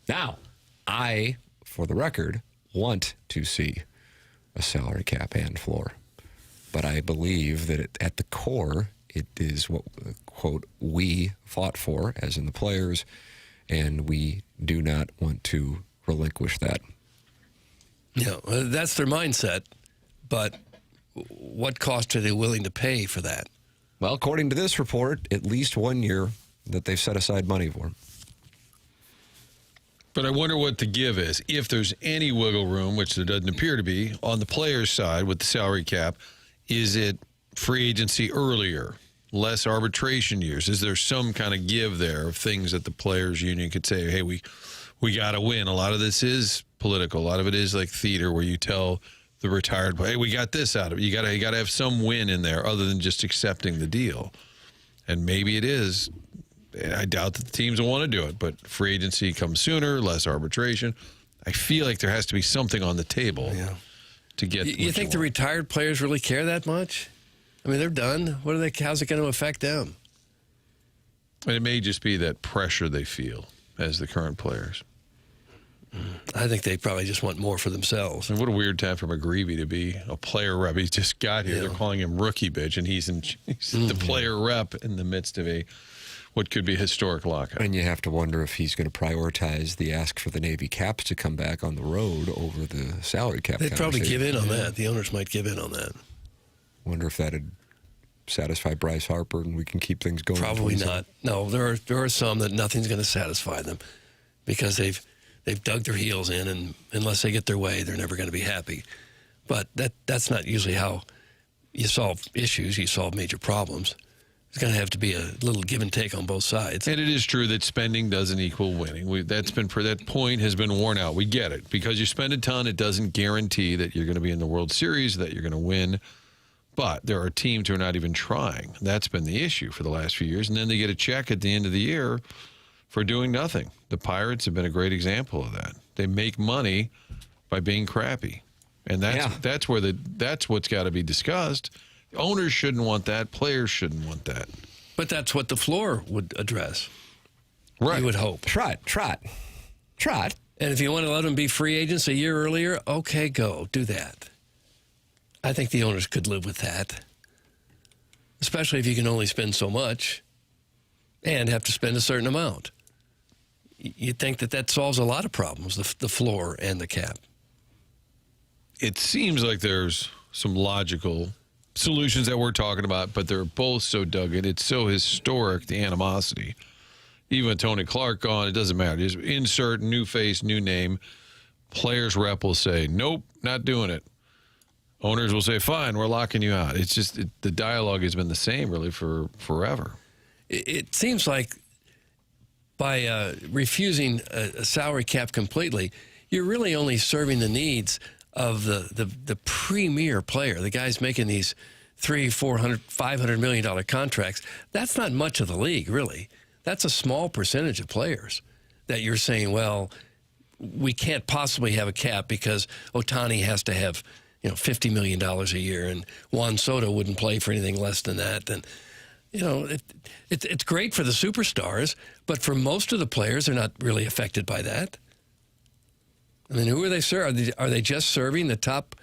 Now, I, for the record, want to see a salary cap and floor, but I believe that at the core, it is what, quote, we fought for, as in the players, and we do not want to relinquish that. Yeah, that's their mindset, but what cost are they willing to pay for that? Well, according to this report, at least 1 year that they've set aside money for. But I wonder what the give is. If there's any wiggle room, which there doesn't appear to be, on the players' side with the salary cap, is it free agency earlier, less arbitration years? Is there some kind of give there of things that the players' union could say, hey, we got to win? A lot of this is political. A lot of it is like theater where you tell the retired player, hey, we got this out of it. You got to have some win in there other than just accepting the deal. And maybe it is. I doubt that the teams will want to do it, but free agency comes sooner, less arbitration. I feel like there has to be something on the table to get. You think the retired players really care that much? I mean, they're done. How's it going to affect them? And it may just be that pressure they feel as the current players. I think they probably just want more for themselves. And what a weird time for McGreevy to be a player rep. He just got here. Yeah. They're calling him rookie bitch, and he's the player rep in the midst of what could be a historic lockout. And you have to wonder if he's going to prioritize the ask for the Navy caps to come back on the road over the salary cap. They'd probably give in on that. The owners might give in on that. Wonder if that'd satisfy Bryce Harper and we can keep things going. Probably not. No, there are some that nothing's going to satisfy them because they've dug their heels in, and unless they get their way, they're never going to be happy. But that's not usually how you solve issues. You solve major problems. It's going to have to be a little give and take on both sides. And it is true that spending doesn't equal winning. That point has been worn out. We get it. Because you spend a ton, it doesn't guarantee that you're going to be in the World Series, that you're going to win. But there are teams who are not even trying. That's been the issue for the last few years. And then they get a check at the end of the year for doing nothing. The Pirates have been a great example of that. They make money by being crappy. And that's what's got to be discussed. Owners shouldn't want that. Players shouldn't want that. But that's what the floor would address. Right. You would hope. Try it. And if you want to let them be free agents a year earlier, okay, go. Do that. I think the owners could live with that. Especially if you can only spend so much and have to spend a certain amount. You'd think that solves a lot of problems, the floor and the cap. It seems like there's some logical solutions that we're talking about, but they're both so dug in. It's so historic, the animosity. Even with Tony Clark gone, it doesn't matter. Just insert new face, new name. Players rep will say, nope, not doing it. Owners will say, fine, we're locking you out. It's just the dialogue has been the same really for forever. It seems like by refusing a salary cap completely, you're really only serving the needs of the premier player, the guys making these $300, $400, $500 million contracts. That's not much of the league, really. That's a small percentage of players that you're saying, well, we can't possibly have a cap because Ohtani has to have $50 million a year, and Juan Soto wouldn't play for anything less than that. And it's great for the superstars, but for most of the players, they're not really affected by that. I mean, who are they serving? Are they just serving the top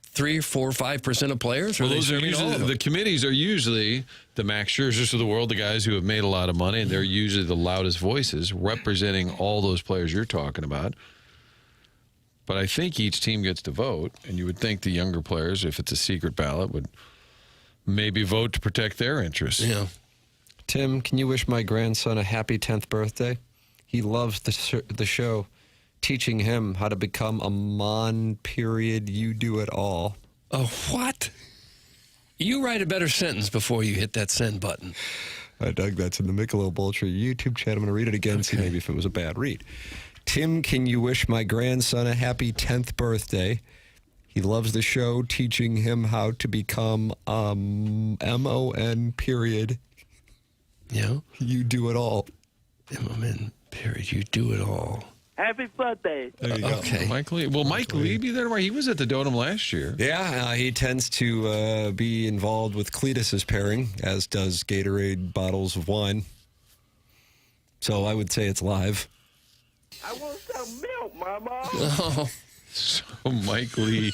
3, 4, 5% of players? Or Well, are they those are serving all usually of them? the committees are usually the Max Scherzers of the world, the guys who have made a lot of money, and they're usually the loudest voices representing all those players you're talking about. But I think each team gets to vote, and you would think the younger players, if it's a secret ballot, would maybe vote to protect their interests. Yeah. Tim, can you wish my grandson a happy 10th birthday? He loves the show. Teaching him how to become a Mon period, you do it all. Oh, what? You write a better sentence before you hit that send button. Doug, that's in the Michelob Ultra YouTube chat. I'm going to read it again, see maybe if it was a bad read. Tim, can you wish my grandson a happy 10th birthday? He loves the show, teaching him how to become MON period. Yeah? You do it all. MON period, you do it all. Happy birthday. There you go. Okay. Mike Lee. Will Mike Lee be there? He was at the Dotem last year. Yeah, he tends to be involved with Cletus's pairing, as does Gatorade bottles of wine. So I would say it's live. I want some milk, Mama. Oh. So Mike Lee.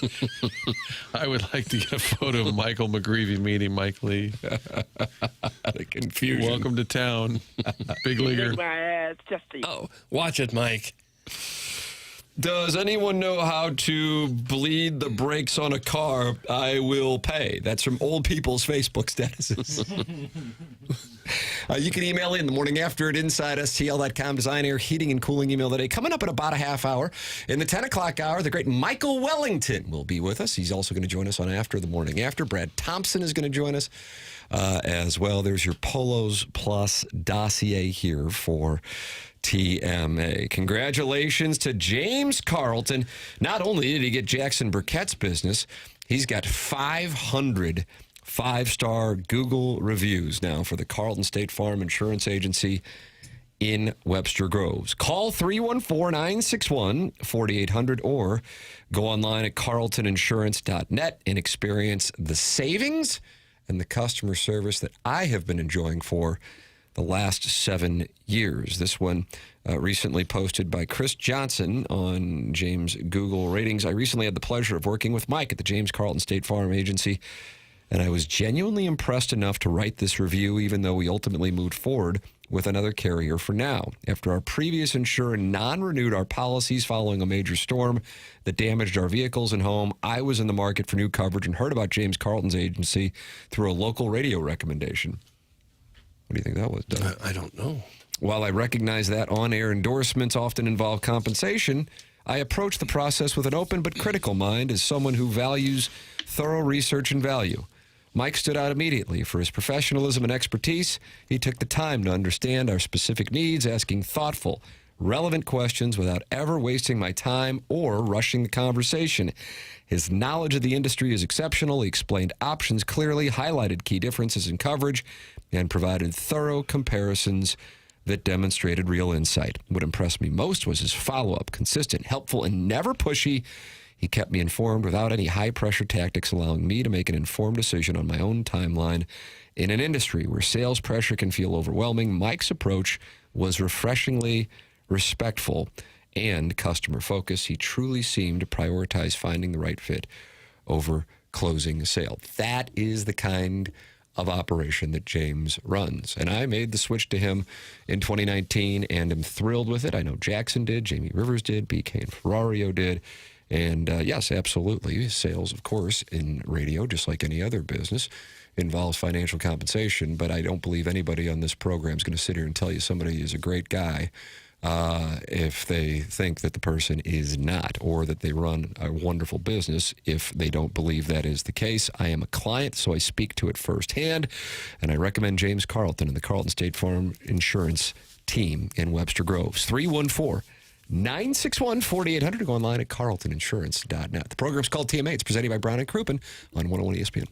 I would like to get a photo of Michael McGreevy meeting Mike Lee. The confusion. Welcome to town, big leaguer. Shake my ass, just Oh, watch it, Mike. Does anyone know how to bleed the brakes on a car? I will pay. That's from old people's Facebook statuses. You can email in the morning after at InsideSTL.com. Design, air, heating, and cooling email today. Coming up in about a half hour. In the 10 o'clock hour, the great Michael Wellington will be with us. He's also going to join us on After the Morning After. Brad Thompson is going to join us as well. There's your Polos Plus dossier here for TMA. Congratulations to James Carlton. Not only did he get Jackson Burkett's business, he's got 500 5-star Google reviews now for the Carlton State Farm Insurance Agency in Webster Groves. Call 314-961-4800 or go online at carltoninsurance.net and experience the savings and the customer service that I have been enjoying for the last 7 years. This one recently posted by Chris Johnson on James Google ratings. I recently had the pleasure of working with Mike at the James Carlton State Farm Agency, and I was genuinely impressed enough to write this review, even though we ultimately moved forward with another carrier for now. After our previous insurer non-renewed our policies following a major storm that damaged our vehicles and home, I was in the market for new coverage and heard about James Carlton's agency through a local radio recommendation. What do you think that was, Doug? I don't know. While I recognize that on-air endorsements often involve compensation, I approach the process with an open but critical mind as someone who values thorough research and value. Mike stood out immediately for his professionalism and expertise. He took the time to understand our specific needs, asking thoughtful, relevant questions without ever wasting my time or rushing the conversation. His knowledge of the industry is exceptional. He explained options clearly, highlighted key differences in coverage, and provided thorough comparisons that demonstrated real insight. What impressed me most was his follow-up, consistent, helpful, and never pushy. He kept me informed without any high-pressure tactics, allowing me to make an informed decision on my own timeline. In an industry where sales pressure can feel overwhelming, Mike's approach was refreshingly respectful and customer-focused. He truly seemed to prioritize finding the right fit over closing a sale. That is the kind of operation that James runs. And I made the switch to him in 2019 and am thrilled with it. I know Jackson did, Jamie Rivers did, BK and Ferrario did. And yes, absolutely. Sales, of course, in radio, just like any other business, involves financial compensation. But I don't believe anybody on this program is going to sit here and tell you somebody is a great guy if they think that the person is not, or that they run a wonderful business if they don't believe that is the case. I am a client, so I speak to it firsthand. And I recommend James Carlton and the Carlton State Farm Insurance team in Webster Groves. 314-961-4800. Go online at carltoninsurance.net. The program's called TMA. It's presented by Brown and Crouppen on 101 ESPN.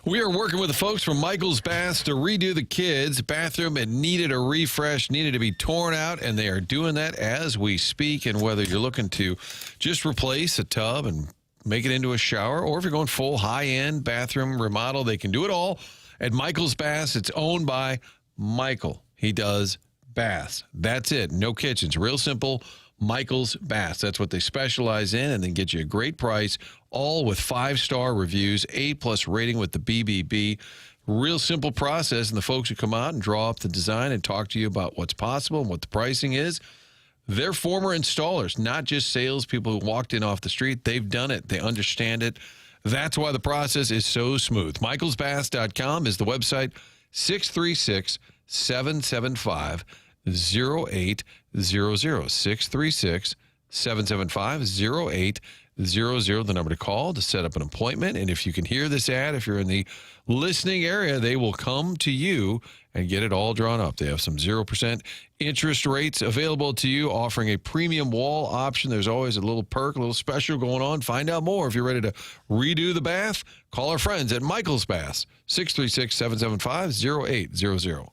We are working with the folks from Michael's Baths to redo the kids' bathroom. It needed a refresh, needed to be torn out, and they are doing that as we speak. And whether you're looking to just replace a tub and make it into a shower, or if you're going full high-end bathroom remodel, they can do it all at Michael's Baths. It's owned by Michael. He does baths. That's it. No kitchens. Real simple. Michael's Baths. That's what they specialize in, and then get you a great price, all with 5-star reviews, A+ rating with the BBB. Real simple process, and the folks who come out and draw up the design and talk to you about what's possible and what the pricing is, they're former installers, not just salespeople who walked in off the street. They've done it. They understand it. That's why the process is so smooth. MichaelsBaths.com is the website. 636-775-0800. 636-775-0800, the number to call to set up an appointment. And if you can hear this ad, if you're in the listening area, they will come to you and get it all drawn up. They have some 0% interest rates available to you, offering a premium wall option. There's always a little perk, a little special going on. Find out more if you're ready to redo the bath. Call our friends at Michael's Baths, 636-775-0800.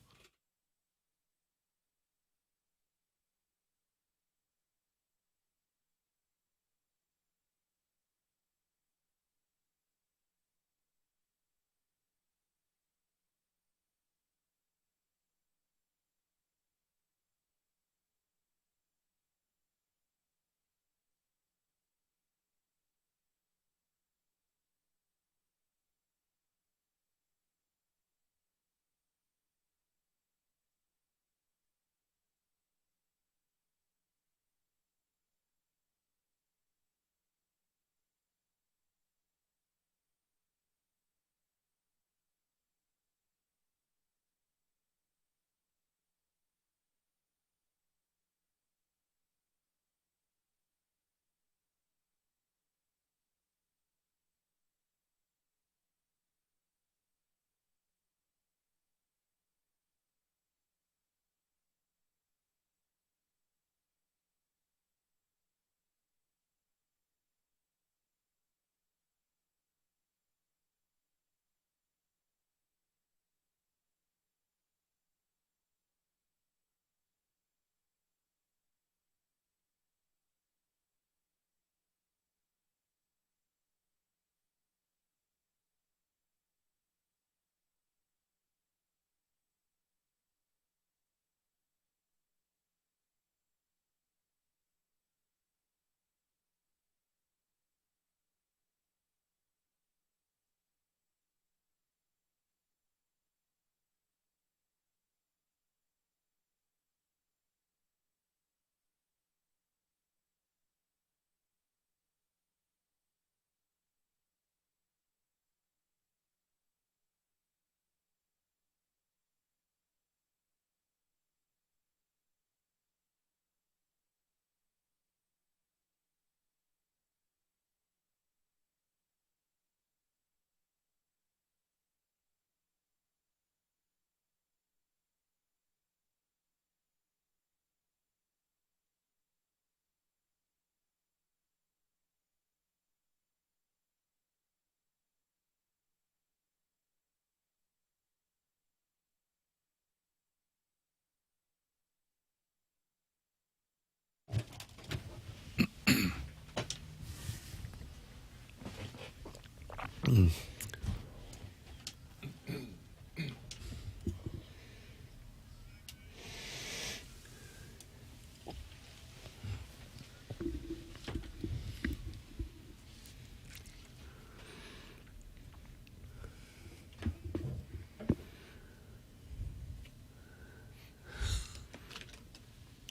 Is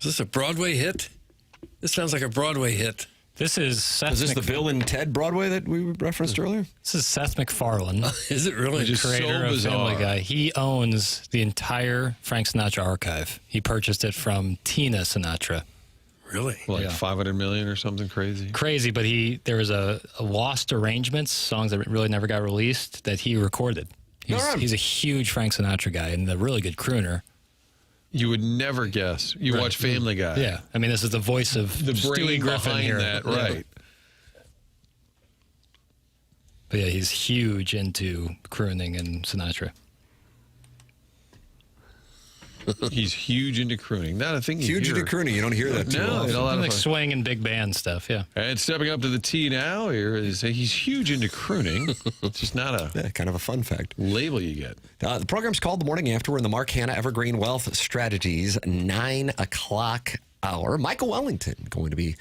this a Broadway hit? This sounds like a Broadway hit. This is Seth Is this the Bill and Ted Broadway that we referenced earlier? This is Seth MacFarlane. Is it really? The creator of Family Guy. He owns the entire Frank Sinatra archive. He purchased it from Tina Sinatra. Really? Like $500 million or something crazy? Crazy, but there was a lost arrangements, songs that really never got released, that he recorded. He's a huge Frank Sinatra guy and a really good crooner. You would never guess. You watch Family Guy. Yeah. I mean, this is the voice of the brain Stewie Griffin behind here. that, right. But yeah, he's huge into crooning and Sinatra. He's huge into crooning. Not a thing you Huge hear. into crooning. You don't hear that too No, often. a lot of Like swing and big band stuff, yeah. And stepping up to the tee now, here is he's huge into crooning. It's just not a kind of a fun fact label you get. The program's called The Morning After. We're in the Mark Hanna Evergreen Wealth Strategies 9 o'clock hour. Michael Wellington going to be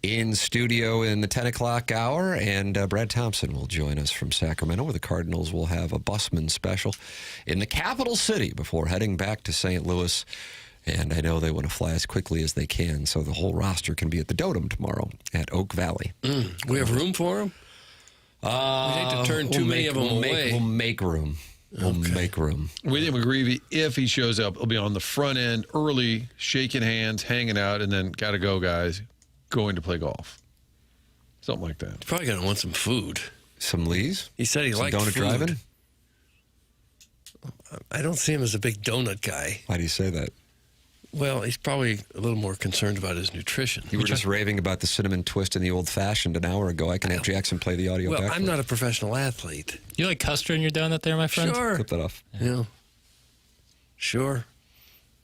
in studio in the 10 o'clock hour, and Brad Thompson will join us from Sacramento, where the Cardinals will have a busman special in the capital city before heading back to St. Louis. And I know they want to fly as quickly as they can, so the whole roster can be at the Dotem tomorrow at Oak Valley. We have room for them? We hate to turn too many of them away. We'll make room. We'll make room. William McGreevy, if he shows up, he'll be on the front end early, shaking hands, hanging out, and then gotta go, guys. Going to play golf. Something like that. He's probably going to want some food. Some Lee's? He said he liked donut food. driving? I don't see him as a big donut guy. Why do you say that? Well, he's probably a little more concerned about his nutrition. You were just raving about the cinnamon twist and the old-fashioned an hour ago. I can have Jackson play the audio back. Well, I'm not a professional athlete. You like custard in your donut there, my friend? Sure. Flip that off. Yeah. Sure.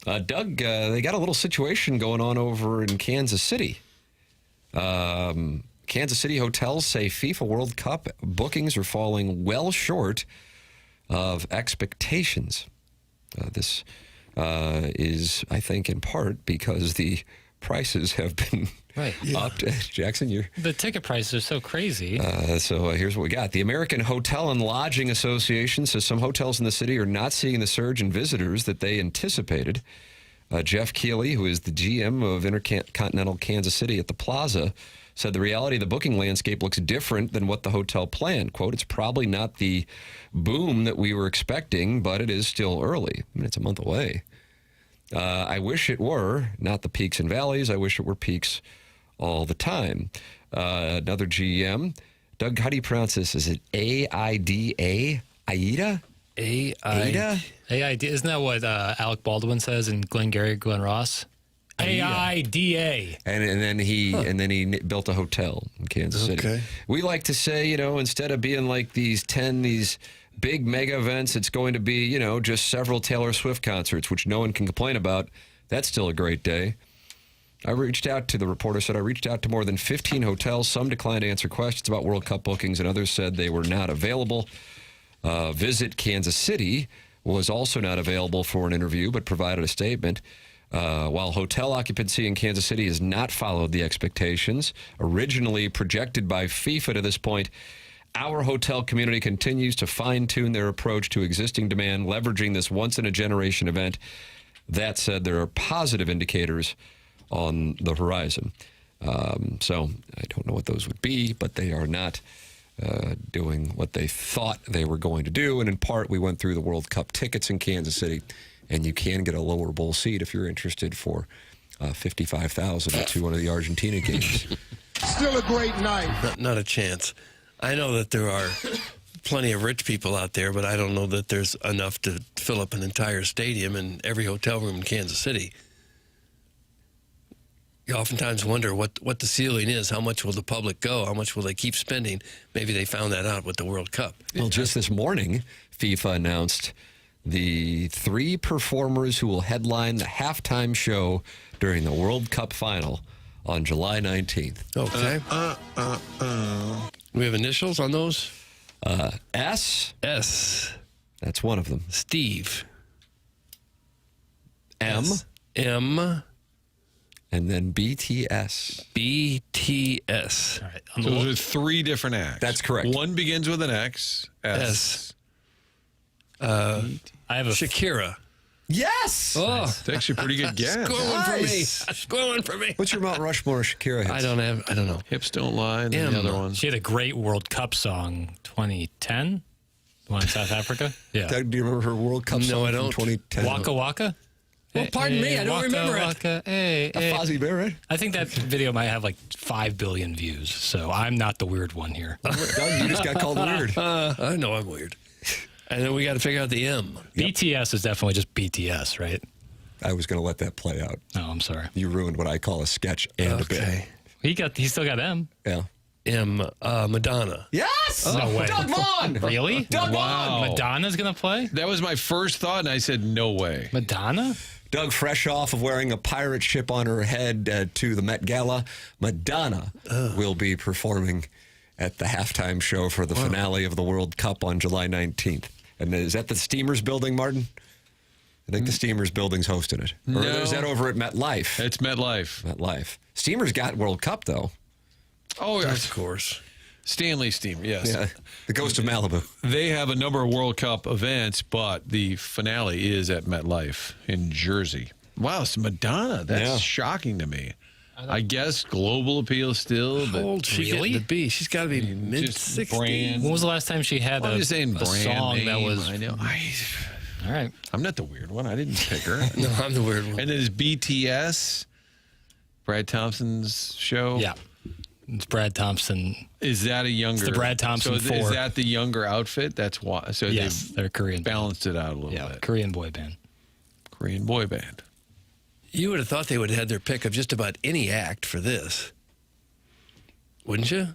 Doug, they got a little situation going on over in Kansas City. Kansas City hotels say FIFA World Cup bookings are falling well short of expectations. This is, I think, in part because the prices have been upped. Jackson, the ticket prices are so crazy. So here's what we got. The American Hotel and Lodging Association says some hotels in the city are not seeing the surge in visitors that they anticipated. Jeff Keeley, who is the GM of Intercontinental Kansas City at the Plaza, said the reality of the booking landscape looks different than what the hotel planned. Quote, it's probably not the boom that we were expecting, but it is still early. I mean, it's a month away. I wish it were, not the peaks and valleys. I wish it were peaks all the time. Another GM, Doug, how do you pronounce this? Is it AIDA? AIDA? AIDA? AIDA. Isn't that what Alec Baldwin says in Glengarry Glen Ross? AIDA. And then he built a hotel in Kansas City. We like to say, instead of being like these big mega events, it's going to be, just several Taylor Swift concerts, which no one can complain about. That's still a great day. The reporter said, I reached out to more than 15 hotels. Some declined to answer questions about World Cup bookings, and others said they were not available. Visit Kansas City was also not available for an interview, but provided a statement. While hotel occupancy in Kansas City has not followed the expectations originally projected by FIFA to this point, our hotel community continues to fine-tune their approach to existing demand, leveraging this once-in-a-generation event. That said, there are positive indicators on the horizon. So I don't know what those would be, but they are not doing what they thought they were going to do. And in part, we went through the World Cup tickets in Kansas City, and you can get a lower bowl seat if you're interested for $55,000 to one of the Argentina games. Still a great night. Not a chance. I know that there are plenty of rich people out there, but I don't know that there's enough to fill up an entire stadium and every hotel room in Kansas City. You oftentimes wonder what the ceiling is. How much will the public go? How much will they keep spending? Maybe they found that out with the World Cup. Well, just this morning, FIFA announced the 3 performers who will headline the halftime show during the World Cup final on July 19th. Okay. We have initials on those? S. S. That's one of them. Steve. M. M. And then BTS. BTS. All right. So those are 3 different acts. That's correct. One begins with an X. S. I have a Shakira. Yes! Oh, That's actually a pretty good guess. That's going for me. Nice. That's going for me. What's your Mount Rushmore Shakira hits? I don't know. Hips Don't Lie, and then the other one. She had a great World Cup song, 2010, the one in South Africa. Yeah. Doug, do you remember her World Cup No, song I don't. from 2010? Waka Waka? Well, pardon me, I don't remember it. Waka, hey, hey. Fozzie Bear, right? I think that video might have like 5 billion views, so I'm not the weird one here. Doug, you just got called weird. I know I'm weird. And then we got to figure out the M. BTS is definitely just BTS, right? I was going to let that play out. Oh, I'm sorry. You ruined what I call a sketch and a bit. He still got M. Yeah. M. Madonna. Yes! No way. Doug Vaughn! Really? Doug Vaughn! Madonna's going to play? That was my first thought, and I said, no way. Madonna? Doug, fresh off of wearing a pirate ship on her head to the Met Gala, Madonna will be performing at the halftime show for the finale of the World Cup on July 19th. And is that the Steamers building, Martin? I think the Steamers building's hosting it. Or is that over at MetLife? It's MetLife. MetLife. Steamers got World Cup, though. Oh, yes. Of course. Stanley Steamer, yes. Yeah, the Ghost of Malibu. They have a number of World Cup events, but the finale is at MetLife in Jersey. Wow, it's Madonna. That's shocking to me. I guess global appeal still, but How old she Really? getting to be? She's got to be mid-60s. brand. When was the last time she had I'm just saying a brand song that name. was... I know. All right. I'm not the weird one. I didn't pick her. No, I'm the weird one. And then is BTS, Brad Thompson's show. Yeah. It's Brad Thompson. Is that a younger? It's the Brad Thompson So 4. is that the younger outfit? That's why. So Yes, they're Korean. balanced it out a little Yeah, bit. Korean boy band. Korean boy band. You would have thought they would have had their pick of just about any act for this. Wouldn't you?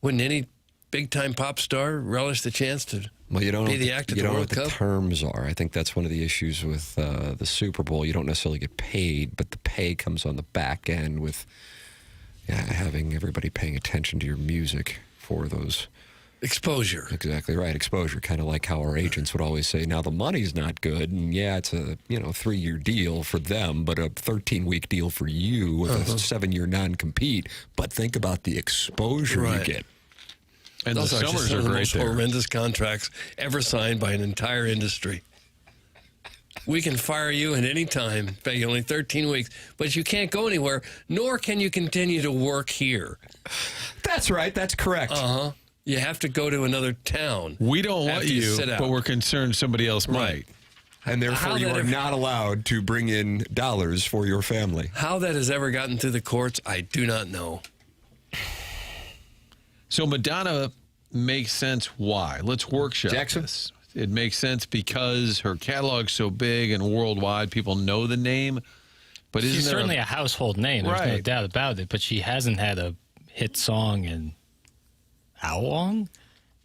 Wouldn't any big-time pop star relish the chance to be the act at the You don't know World what Cup? the terms are. I think that's one of the issues with the Super Bowl. You don't necessarily get paid, but the pay comes on the back end with having everybody paying attention to your music for those. Exposure. Exactly right. Exposure. Kind of like how our agents would always say, now the money's not good. And yeah, it's a 3-year deal for them, but a 13-week deal for you with a 7-year non-compete. But think about the exposure you get. And Those the are just summers some are of the great most there. horrendous contracts ever signed by an entire industry. We can fire you at any time, pay you only 13 weeks, but you can't go anywhere, nor can you continue to work here. That's right. That's correct. Uh-huh. You have to go to another town. We don't want after you, sit out. but we're concerned somebody else might. And therefore, you are not allowed to bring in dollars for your family. How that has ever gotten through the courts, I do not know. So Madonna makes sense. Why? Let's workshop Jackson? this. It makes sense because her catalog's so big and worldwide, people know the name. But She's certainly a household name. There's no Right. doubt about it. But she hasn't had a hit song in how long?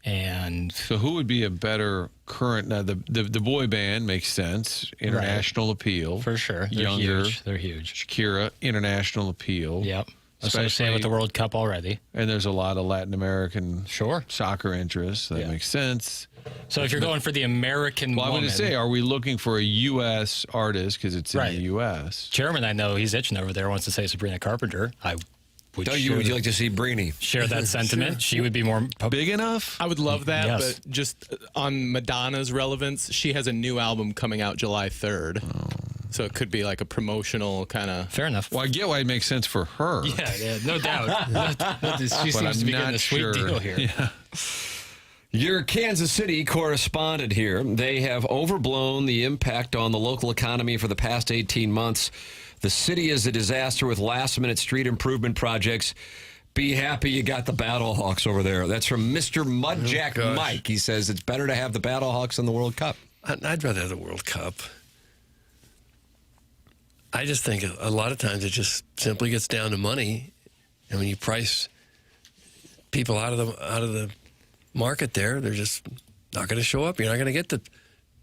And so who would be a better current? Now the boy band makes sense. International appeal for sure. They're Younger, huge. They're huge. Shakira, international appeal. Yep. Associated with the World Cup already. And there's a lot of Latin American soccer interests. That makes sense. So if you're going for the American well, I'm woman, going to say, are we looking for a U.S. artist because it's in the U.S.? Chairman, I know he's itching over there, wants to say Sabrina Carpenter. Would you like to see Brini? Share that sentiment. She would be more big enough. I would love that, Yes. but just on Madonna's relevance, she has a new album coming out July 3rd. So it could be like a promotional kind of... Fair enough. Well, I get why it makes sense for her. Yeah, no doubt. She But seems I'm to be getting not a sweet sure. deal here. Yeah. Your Kansas City correspondent here. They have overblown the impact on the local economy for the past 18 months. The city is a disaster with last-minute street improvement projects. Be happy you got the Battlehawks over there. That's from Mr. Mudjack Mike. He says it's better to have the Battlehawks in the World Cup. I'd rather have the World Cup. I just think a lot of times it just simply gets down to money. And when you price people out of the market there, they're just not going to show up. You're not going to get the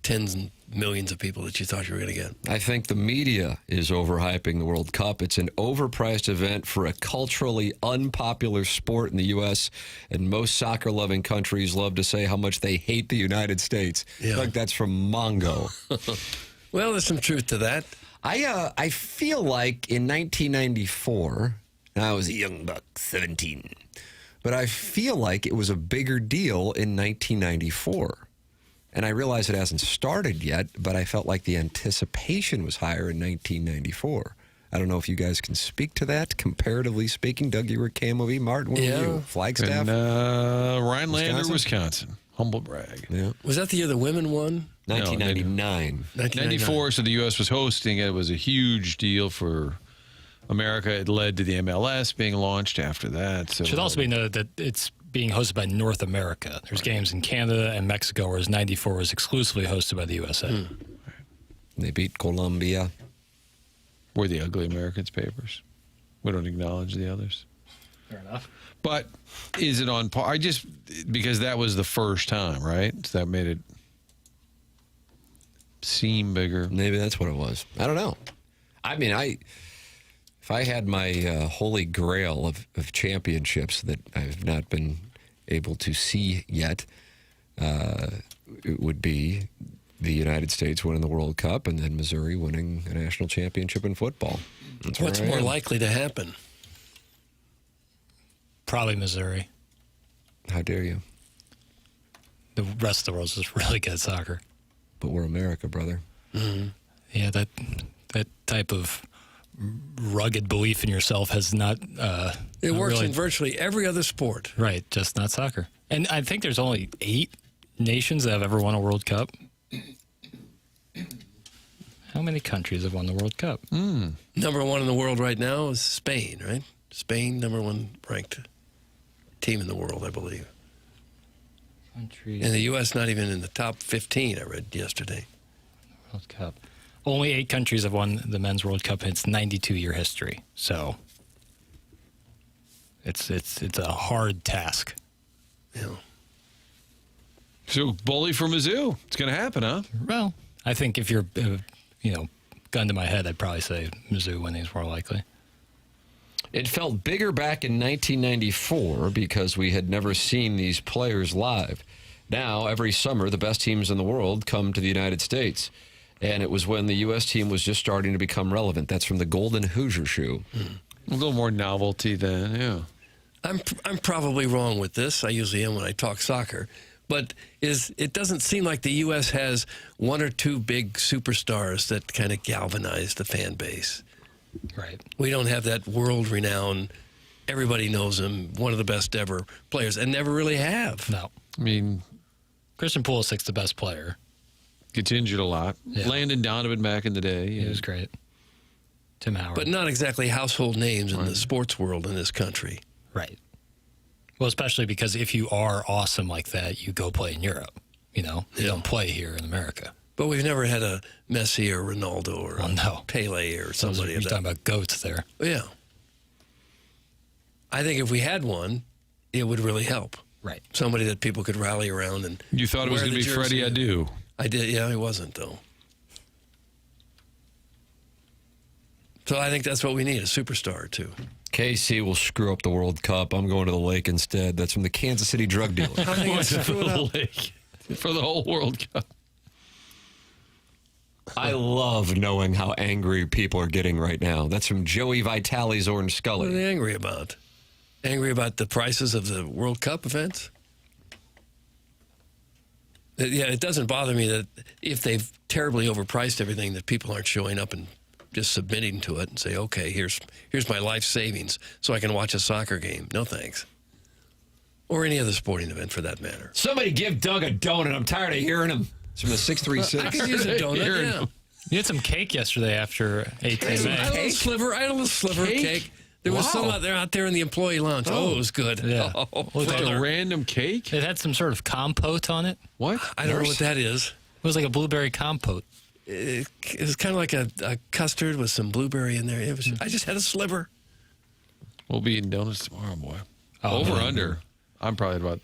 tens and millions of people that you thought you were going to get. I think the media is overhyping the World Cup. It's an overpriced event for a culturally unpopular sport in the U.S., and most soccer-loving countries love to say how much they hate the United States. Yeah. Like that's from Mongo. Well, there's some truth to that. I feel like in 1994, I was a young buck, 17, but I feel like it was a bigger deal in 1994. And I realize it hasn't started yet, but I felt like the anticipation was higher in 1994. I don't know if you guys can speak to that, comparatively speaking. Doug, you were KMOV. Martin, where were you? Flagstaff? Rhinelander, Wisconsin. Humble brag. Yeah. Was that the year the women won? 1999. 94, so the U.S. was hosting. It was a huge deal for America. It led to the MLS being launched after that. So It should also be noted that it's being hosted by North America. There's games in Canada and Mexico, whereas 94 was exclusively hosted by the USA. They beat Colombia. We're the ugly Americans papers. We don't acknowledge the others. Fair enough. But is it on par? Because that was the first time, right? So that made it seem bigger. Maybe that's what it was. I don't know. I mean, if I had my holy grail of championships that I've not been able to see yet, it would be the United States winning the World Cup and then Missouri winning a national championship in football. That's What's where I more am. likely to happen? Probably Missouri. How dare you? The rest of the world's just really good at soccer. But we're America, brother. Mm-hmm. Yeah, that type of rugged belief in yourself has not... It not works really, in virtually every other sport. Right, just not soccer. And I think there's only 8 nations that have ever won a World Cup. How many countries have won the World Cup? Number one in the world right now is Spain, right? Spain, number one ranked team in the world, I believe. Countries. And the U.S. not even in the top 15, I read yesterday. World Cup. Only 8 countries have won the men's World Cup in its 92-year history. So it's a hard task. Yeah. So bully for Mizzou. It's going to happen, huh? Well, I think if you're, gun to my head, I'd probably say Mizzou winning is more likely. It felt bigger back in 1994 because we had never seen these players live. Now, every summer, the best teams in the world come to the United States. And it was when the U.S. team was just starting to become relevant. That's from the Golden Hoosier Shoe. A little more novelty then, yeah. I'm probably wrong with this. I usually am when I talk soccer. But it doesn't seem like the U.S. has 1 or 2 big superstars that kind of galvanize the fan base. Right. We don't have that world-renowned, everybody knows him, one of the best ever players, and never really have. No. I mean, Christian Pulisic's the best player. Gets injured a lot. Yeah. Landon Donovan back in the day. He was great. Tim Howard. But not exactly household names in the sports world in this country. Right. Well, especially because if you are awesome like that, you go play in Europe. You don't play here in America. But we've never had a Messi or Ronaldo or Pele or somebody. You're talking about goats there. Yeah. I think if we had one, it would really help. Right. Somebody that people could rally around and. You thought it was going to be Freddie Adu. I did. Yeah, it wasn't though. So I think that's what we need, a superstar too. KC will screw up the World Cup. I'm going to the lake instead. That's from the Kansas City drug dealer. I think it's For the lake. For the whole World Cup. I love knowing how angry people are getting right now. That's from Joey Vitale's Orange What Scully. are they angry about? Angry about the prices of the World Cup events? Yeah, it doesn't bother me that if they've terribly overpriced everything, that people aren't showing up and just submitting to it and say, okay, here's my life savings so I can watch a soccer game. No thanks. Or any other sporting event for that matter. Somebody give Doug a donut. I'm tired of hearing him. It's from the 636. I could use a donut, yeah. You had some cake yesterday after ATMA. I had a little sliver of cake. There was some out there in the employee lounge. Oh, it was good. Yeah. Like a random cake? It had some sort of compote on it. What? I don't know what that is. It was like a blueberry compote. It was kind of like a custard with some blueberry in there. I just had a sliver. We'll be eating donuts tomorrow, boy. Oh, Over, man. under. I'm probably about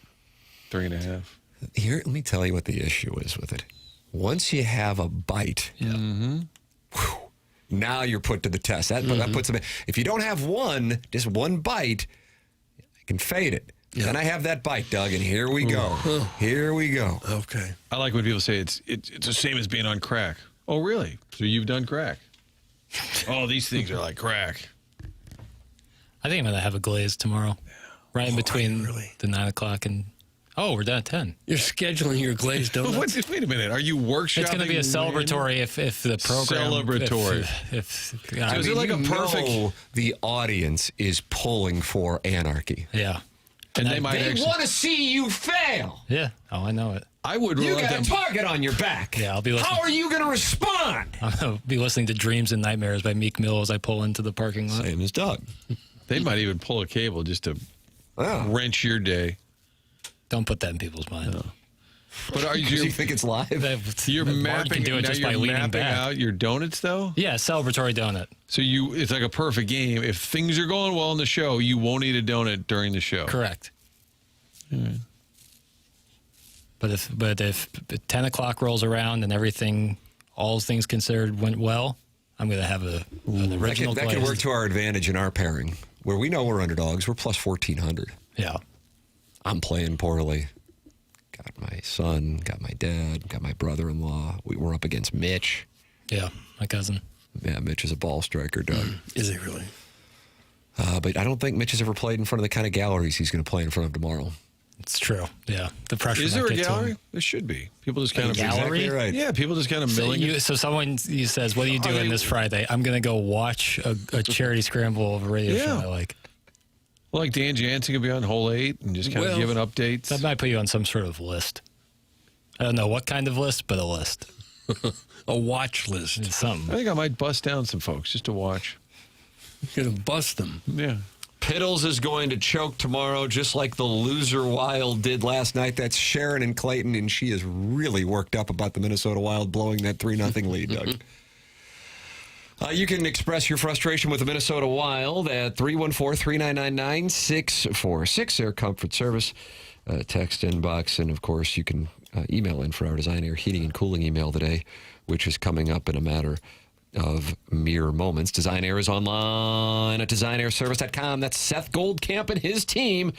3.5. Here, let me tell you what the issue is with it. once you have a bite, now you're put to the test. That puts them in. If you don't have one, just one bite, I can fade it. Yeah. Then I have that bite, Doug, and here we go. Here we go. Okay. I like when people say it's the same as being on crack. Oh, really? So you've done crack? Oh, these things are like crack. I think I'm going to have a glaze tomorrow. Right in between the 9 o'clock and... Oh, we're done at 10. You're scheduling your glazed donuts? Wait a minute. Are you workshopping? It's going to be a celebratory if the program... Celebratory. So is it like a perfect... The audience is pulling for anarchy. Yeah. And they want to see you fail. Yeah. Oh, I know it. I would. You got a target on your back. Yeah, I'll be listening. How are you going to respond? I'll be listening to Dreams and Nightmares by Meek Mill as I pull into the parking lot. Same as Doug. They might even pull a cable just to wrench your day. Don't put that in people's mind. No. But are you think it's live? You're mapping, do it just by leaning back. out your donuts, though? Yeah, celebratory donut. So it's like a perfect game. If things are going well in the show, you won't eat a donut during the show. Correct. But if 10 o'clock rolls around and everything, all things considered, went well, I'm going to have an original that could work to our advantage in our pairing, where we know we're underdogs. We're plus 1,400. Yeah. I'm playing poorly. Got my son, got my dad, got my brother-in-law. We're up against Mitch. Yeah, my cousin. Yeah, Mitch is a ball striker, Doug. Is he really? But I don't think Mitch has ever played in front of the kind of galleries he's going to play in front of tomorrow. It's true. Yeah, the pressure. Is there a gallery? There should be. People just kind of gallery. Exactly right. Yeah, people just kind of milling. So someone says, "What are you doing this Friday?" I'm going to go watch a charity scramble of a radio show I like. Well, like Dan Jansen could be on hole 8 and just kind of giving updates. That might put you on some sort of list. I don't know what kind of list, but a list. A watch list. It's something. I think I might bust down some folks just to watch. You're going to bust them. Yeah. Piddles is going to choke tomorrow, just like the loser Wild did last night. That's Sharon in Clayton, and she is really worked up about the Minnesota Wild blowing that 3-0 lead, Doug. You can express your frustration with the Minnesota Wild at 314-399-9646, Air Comfort Service, text inbox, and of course you can email in for our Design Air Heating and Cooling email today, which is coming up in a matter of mere moments. Design Air is online at designairservice.com. That's Seth Goldcamp and his team.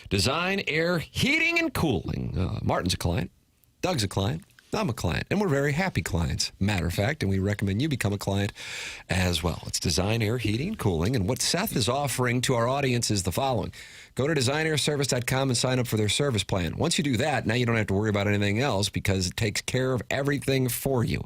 Design Air Heating and Cooling. Martin's a client. Doug's a client. I'm a client, and we're very happy clients, matter of fact, and we recommend you become a client as well. It's Design Air Heating and Cooling, and what Seth is offering to our audience is the following. Go to designairservice.com and sign up for their service plan. Once you do that, now you don't have to worry about anything else because it takes care of everything for you.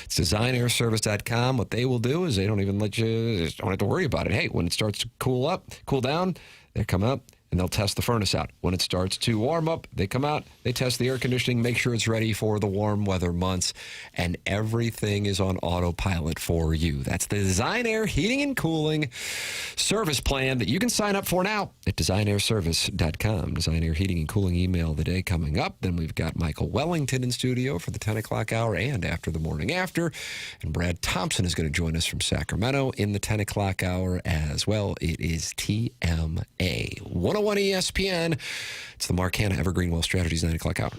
It's designairservice.com. What they will do is they don't even let you, just don't have to worry about it. Hey, when it starts to cool down, they come up and they'll test the furnace out. When it starts to warm up, they come out, they test the air conditioning, make sure it's ready for the warm weather months, and everything is on autopilot for you. That's the Design Air Heating and Cooling service plan that you can sign up for now at designairservice.com. Design Air Heating and Cooling email of the day coming up. Then we've got Michael Wellington in studio for the 10 o'clock hour and after the morning after. And Brad Thompson is going to join us from Sacramento in the 10 o'clock hour as well. It is TMA. 101 ESPN. It's the Mark Hanna Evergreen Wealth Strategies 9 o'clock hour.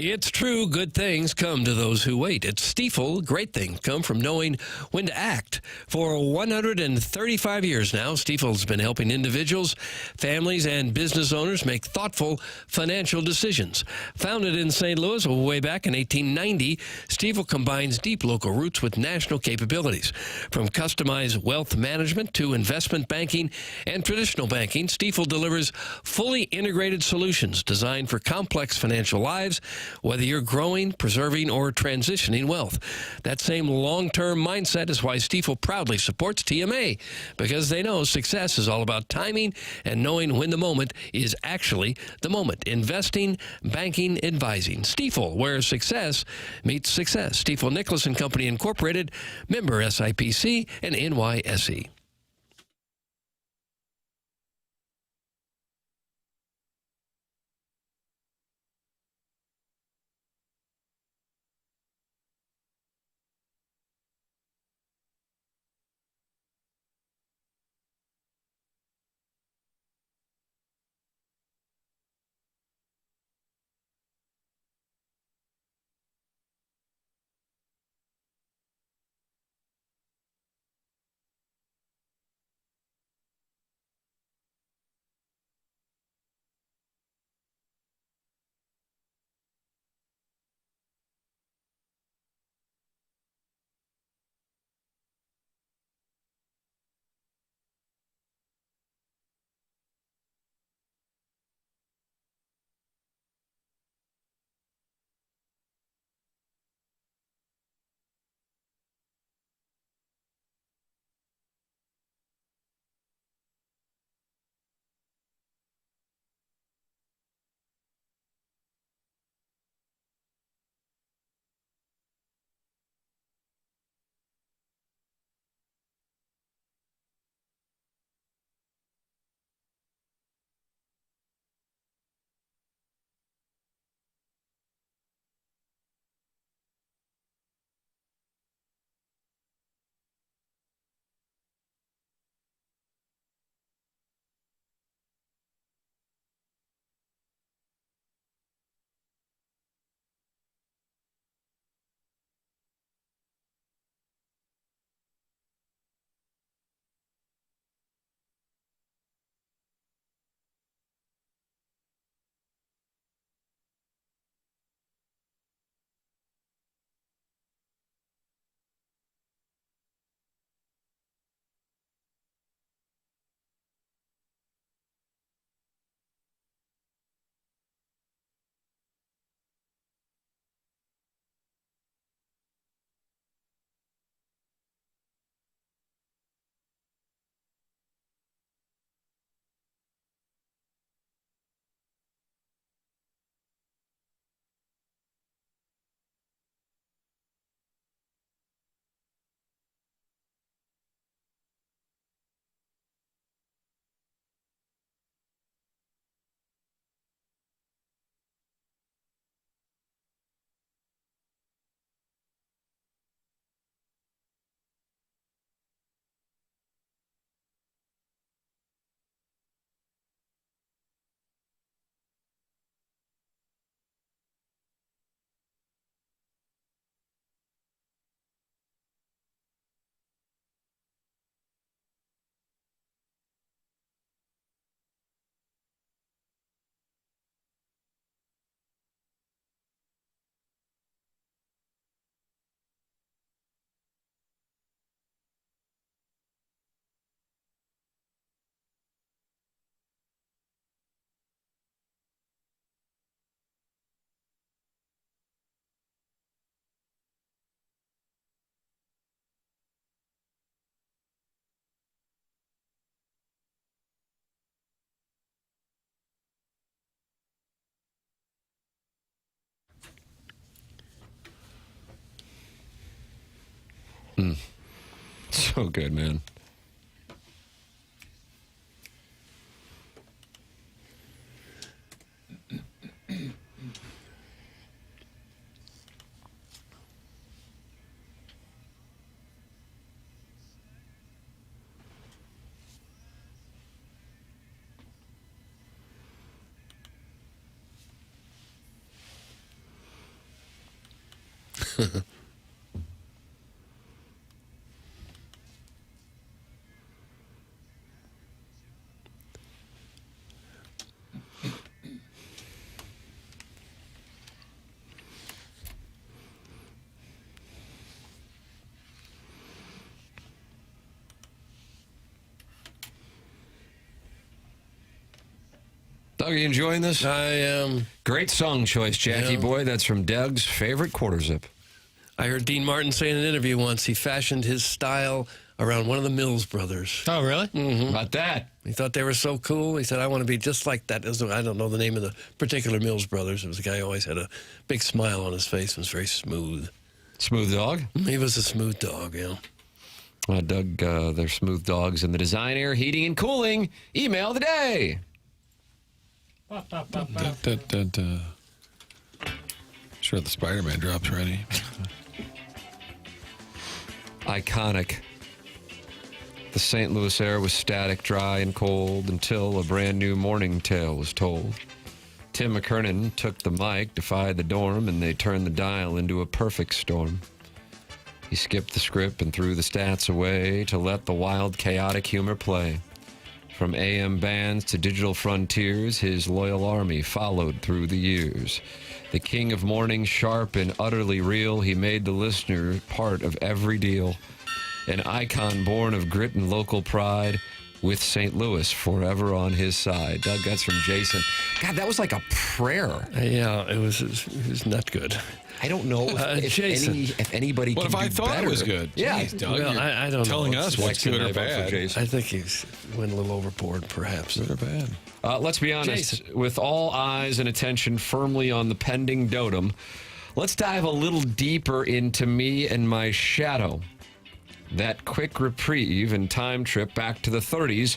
It's true, good things come to those who wait. At Stifel, great things come from knowing when to act. For 135 years now, Stifel's been helping individuals, families, and business owners make thoughtful financial decisions. Founded in St. Louis way back in 1890, Stifel combines deep local roots with national capabilities. From customized wealth management to investment banking and traditional banking, Stifel delivers fully integrated solutions designed for complex financial lives, whether you're growing, preserving, or transitioning wealth. That same long-term mindset is why Stifel proudly supports TMA, because they know success is all about timing and knowing when the moment is actually the moment. Investing, banking, advising. Stifel, where success meets success. Stifel Nicholas and Company Incorporated, member SIPC and NYSE. So good, man. Doug, are you enjoying this? I am. Great song choice, Jackie boy. That's from Doug's favorite quarter zip. I heard Dean Martin say in an interview once he fashioned his style around one of the Mills brothers. Oh, really? Mm-hmm. About that? He thought they were so cool. He said, I want to be just like that. I don't know the name of the particular Mills brothers. It was a guy who always had a big smile on his face and was very smooth. Smooth dog? He was a smooth dog, yeah. Doug, they're smooth dogs in the design, air, heating, and cooling. Email of the day. Sure, the Spider-Man drop's ready. Iconic. The St. Louis air was static, dry, and cold until a brand new morning tale was told. Tim McKernan took the mic, defied the dorm, and they turned the dial into a perfect storm. He skipped the script and threw the stats away to let the wild, chaotic humor play. From AM bands to digital frontiers, his loyal army followed through the years. The king of morning, sharp and utterly real, he made the listener part of every deal. An icon born of grit and local pride, with St. Louis forever on his side. Doug, that's from Jason. God, that was like a prayer. Yeah, it was not good. I don't know if anybody can do better. What if I thought it was good? Yeah. Jeez, Doug, Well, I don't know. telling us what's good or bad. I think he's went a little overboard, perhaps. Good or bad? Let's be honest. With all eyes and attention firmly on the pending dotem, let's dive a little deeper into me and my shadow. That quick reprieve and time trip back to the 30s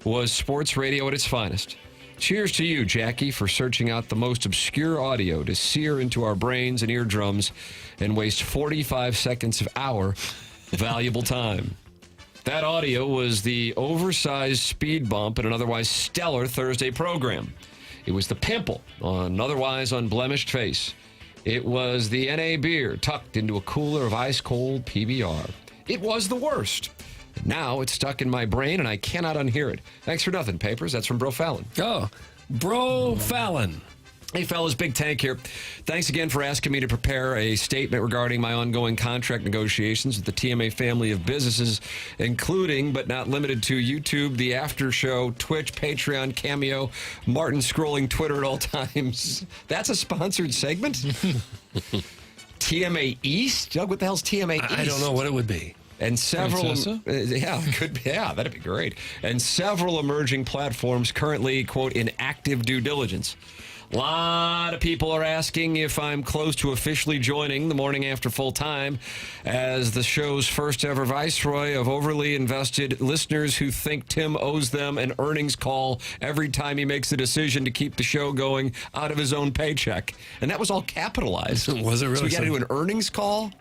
was sports radio at its finest. Cheers to you, Jackie, for searching out the most obscure audio to sear into our brains and eardrums and waste 45 seconds of our valuable time. That audio was the oversized speed bump in an otherwise stellar Thursday program. It was the pimple on an otherwise unblemished face. It was the NA beer tucked into a cooler of ice-cold PBR. It was the worst. Now it's stuck in my brain, and I cannot unhear it. Thanks for nothing, Papers. That's from Bro Fallon. Oh, Bro Fallon. Hey, fellas, Big Tank here. Thanks again for asking me to prepare a statement regarding my ongoing contract negotiations with the TMA family of businesses, including, but not limited to, YouTube, the After Show, Twitch, Patreon, Cameo, Martin scrolling Twitter at all times. That's a sponsored segment? TMA East? Doug, what the hell's TMA East? I don't know what it would be. And several, could be, that'd be great. And several emerging platforms currently, quote, in active due diligence. A lot of people are asking if I'm close to officially joining the Morning After full time as the show's first ever viceroy of overly invested listeners who think Tim owes them an earnings call every time he makes a decision to keep the show going out of his own paycheck. And that was all capitalized. Was it really? So we got to do an earnings call?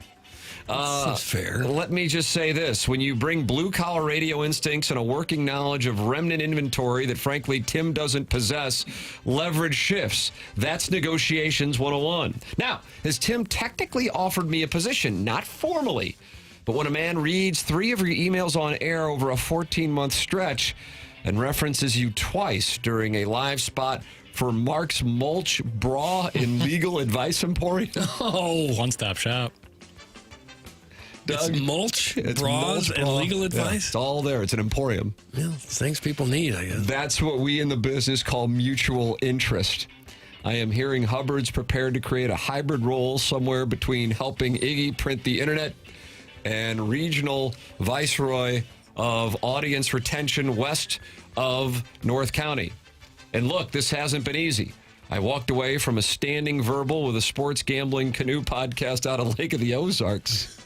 That's fair. Let me just say this. When you bring blue-collar radio instincts and a working knowledge of remnant inventory that, frankly, Tim doesn't possess, leverage shifts. That's negotiations 101. Now, has Tim technically offered me a position? Not formally. But when a man reads 3 of your emails on air over a 14-month stretch and references you twice during a live spot for Mark's Mulch Bra in Legal Advice Emporium. Oh, one-stop shop. Doug, it's mulch, bras, and legal advice? Yeah, it's all there. It's an emporium. Yeah, things people need, I guess. That's what we in the business call mutual interest. I am hearing Hubbard's prepared to create a hybrid role somewhere between helping Iggy print the internet and regional viceroy of audience retention west of North County. And look, this hasn't been easy. I walked away from a standing verbal with a sports gambling canoe podcast out of Lake of the Ozarks.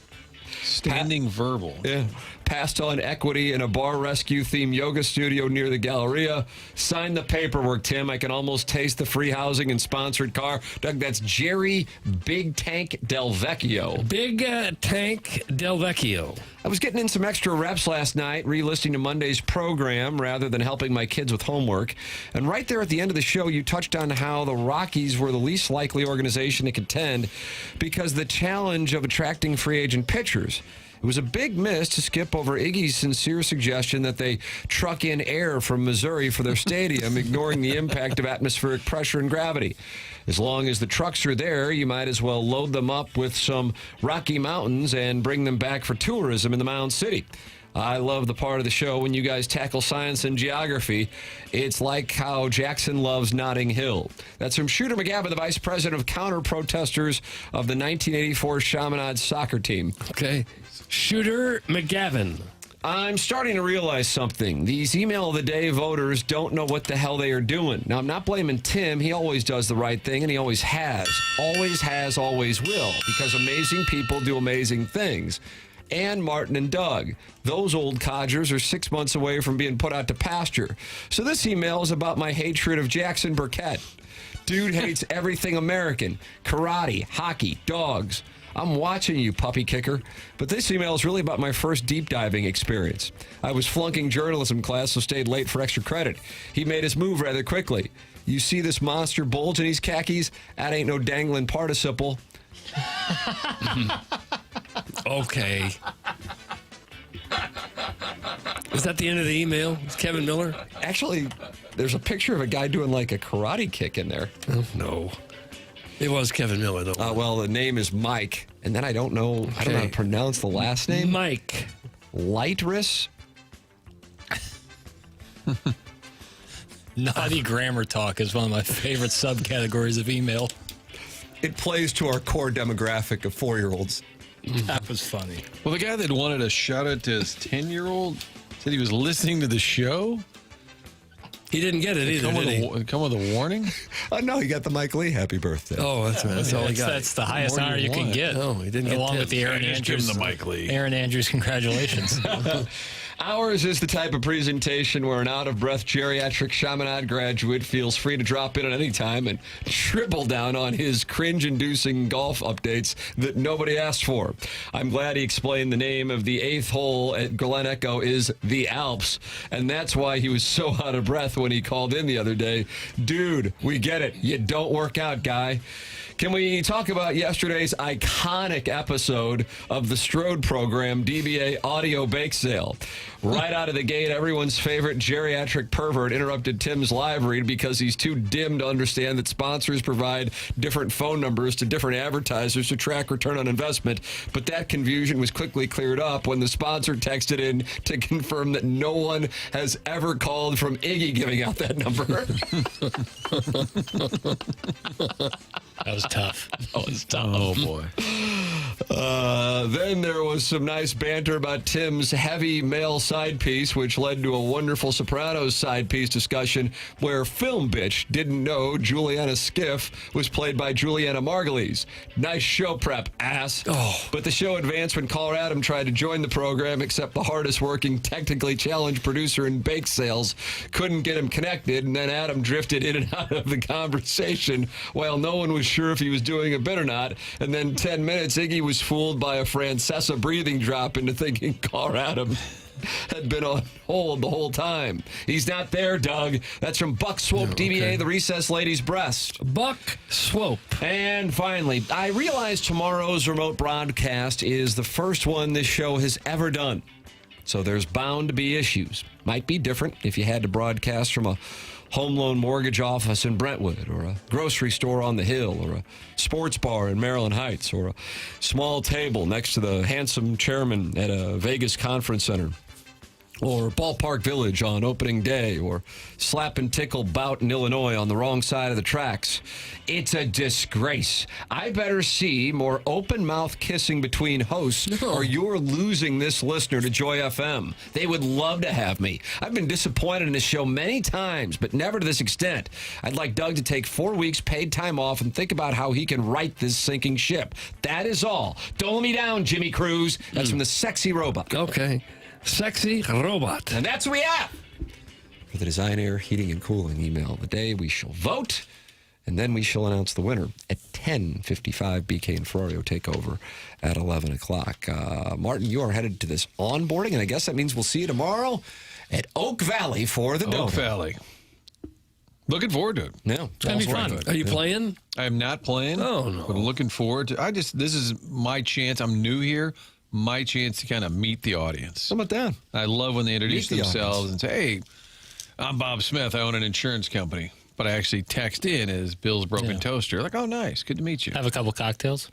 Standing verbal. Yeah. Passed on equity in a bar rescue themed yoga studio near the Galleria. Signed the paperwork, Tim. I can almost taste the free housing and sponsored car. Doug, that's Jerry Big Tank Del Vecchio. Big Tank Del Vecchio. I was getting in some extra reps last night, re-listening to Monday's program rather than helping my kids with homework. And right there at the end of the show, you touched on how the Rockies were the least likely organization to contend because the challenge of attracting free agent pitchers. It was a big miss to skip over Iggy's sincere suggestion that they truck in air from Missouri for their stadium, ignoring the impact of atmospheric pressure and gravity. As long as the trucks are there, you might as well load them up with some Rocky Mountains and bring them back for tourism in the Mound City. I love the part of the show when you guys tackle science and geography. It's like how Jackson loves Notting Hill. That's from Shooter McGavin, the vice president of counter-protesters of the 1984 Chaminade soccer team. Okay. Shooter McGavin. I'm starting to realize something. These email of the day voters don't know what the hell they are doing. Now, I'm not blaming Tim. He always does the right thing, and he always has. Always has, always will, because amazing people do amazing things. And Martin and Doug. Those old codgers are 6 months away from being put out to pasture. So this email is about my hatred of Jackson Burkett. Dude hates everything American. Karate, hockey, dogs. I'm watching you, puppy kicker. But this email is really about my first deep diving experience. I was flunking journalism class, so stayed late for extra credit. He made his move rather quickly. You see this monster bulge in these khakis? That ain't no dangling participle. Okay. Is that the end of the email? It's Kevin Miller? Actually, there's a picture of a guy doing like a karate kick in there. Oh, no. It was Kevin Miller, though. Well, the name is Mike, and then I don't know how to pronounce the last name. Mike. Lightris? Naughty grammar talk is one of my favorite subcategories of email. It plays to our core demographic of 4-year-olds. That was funny. Well, the guy that wanted a shout out to his 10-year-old said he was listening to the show. He didn't get it either, did he? Come with a warning? No, he got the Mike Lee happy birthday. Oh, that's all he got. That's the highest honor you can get. No, he didn't get along with the Aaron Andrews. Give him the Mike Lee. Aaron Andrews, congratulations. Ours is the type of presentation where an out-of-breath geriatric Chaminade graduate feels free to drop in at any time and triple down on his cringe-inducing golf updates that nobody asked for. I'm glad he explained the name of the 8th hole at Glen Echo is the Alps, and that's why he was so out of breath when he called in the other day. Dude, we get it. You don't work out, guy. Can we talk about yesterday's iconic episode of the Strode program, DBA Audio Bake Sale? Right out of the gate, everyone's favorite geriatric pervert interrupted Tim's live read because he's too dim to understand that sponsors provide different phone numbers to different advertisers to track return on investment. But that confusion was quickly cleared up when the sponsor texted in to confirm that no one has ever called from Iggy giving out that number. That was tough. That was tough. Oh, boy. Then there was some nice banter about Tim's heavy male side piece, which led to a wonderful Sopranos side piece discussion where Film Bitch didn't know Juliana Skiff was played by Juliana Margulies. Nice show prep, ass. Oh. But the show advanced when Caller Adam tried to join the program, except the hardest working, technically challenged producer in bake sales couldn't get him connected, and then Adam drifted in and out of the conversation while no one was sure if he was doing a bit or not. And then 10 minutes, Iggy was fooled by a Francesa breathing drop into thinking Caller Adam had been on hold the whole time. He's not there, Doug. That's from Buck Swope, DBA, the Recess Lady's Breast. Buck Swope. And finally, I realize tomorrow's remote broadcast is the first one this show has ever done. So there's bound to be issues. Might be different if you had to broadcast from a home loan mortgage office in Brentwood, or a grocery store on the Hill, or a sports bar in Maryland Heights, or a small table next to the handsome chairman at a Vegas conference center. or Ballpark Village on opening day, or slap and tickle bout in Illinois on the wrong side of the tracks. It's a disgrace. I better see more open mouth kissing between hosts, or you're losing this listener to Joy FM. They would love to have me. I've been disappointed in this show many times, but never to this extent. I'd like Doug to take 4 weeks paid time off and think about how he can right this sinking ship. That is all. Don't let me down, Jimmy Cruz. That's from the Sexy Robot. Okay. Sexy Robot. And that's what we have for the Design Air Heating and Cooling email of the day. We shall vote, and then we shall announce the winner at 10:55. BK and Ferrario take over at 11 o'clock. Martin, you are headed to this onboarding, and I guess that means we'll see you tomorrow at Oak Valley for the Oak Valley. Looking forward to it. Yeah, it's going to be fun. Are you playing? I am not playing. Oh, no. But I'm looking forward to this is my chance. I'm new here. My chance to kind of meet the audience. How about that? I love when they introduce Meet the themselves and say, hey, I'm Bob Smith. I own an insurance company. But I actually text in as Bill's Broken Toaster. Like, oh, nice. Good to meet you. Have a couple cocktails.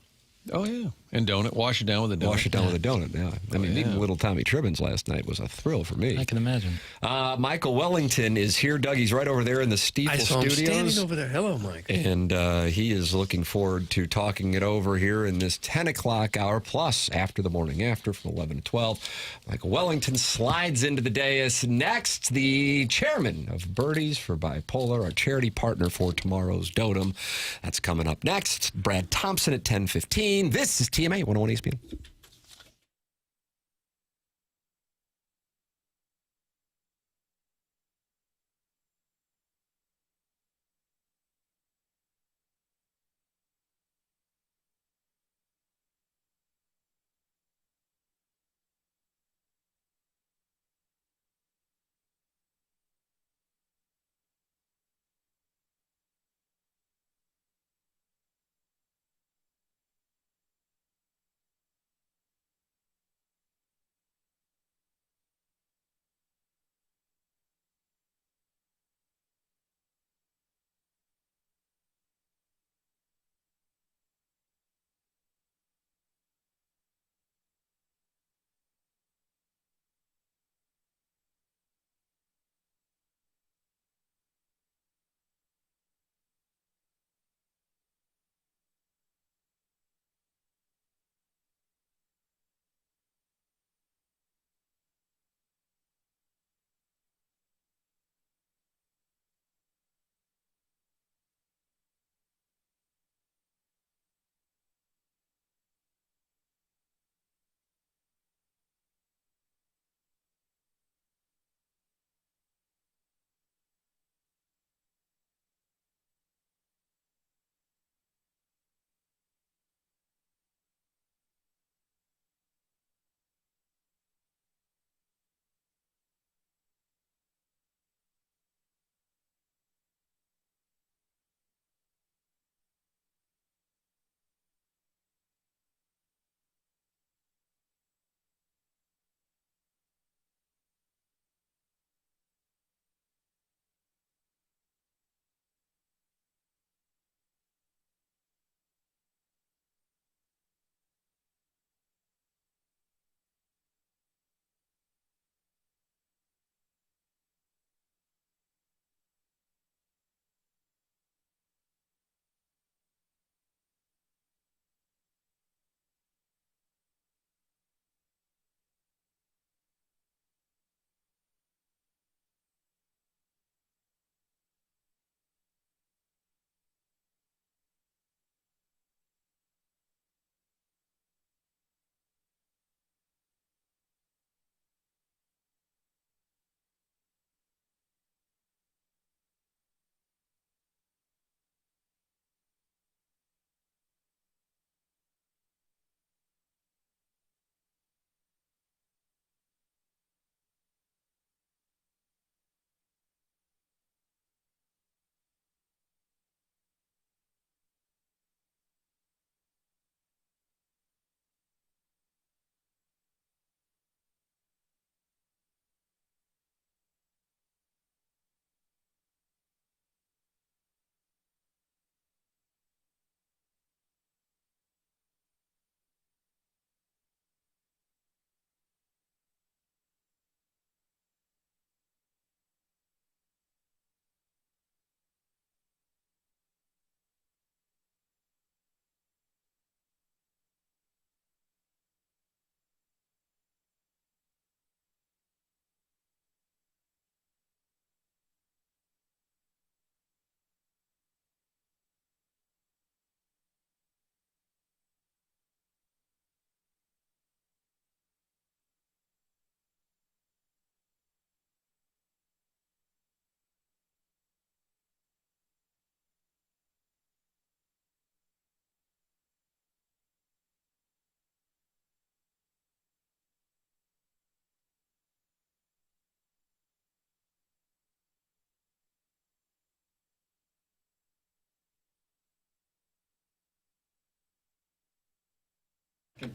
Oh, yeah. And donut. Wash it down with a donut. Wash it down with a donut, yeah. I mean, meeting little Tommy Tribbins last night was a thrill for me. I can imagine. Michael Wellington is here. Dougie's right over there in the Steeple I saw Studios. him standing over there. Hello, Mike. And he is looking forward to talking it over here in this 10 o'clock hour, plus after the morning after from 11 to 12. Michael Wellington slides into the dais. Next, the chairman of Birdies for Bipolar, our charity partner for tomorrow's Dotem. That's coming up next. Brad Thompson at 10:15. This is TMA 101 ESPN.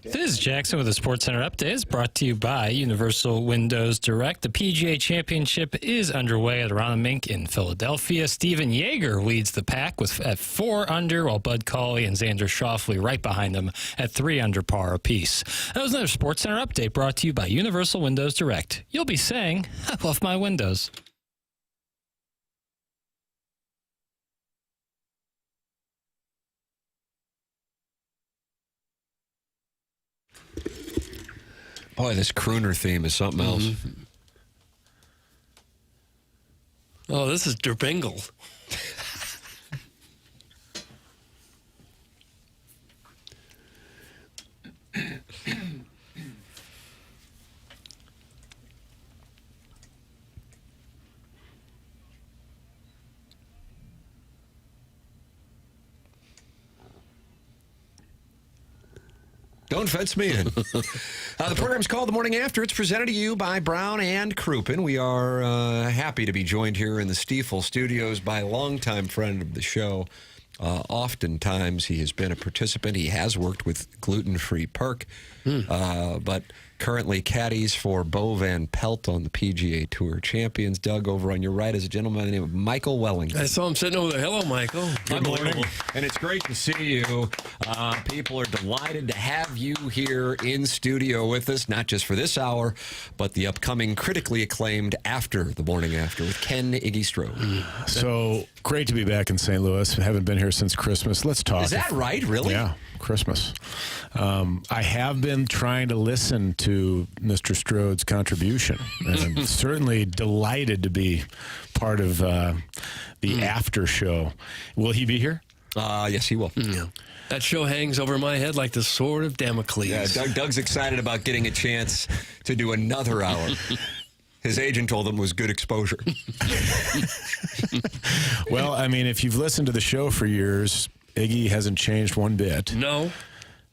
This is Jackson with a SportsCenter update. It's brought to you by Universal Windows Direct. The PGA Championship is underway at Aronimink in Philadelphia. Steven Yeager leads the pack at 4 under, while Bud Cauley and Xander Schauffele right behind them at 3 under par apiece. That was another SportsCenter update brought to you by Universal Windows Direct. You'll be saying, I love my windows. Boy, this crooner theme is something else. Oh, this is Der Bingle. Don't fence me in. The program's called The Morning After. It's presented to you by Brown and Crouppen. We are happy to be joined here in the Stiefel studios by a longtime friend of the show. Oftentimes, he has been a participant. He has worked with Gluten-Free Perk, but currently caddies for Bo Van Pelt on the PGA Tour Champions. Doug, over on your right is a gentleman by the name of Michael Wellington. I saw him sitting over there. Hello, Michael. Good morning. And it's great to see you. People are delighted to have you here in studio with us, not just for this hour, but the upcoming critically acclaimed After the Morning After with Ken Iggy Strode. So great to be back in St. Louis. Haven't been here since Christmas. Let's talk. Is that right? Really? Yeah, Christmas. I have been trying to listen to Mr. Strode's contribution, and I'm certainly delighted to be part of the after show. Will he be here? Yes, he will. Yeah. That show hangs over my head like the sword of Damocles. Yeah, Doug's excited about getting a chance to do another hour. His agent told him it was good exposure. Well, I mean, if you've listened to the show for years, Iggy hasn't changed one bit. No.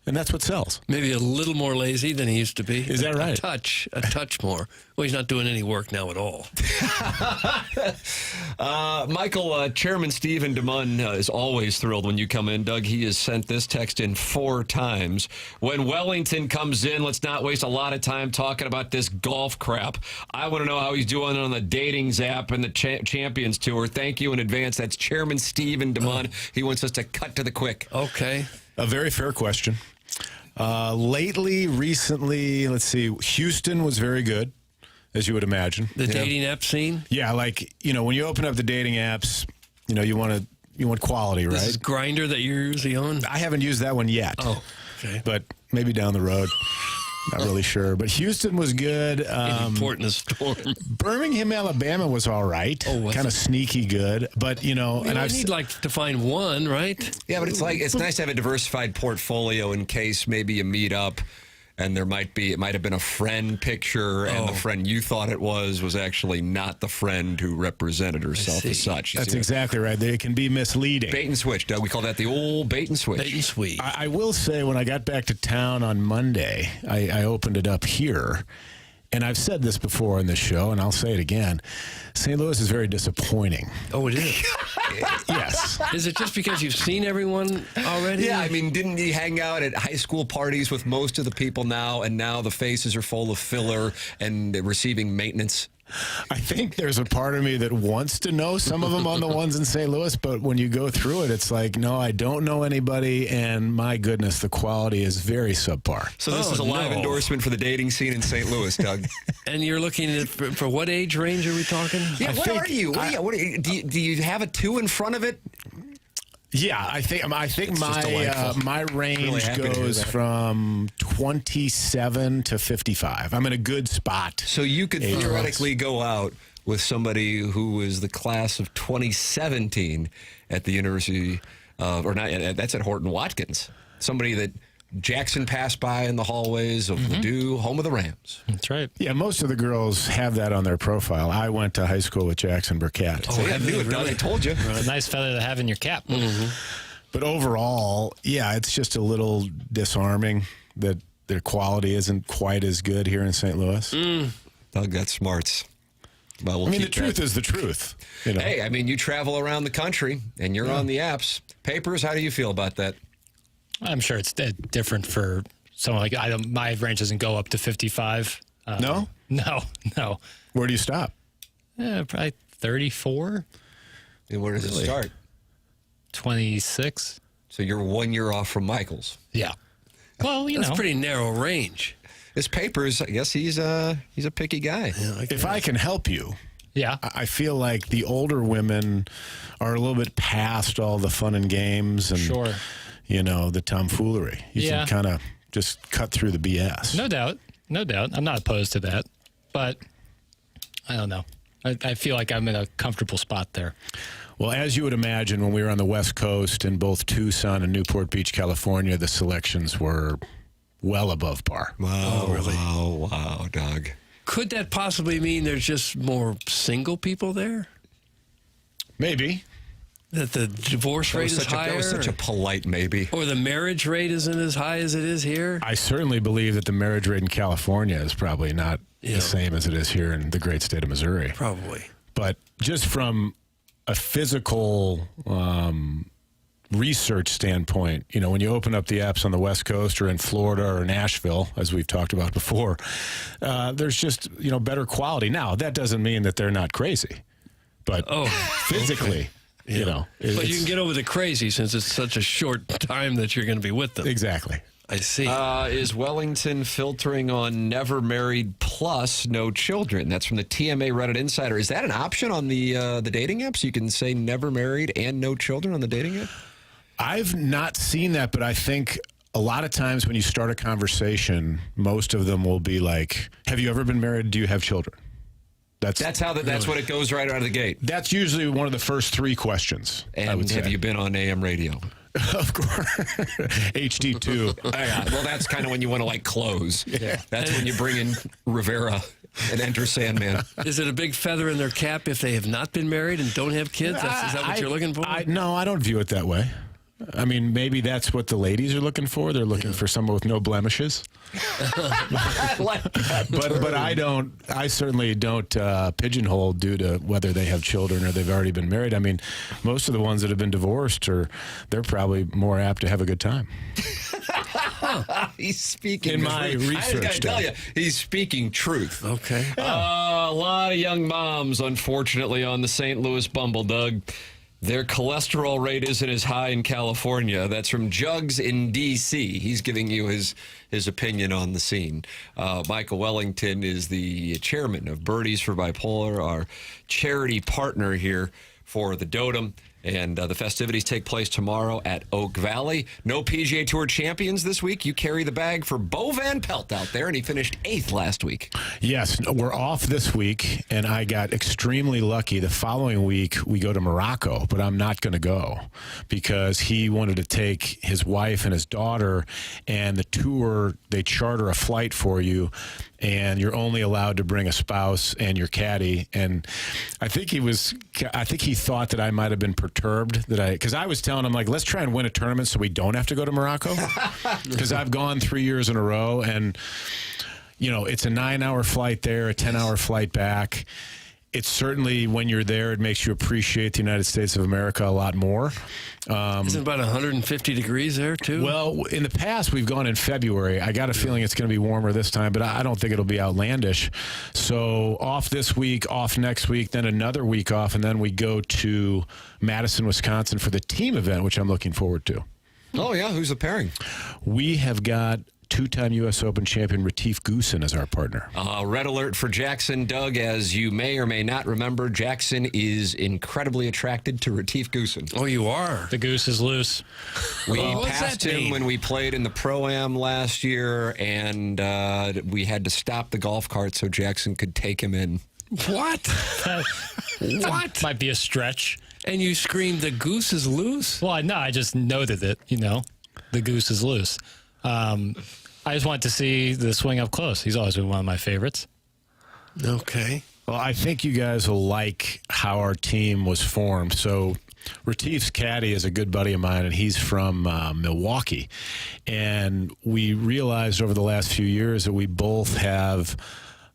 And that's what sells. Maybe a little more lazy than he used to be. Is that right? A touch more. Well, he's not doing any work now at all. Michael, Chairman Stephen DeMunn is always thrilled when you come in. Doug, he has sent this text in 4 times. When Wellington comes in, let's not waste a lot of time talking about this golf crap. I want to know how he's doing on the datings app and the Champions Tour. Thank you in advance. That's Chairman Stephen DeMunn. He wants us to cut to the quick. Okay. A very fair question. Recently, let's see, Houston was very good, as you would imagine. The dating app scene? Yeah, like, when you open up the dating apps, you want quality, right? This is Grindr that you're usually on? I haven't used that one yet. Oh, okay. But maybe down the road. Not really sure. But Houston was good. Important storm. Birmingham, Alabama was all right. Oh, kind of sneaky good. But, and I need to find one, right? Yeah, but it's nice to have a diversified portfolio in case maybe you meet up and it might have been a friend picture, and the friend you thought it was actually not the friend who represented herself as such. That's exactly right. They can be misleading. Bait and switch, Doug. We call that the old bait and switch. Bait and switch. I will say, when I got back to town on Monday, I opened it up here. And I've said this before in this show, and I'll say it again. St. Louis is very disappointing. Oh, it is? Yes. Is it just because you've seen everyone already? Yeah, I mean, didn't you hang out at high school parties with most of the people now, and now the faces are full of filler and they're receiving maintenance? I think there's a part of me that wants to know some of them on the ones in St. Louis, but when you go through it, it's like, no, I don't know anybody, and my goodness, the quality is very subpar. So this is a live endorsement for the dating scene in St. Louis, Doug. And you're looking at for what age range are we talking? Yeah, what are you? Do you have a 2 in front of it? Yeah, I think my range goes from 27 to 55. I'm in a good spot. So you could theoretically go out with somebody who was the class of 2017 at the University of, or not, that's at Horton Watkins. Somebody that Jackson passed by in the hallways of Ladue, home of the Rams. That's right. Yeah, most of the girls have that on their profile. I went to high school with Jackson Burkett. Oh, I knew it, Doug. I told you. A nice feather to have in your cap. But overall, yeah, it's just a little disarming that their quality isn't quite as good here in St. Louis. Doug, that's smarts. Well, the truth is the truth. Hey, I mean, you travel around the country, and you're on the apps. Papers, how do you feel about that? I'm sure it's different for someone like my range doesn't go up to 55. No? No. Where do you stop? Probably 34. And where does it start? 26. So you're 1 year off from Michael's. Yeah. Well, That's a pretty narrow range. His papers, I guess he's a picky guy. Yeah, If I can help you, yeah, I feel like the older women are a little bit past all the fun and games and the tomfoolery. You can kind of just cut through the BS. No doubt. I'm not opposed to that, but I don't know. I feel like I'm in a comfortable spot there. Well, as you would imagine, when we were on the West Coast in both Tucson and Newport Beach, California, the selections were well above par. Wow, really? Wow, Doug. Could that possibly mean there's just more single people there? Maybe. That the divorce rate is higher? That was such a polite maybe. Or the marriage rate isn't as high as it is here? I certainly believe that the marriage rate in California is probably not the same as it is here in the great state of Missouri. Probably. But just from a physical research standpoint, when you open up the apps on the West Coast or in Florida or Nashville, as we've talked about before, there's just, better quality. Now, that doesn't mean that they're not crazy, but physically, but you can get over the crazy since it's such a short time that you're going to be with them. Exactly. I see. Is Wellington filtering on never married plus no children? That's from the TMA Reddit Insider. Is that an option on the dating apps? You can say never married and no children on the dating app? I've not seen that, but I think a lot of times when you start a conversation, most of them will be like, have you ever been married? Do you have children? That's what it goes right out of the gate. That's usually one of the first three questions. And I would say. Have you been on AM radio? Of course. HD2. Well, that's kind of when you want to close. Yeah. That's when you bring in Rivera and enter Sandman. Is it a big feather in their cap if they have not been married and don't have kids? Is that what you're looking for? No, I don't view it that way. I mean, maybe that's what the ladies are looking for. They're looking for someone with no blemishes. But I certainly don't pigeonhole due to whether they have children or they've already been married. I mean, most of the ones that have been divorced they're probably more apt to have a good time. He's speaking in my research. I just got to tell you, he's speaking truth. Okay. A lot of young moms, unfortunately, on the St. Louis Bumble, Doug. Their cholesterol rate isn't as high in California. That's from Jugs in D.C. He's giving you his opinion on the scene. Michael Wellington is the chairman of Birdies for Bipolar, our charity partner here for the Dotem. And the festivities take place tomorrow at Oak Valley. No PGA Tour champions this week. You carry the bag for Bo Van Pelt out there, and he finished 8th last week. Yes, we're off this week, and I got extremely lucky. The following week, we go to Morocco, but I'm not going to go because he wanted to take his wife and his daughter, and the tour, they charter a flight for you, and you're only allowed to bring a spouse and your caddy. And I think he thought that I might have been perturbed because I was telling him, let's try and win a tournament so we don't have to go to Morocco. Because I've gone 3 years in a row, and it's a 9-hour flight there, a 10-hour flight back. It's certainly, when you're there, it makes you appreciate the United States of America a lot more. Isn't it about 150 degrees there, too? Well, in the past, we've gone in February. I got a feeling it's going to be warmer this time, but I don't think it'll be outlandish. So off this week, off next week, then another week off, and then we go to Madison, Wisconsin for the team event, which I'm looking forward to. Oh, yeah? Who's the pairing? We have got two-time U.S. Open champion Retief Goosen as our partner. Red alert for Jackson, Doug. As you may or may not remember, Jackson is incredibly attracted to Retief Goosen. Oh, you are? The goose is loose. We passed him when we played in the Pro-Am last year, and we had to stop the golf cart so Jackson could take him in. What? What? Might be a stretch. And you screamed, the goose is loose? Well, no, I just noted it, the goose is loose. I just want to see the swing up close. He's always been one of my favorites. Okay. Well, I think you guys will like how our team was formed. So Retief's caddy is a good buddy of mine, and he's from Milwaukee. And we realized over the last few years that we both have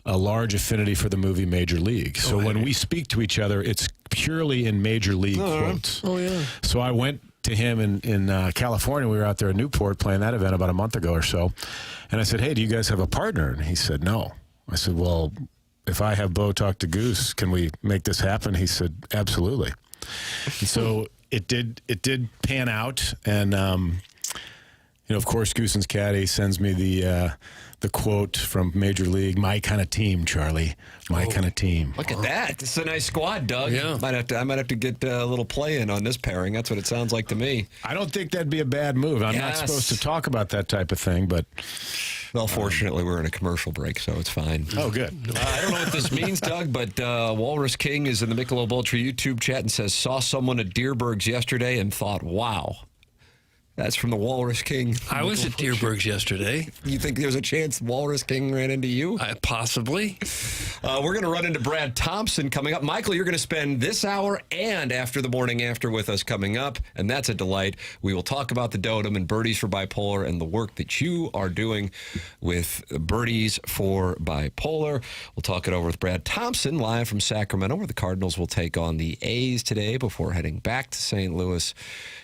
a large affinity for the movie Major League. So when we speak to each other, it's purely in Major League quotes. Oh, yeah. So I went to him in California. We were out there in Newport playing that event about a month ago or so. And I said, hey, do you guys have a partner? And he said, no. I said, well, if I have Bo talk to Goose, can we make this happen? He said, absolutely. And so it did pan out. And, of course, Goosen's caddy sends me the quote from Major League, my kind of team, Charlie. My kind of team. Look at that. It's a nice squad, Doug. Yeah. I might have to get a little play in on this pairing. That's what it sounds like to me. I don't think that'd be a bad move. I'm not supposed to talk about that type of thing, but... Well, fortunately, we're in a commercial break, so it's fine. Oh, good. I don't know what this means, Doug, but Walrus King is in the Michelob Ultra YouTube chat and says, saw someone at Deerberg's yesterday and thought, wow. That's from the Walrus King. I was at Deerberg's yesterday. You think there's a chance Walrus King ran into you? Possibly. We're going to run into Brad Thompson coming up. Michael, you're going to spend this hour and after the morning after with us coming up, and that's a delight. We will talk about the Dotem and Birdies for Bipolar and the work that you are doing with Birdies for Bipolar. We'll talk it over with Brad Thompson live from Sacramento, where the Cardinals will take on the A's today before heading back to St. Louis.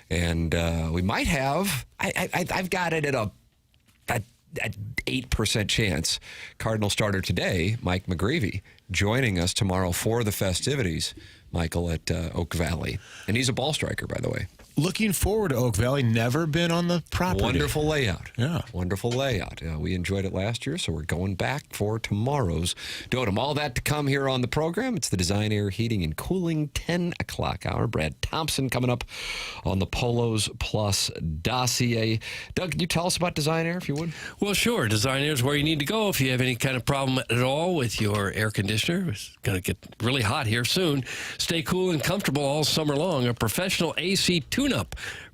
And we might have, I've got it at an 8% chance. Cardinal starter today, Mike McGreevy, joining us tomorrow for the festivities, Michael, at Oak Valley. And he's a ball striker, by the way. Looking forward to Oak Valley. Never been on the property. Wonderful layout. Yeah. Wonderful layout. We enjoyed it last year, so we're going back for tomorrow's Dotem. All that to come here on the program. It's the Design Air Heating and Cooling 10 o'clock hour. Brad Thompson coming up on the Polos Plus dossier. Doug, can you tell us about Design Air, if you would? Well, sure. Design Air is where you need to go if you have any kind of problem at all with your air conditioner. It's going to get really hot here soon. Stay cool and comfortable all summer long. A professional AC tune-up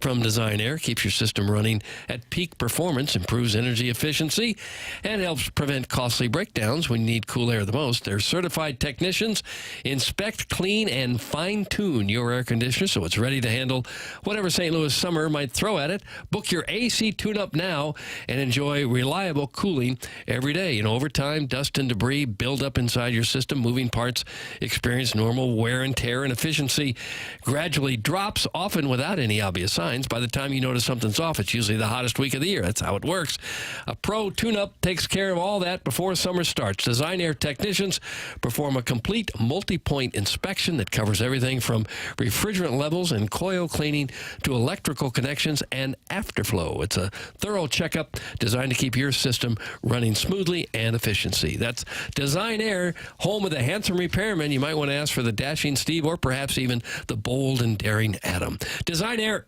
from Design Air keeps your system running at peak performance, improves energy efficiency, and helps prevent costly breakdowns when you need cool air the most. Their certified technicians inspect, clean, and fine-tune your air conditioner so it's ready to handle whatever St. Louis summer might throw at it. Book your AC tune-up now and enjoy reliable cooling every day. Over time, dust and debris build up inside your system. Moving parts experience normal wear and tear, and efficiency gradually drops, often without any obvious signs. By the time you notice something's off, it's usually the hottest week of the year. That's how it works. A pro tune-up takes care of all that before summer starts. Design Air technicians perform a complete multi-point inspection that covers everything from refrigerant levels and coil cleaning to electrical connections and afterflow. It's a thorough checkup designed to keep your system running smoothly and efficiency. That's Design Air, home of the handsome repairman. You might want to ask for the dashing Steve or perhaps even the bold and daring Adam. Design Air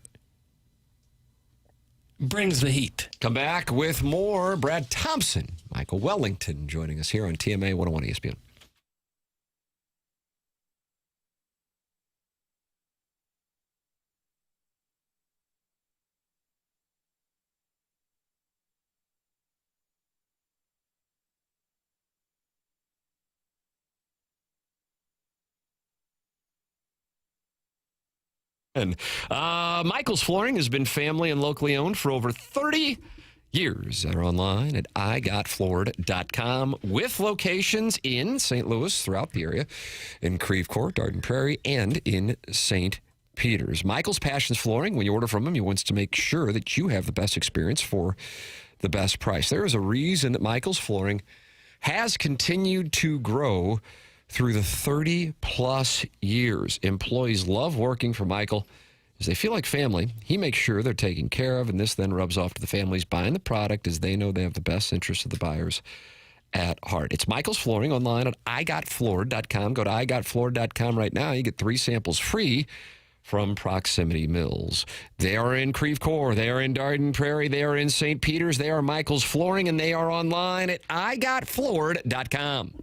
brings the heat. Come back with more. Brad Thompson, Michael Wellington joining us here on TMA 101 ESPN. And Michael's Flooring has been family and locally owned for over 30 years. They're online at igotfloored.com with locations in St. Louis, throughout the area, in Creve Coeur, Darden Prairie, and in St. Peter's. Michael's Passions Flooring, when you order from him, he wants to make sure that you have the best experience for the best price. There is a reason that Michael's Flooring has continued to grow through the 30-plus years. Employees love working for Michael as they feel like family. He makes sure they're taken care of, and this then rubs off to the families buying the product as they know they have the best interest of the buyers at heart. It's Michael's Flooring online at igotfloored.com. Go to igotfloored.com right now. You get 3 samples free from Proximity Mills. They are in Creve Coeur. They are in Darden Prairie. They are in St. Peter's. They are Michael's Flooring, and they are online at igotfloored.com.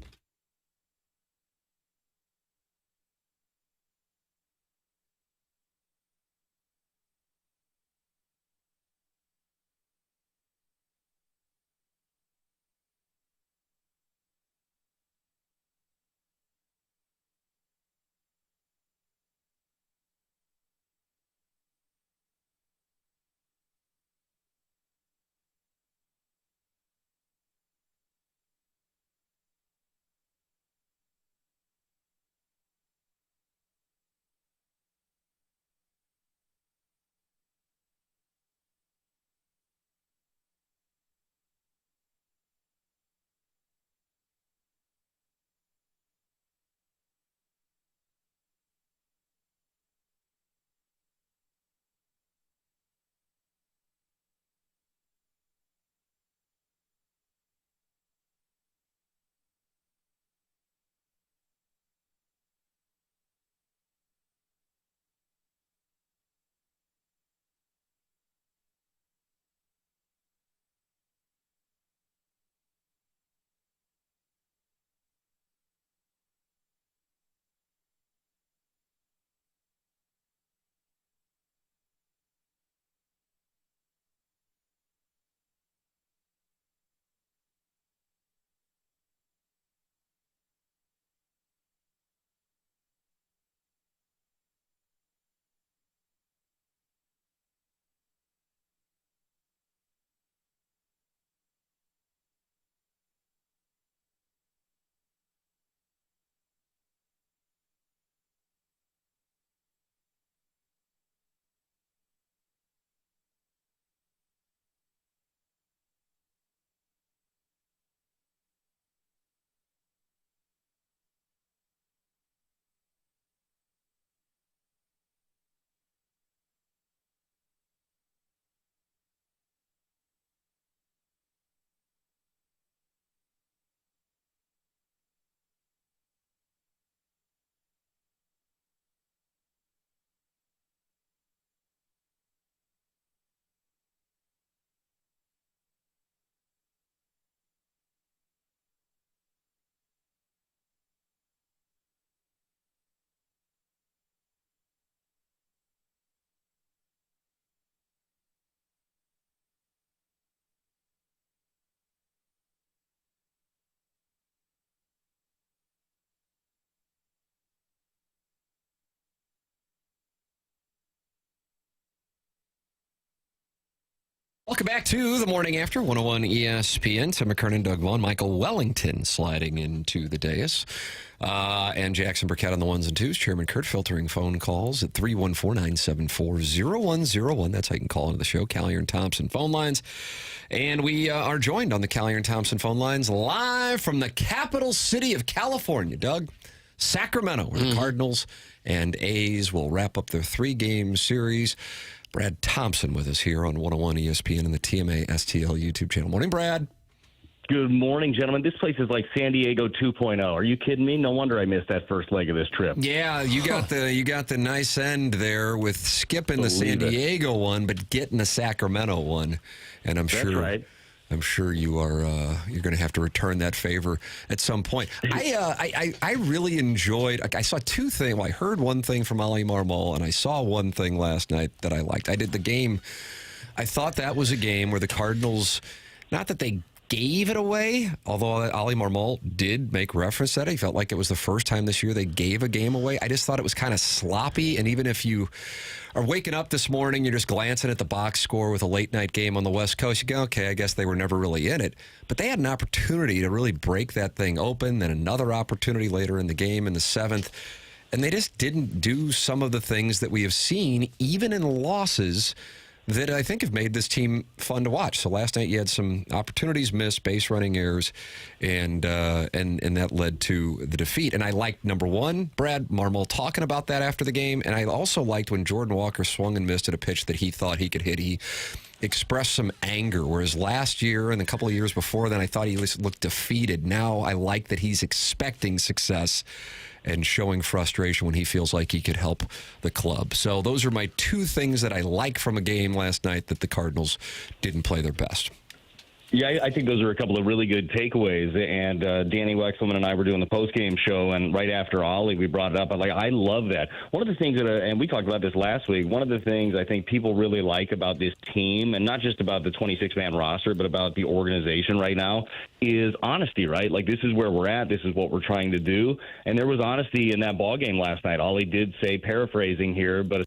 Welcome back to the Morning After 101 ESPN. Tim McKernan, Doug Vaughn, Michael Wellington sliding into the dais. And Jackson Burkett on the ones and twos. Chairman Kurt filtering phone calls at 314-974-0101. That's how you can call into the show. Callier and Thompson phone lines. And we are joined on the Callier and Thompson phone lines live from the capital city of California, Doug. Sacramento, where the Cardinals and A's will wrap up their 3-game series. Brad Thompson with us here on 101 ESPN and the TMA STL YouTube channel. Morning, Brad. Good morning, gentlemen. This place is like San Diego 2.0. Are you kidding me? No wonder I missed that first leg of this trip. Yeah, you got the nice end there with skipping the San Diego one, but getting the Sacramento one. And I'm That's right. I'm sure you are. You're going to have to return that favor at some point. I really enjoyed. I saw two things. Well, I heard one thing from Ali Marmol, and I saw one thing last night that I liked. I did the game. I thought that was a game where the Cardinals, not that they gave it away, although Ali Marmol did make reference to that. He felt like it was the first time this year they gave a game away. I just thought it was kind of sloppy, and even if you are waking up this morning, you're just glancing at the box score with a late-night game on the West Coast, you go, okay, I guess they were never really in it. But they had an opportunity to really break that thing open, then another opportunity later in the game in the 7th, and they just didn't do some of the things that we have seen, even in losses, that I think have made this team fun to watch. So last night you had some opportunities missed, base running errors, and that led to the defeat. And I liked, number one, Brad Marmol talking about that after the game, and I also liked when Jordan Walker swung and missed at a pitch that he thought he could hit. He expressed some anger, whereas last year and a couple of years before then I thought he looked defeated. Now I like that he's expecting success and showing frustration when he feels like he could help the club. So those are my two things that I like from a game last night that the Cardinals didn't play their best. Yeah, I think those are a couple of really good takeaways. And Danny Wexelman and I were doing the postgame show, and right after Ollie, we brought it up. I love that. One of the things that, and we talked about this last week, one of the things I think people really like about this team, and not just about the 26-man roster, but about the organization right now, is honesty, right? Like, this is where we're at. This is what we're trying to do. And there was honesty in that ball game last night. Ollie did say, paraphrasing here, but...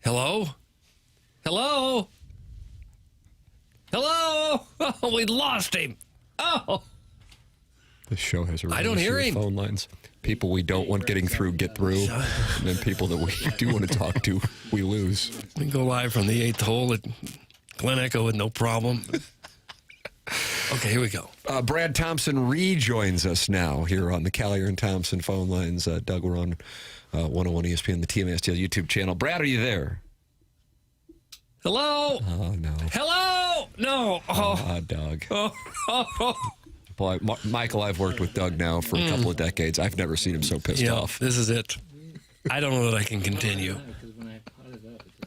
Hello? Hello? Hello? Oh, we lost him. Oh. The show has a I don't hear him. Phone lines. People we don't want getting through get through, and then people that we do want to talk to, we lose. We go live from the 8th hole at Glen Echo with no problem. Okay, here we go. Brad Thompson rejoins us now here on the Callier and Thompson phone lines. Doug, we're on 101 ESPN, the TMA STL YouTube channel. Brad, are you there? Hello? Oh, no. Hello? No. Oh, Doug. Boy, Michael, I've worked with Doug now for a couple of decades. I've never seen him so pissed off. This is it. I don't know that I can continue.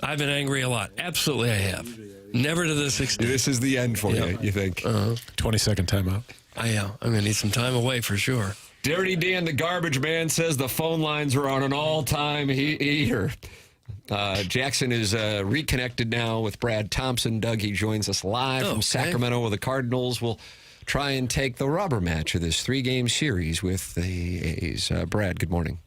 I've been angry a lot. Absolutely, I have. Never to this extent. This is the end for you think? 20-second timeout. I am. I'm going to need some time away for sure. Dirty Dan, the garbage man, says the phone lines are on an all-time heater. Jackson is reconnected now with Brad Thompson. Doug, he joins us live from Sacramento where the Cardinals will try and take the rubber match of this 3-game series with the A's. Brad, good morning.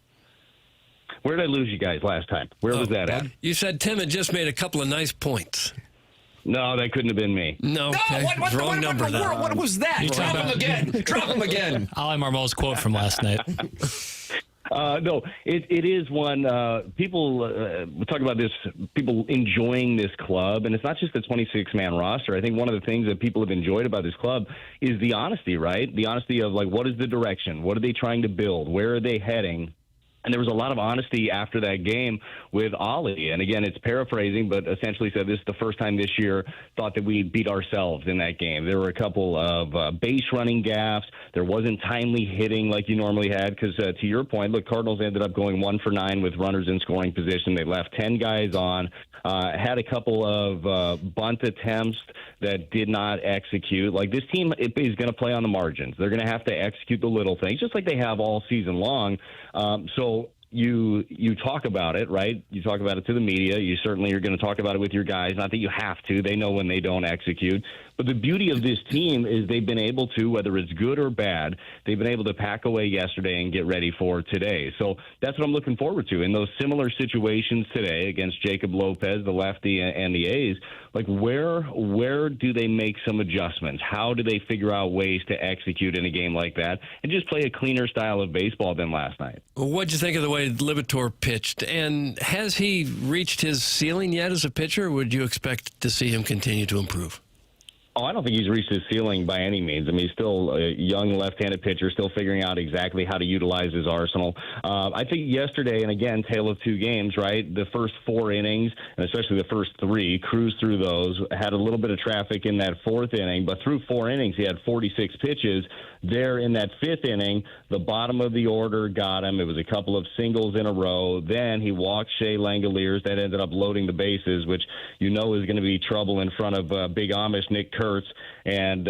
Where did I lose you guys last time? Where was that at? You said Tim had just made a couple of nice points. No, that couldn't have been me. No, okay. Wrong number. What was that? Drop him again. Drop him again. Ali Marmol's quote from last night. No, it is one. People talk about this, people enjoying this club, and it's not just the 26-man roster. I think one of the things that people have enjoyed about this club is the honesty, right? The honesty of, like, what is the direction? What are they trying to build? Where are they heading? And there was a lot of honesty after that game with Ollie. And again, it's paraphrasing, but essentially said this is the first time this year thought that we beat ourselves in that game. There were a couple of base running gaffes. There wasn't timely hitting like you normally had because, to your point, look, Cardinals ended up going 1 for 9 with runners in scoring position. They left 10 guys on, had a couple of bunt attempts that did not execute. Like, this team is going to play on the margins. They're going to have to execute the little things, just like they have all season long. So you talk about it, right? You talk about it to the media. You certainly are going to talk about it with your guys. Not that you have to. They know when they don't execute. But the beauty of this team is they've been able to, whether it's good or bad, they've been able to pack away yesterday and get ready for today. So that's what I'm looking forward to. In those similar situations today against Jacob Lopez, the lefty, and the A's, like where do they make some adjustments? How do they figure out ways to execute in a game like that and just play a cleaner style of baseball than last night? What'd you think of the way Liberatore pitched? And has he reached his ceiling yet as a pitcher, or would you expect to see him continue to improve? Oh, I don't think he's reached his ceiling by any means. I mean, he's still a young left-handed pitcher, still figuring out exactly how to utilize his arsenal. I think yesterday, and again, tale of two games, right? The first 4 innings, and especially the first 3, cruised through those, had a little bit of traffic in that 4th inning, but through 4 innings, he had 46 pitches. There in that 5th inning, the bottom of the order got him. It was a couple of singles in a row. Then he walked Shea Langoliers. That ended up loading the bases, which you know is going to be trouble in front of Big Amish Nick Kurtz. And,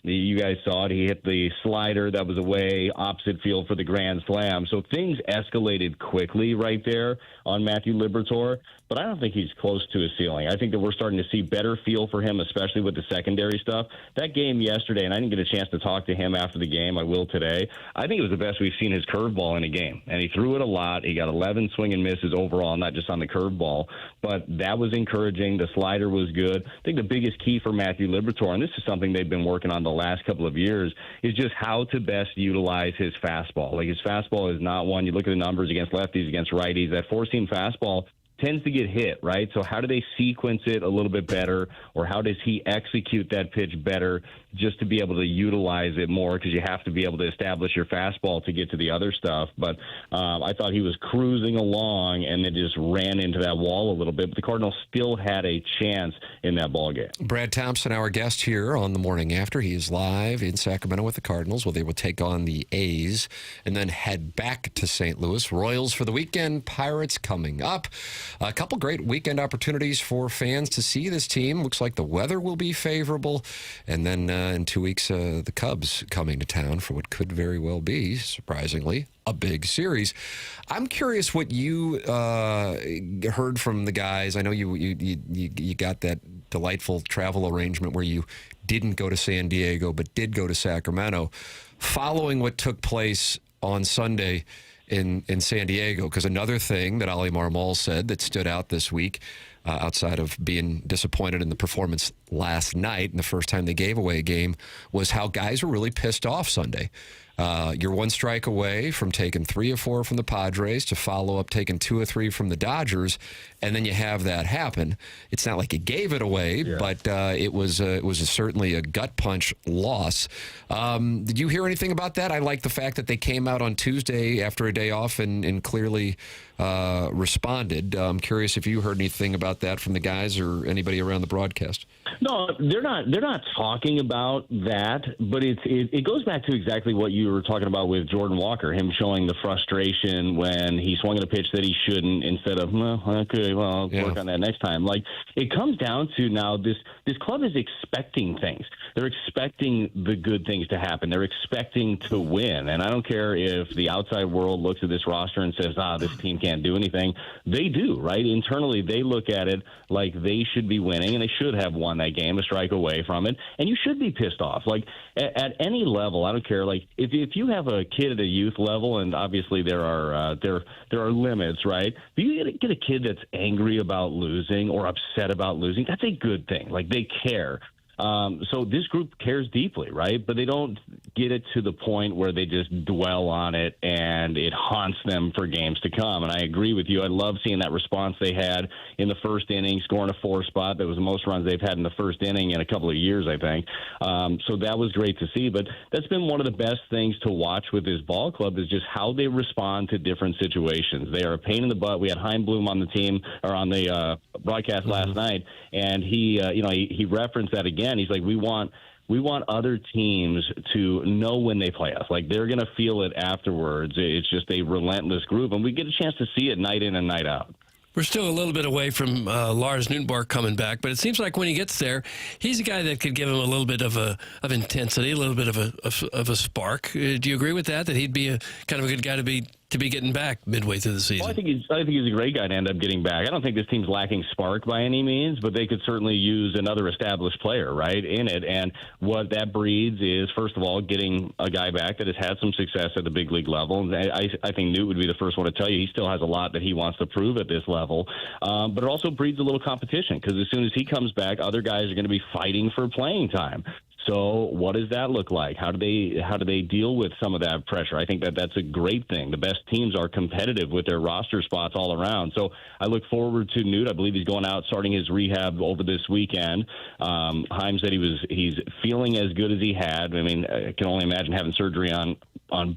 you guys saw it. He hit the slider that was away opposite field for the grand slam. So things escalated quickly right there on Matthew Liberatore. But I don't think he's close to his ceiling. I think that we're starting to see better feel for him, especially with the secondary stuff. That game yesterday, and I didn't get a chance to talk to him after the game. I will today. I think it was the best we've seen his curveball in a game. And he threw it a lot. He got 11 swing and misses overall, not just on the curveball. But that was encouraging. The slider was good. I think the biggest key for Matthew Liberatore, and this is something they've been working on the last couple of years, is just how to best utilize his fastball. Like, his fastball is not one. You look at the numbers against lefties, against righties. That four-seam fastball tends to get hit, right? So how do they sequence it a little bit better, or how does he execute that pitch better just to be able to utilize it more, because you have to be able to establish your fastball to get to the other stuff. But I thought he was cruising along and then just ran into that wall a little bit, but the Cardinals still had a chance in that ball game. Brad Thompson, our guest here on the Morning After. He is live in Sacramento with the Cardinals, where they will take on the A's and then head back to St. Louis. Royals for the weekend, Pirates coming up. A couple great weekend opportunities for fans to see this team. Looks like the weather will be favorable. And then in 2 weeks, the Cubs coming to town for what could very well be, surprisingly, a big series. I'm curious what you heard from the guys. I know you got that delightful travel arrangement where you didn't go to San Diego but did go to Sacramento. Following what took place on Sunday in San Diego, because another thing that Ali Marmol said that stood out this week, outside of being disappointed in the performance last night and the first time they gave away a game, was how guys were really pissed off Sunday. You're 1 strike away from taking 3 or 4 from the Padres to follow up taking 2 or 3 from the Dodgers, and then you have that happen. It's not like you gave it away, but it was certainly a gut punch loss. Did you hear anything about that? I like the fact that they came out on Tuesday after a day off and clearly responded. I'm curious if you heard anything about that from the guys or anybody around the broadcast. No, they're not talking about that, but it goes back to exactly what you were talking about with Jordan Walker, him showing the frustration when he swung at a pitch that he shouldn't, instead of, I'll work on that next time. Like, it comes down to now this club is expecting things. They're expecting the good things to happen. They're expecting to win. And I don't care if the outside world looks at this roster and says, this team can't do anything. They do, right? Internally, they look at it like they should be winning, and they should have won that game, a strike away from it. And you should be pissed off. Like, at any level, I don't care. Like, if you have a kid at a youth level, and obviously there are limits, right? If you get a kid that's angry about losing or upset about losing, that's a good thing. Like, they care. So this group cares deeply, right? But they don't get it to the point where they just dwell on it and it haunts them for games to come. And I agree with you. I love seeing that response they had in the first inning, scoring a 4 spot. That was the most runs they've had in the first inning in a couple of years, I think. So that was great to see. But that's been one of the best things to watch with this ball club, is just how they respond to different situations. They are a pain in the butt. We had Heimblum on the team, or on the broadcast last night, and he referenced that again. He's like, we want other teams to know when they play us. Like, they're going to feel it afterwards. It's just a relentless group, and we get a chance to see it night in and night out. We're still a little bit away from Lars Nootbaar coming back, but it seems like when he gets there, he's a guy that could give him a little bit of intensity, a little bit of a spark. Do you agree with that? That he'd be a kind of a good guy to be to be getting back midway through the season? Well, I think he's a great guy to end up getting back. I don't think this team's lacking spark by any means, but they could certainly use another established player, right, in it. And what that breeds is, first of all, getting a guy back that has had some success at the big league level. And I think Newt would be the first one to tell you he still has a lot that he wants to prove at this level. But it also breeds a little competition because as soon as he comes back, other guys are going to be fighting for playing time. So what does that look like? How do they deal with some of that pressure? I think that's a great thing. The best teams are competitive with their roster spots all around. So I look forward to Newt. I believe he's going out starting his rehab over this weekend. Heim said he's feeling as good as he had. I mean, I can only imagine having surgery on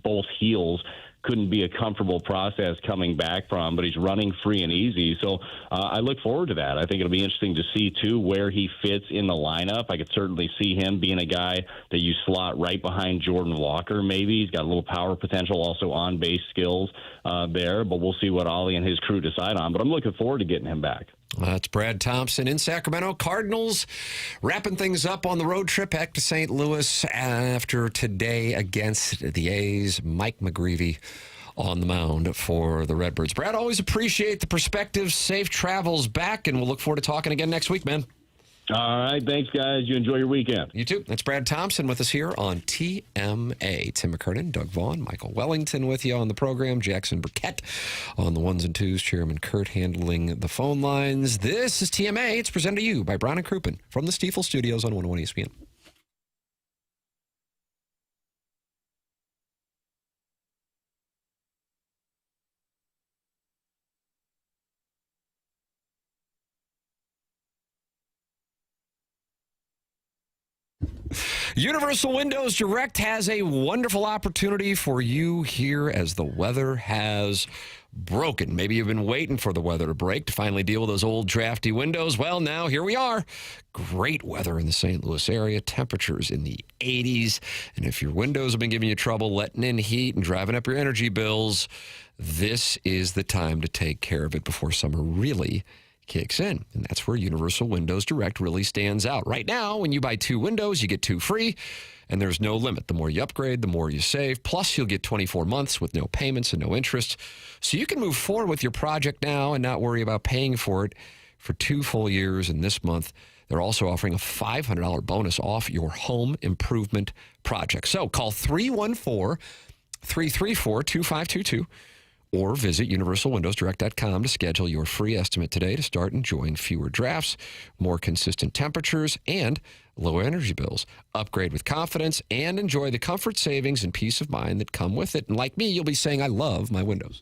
both heels. Couldn't be a comfortable process coming back from, but he's running free and easy. So I look forward to that. I think it'll be interesting to see, too, where he fits in the lineup. I could certainly see him being a guy that you slot right behind Jordan Walker, maybe. He's got a little power potential, also on-base skills there, but we'll see what Ollie and his crew decide on. But I'm looking forward to getting him back. That's Brad Thompson in Sacramento. Cardinals wrapping things up on the road trip back to St. Louis after today against the A's. Mike McGreevy on the mound for the Redbirds. Brad, always appreciate the perspective. Safe travels back, and we'll look forward to talking again next week, man. All right. Thanks, guys. You enjoy your weekend. You too. That's Brad Thompson with us here on TMA. Tim McKernan, Doug Vaughn, Michael Wellington with you on the program. Jackson Burkett on the ones and twos. Chairman Kurt handling the phone lines. This is TMA. It's presented to you by Brown and Crouppen from the Stiefel Studios on 101 ESPN. Universal Windows Direct has a wonderful opportunity for you here as the weather has broken. Maybe you've been waiting for the weather to break to finally deal with those old drafty windows. Well, now here we are. Great weather in the St. Louis area. Temperatures in the 80s. And if your windows have been giving you trouble letting in heat and driving up your energy bills, this is the time to take care of it before summer really kicks in. And that's where Universal Windows Direct really stands out. Right now, when you buy 2 windows, you get 2 free, and there's no limit. The more you upgrade, the more you save. Plus, you'll get 24 months with no payments and no interest. So you can move forward with your project now and not worry about paying for it for 2 full years. And this month, they're also offering a $500 bonus off your home improvement project. So call 314-334-2522. Or visit universalwindowsdirect.com to schedule your free estimate today to start enjoying fewer drafts, more consistent temperatures, and lower energy bills. Upgrade with confidence and enjoy the comfort, savings, and peace of mind that come with it. And like me, you'll be saying, I love my windows.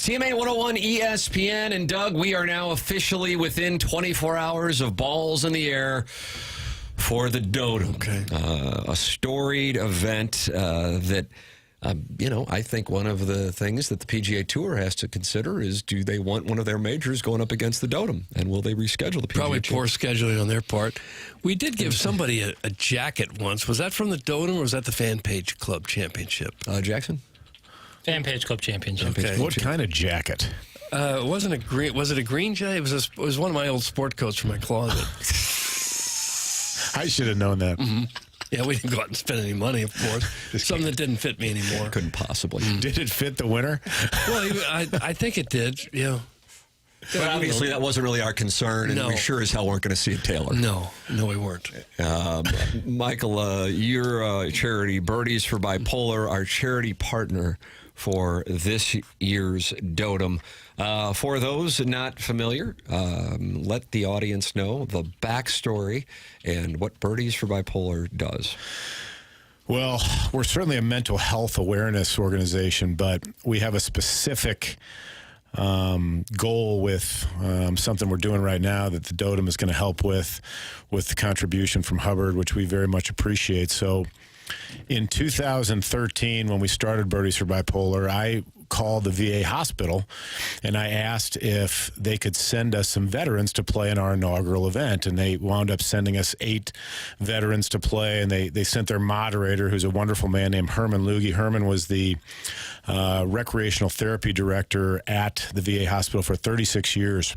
TMA 101 ESPN, and Doug, we are now officially within 24 hours of balls in the air for the Dotem. Okay. A storied event that, I think one of the things that the PGA Tour has to consider is, do they want one of their majors going up against the Dotem? And will they reschedule the PGA Probably Tour? poor scheduling on their part. We did give somebody a jacket once. Was that from the Dotem or was that the Fan Page Club Championship? Jackson? Fan Page Club Championship. Okay. What kind of jacket? It wasn't a green. Was it a green jacket? It was one of my old sport coats from my closet. I should have known that. Mm-hmm. Yeah, we didn't go out and spend any money, of course. Something that didn't fit me anymore. Couldn't possibly. Did it fit the winner? Well, I think it did, yeah. But obviously, that wasn't really our concern, and we sure as hell weren't going to see it, Taylor. No, we weren't. Michael, your charity, Birdies for Bipolar, our charity partner for this year's Dotem. For those not familiar, let the audience know the backstory and what Birdies for Bipolar does. Well, we're certainly a mental health awareness organization, but we have a specific goal with something we're doing right now that the Dotem is going to help with the contribution from Hubbard, which we very much appreciate. So in 2013, when we started Birdies for Bipolar, I called the VA hospital and I asked if they could send us some veterans to play in our inaugural event, and they wound up sending us 8 veterans to play, and they sent their moderator, who's a wonderful man named Herman Lugie. Herman was the recreational therapy director at the VA hospital for 36 years.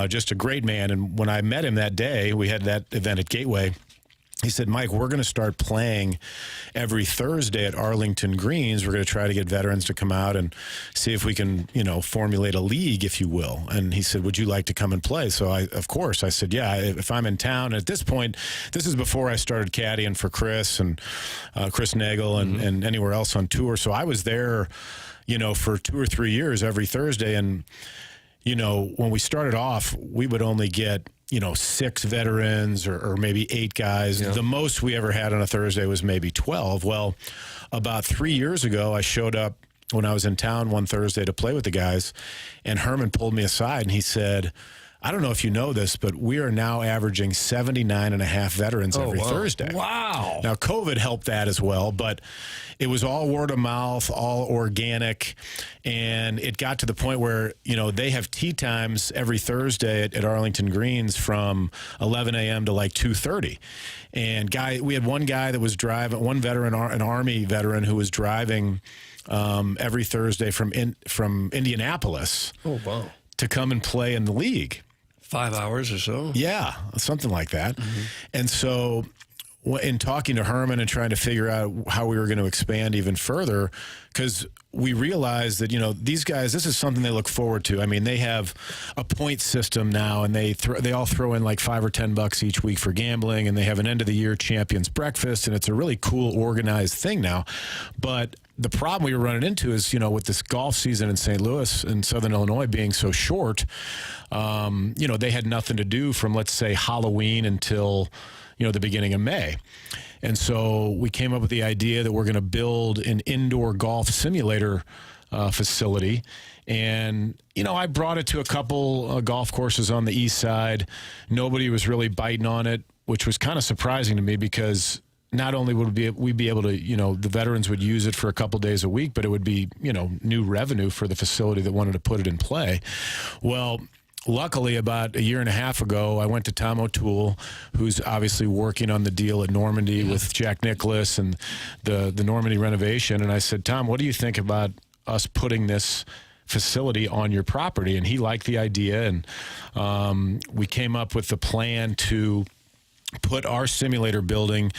Just a great man. And when I met him that day, we had that event at Gateway. He said, Mike, we're going to start playing every Thursday at Arlington Greens. We're going to try to get veterans to come out and see if we can, formulate a league, if you will. And he said, would you like to come and play? So of course, I said, yeah, if I'm in town. And at this point, this is before I started caddying for Chris and Chris Nagel and anywhere else on tour. So I was there, for 2 or 3 years every Thursday. And, when we started off, we would only get 6 veterans or maybe 8 guys. Yeah. The most we ever had on a Thursday was maybe 12. Well, about 3 years ago, I showed up when I was in town one Thursday to play with the guys, and Herman pulled me aside and he said, I don't know if you know this, but we are now averaging 79.5 veterans every Thursday. Wow. Now, COVID helped that as well, but it was all word of mouth, all organic, and it got to the point where, they have tee times every Thursday at Arlington Greens from 11 a.m. to like 2:30. And we had one guy that was driving, one veteran, an Army veteran who was driving every Thursday from Indianapolis. Oh, wow. To come and play in the league. 5 hours or so? Yeah, something like that. Mm-hmm. And so in talking to Herman and trying to figure out how we were going to expand even further, because we realized that, these guys, this is something they look forward to. I mean, they have a point system now, and they all throw in like $5 or $10 each week for gambling, and they have an end-of-the-year champions breakfast, and it's a really cool, organized thing now. But the problem we were running into is, with this golf season in St. Louis and Southern Illinois being so short, they had nothing to do from, let's say, Halloween until, the beginning of May. And so we came up with the idea that we're going to build an indoor golf simulator facility. And, I brought it to a couple golf courses on the east side. Nobody was really biting on it, which was kind of surprising to me because not only would we be able to, the veterans would use it for a couple days a week, but it would be, new revenue for the facility that wanted to put it in play. Well, luckily, about a year and a half ago, I went to Tom O'Toole, who's obviously working on the deal at Normandy with Jack Nicklaus and the Normandy renovation. And I said, Tom, what do you think about us putting this facility on your property? And he liked the idea. And we came up with the plan to put our simulator building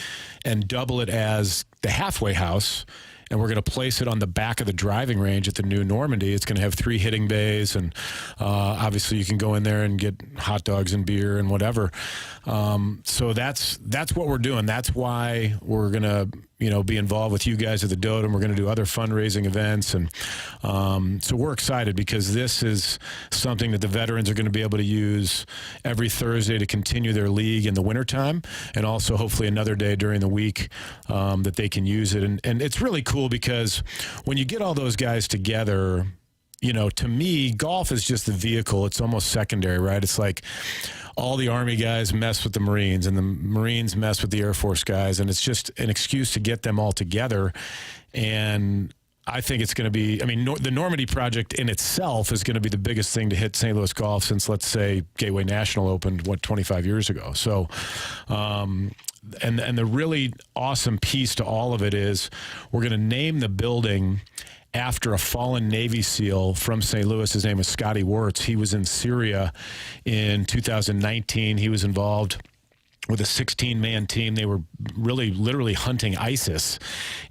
and double it as the halfway house, and we're going to place it on the back of the driving range at the new Normandy. It's going to have 3 hitting bays, and obviously you can go in there and get hot dogs and beer and whatever. So that's what we're doing. That's why we're going to be involved with you guys at the Dotem. We're going to do other fundraising events, and so we're excited because this is something that the veterans are going to be able to use every Thursday to continue their league in the wintertime, and also hopefully another day during the week that they can use it. And it's really cool because when you get all those guys together, to me, golf is just the vehicle. It's almost secondary, right? It's like all the Army guys mess with the Marines and the Marines mess with the Air Force guys, and it's just an excuse to get them all together. And I think it's going to be, the Normandy project in itself is going to be the biggest thing to hit St. Louis golf since, let's say, Gateway National opened, 25 years ago. So, and the really awesome piece to all of it is we're going to name the building after a fallen Navy SEAL from St. Louis. His name is Scotty Wirtz. He was in Syria in 2019. He was involved with a 16-man team. They were really literally hunting ISIS,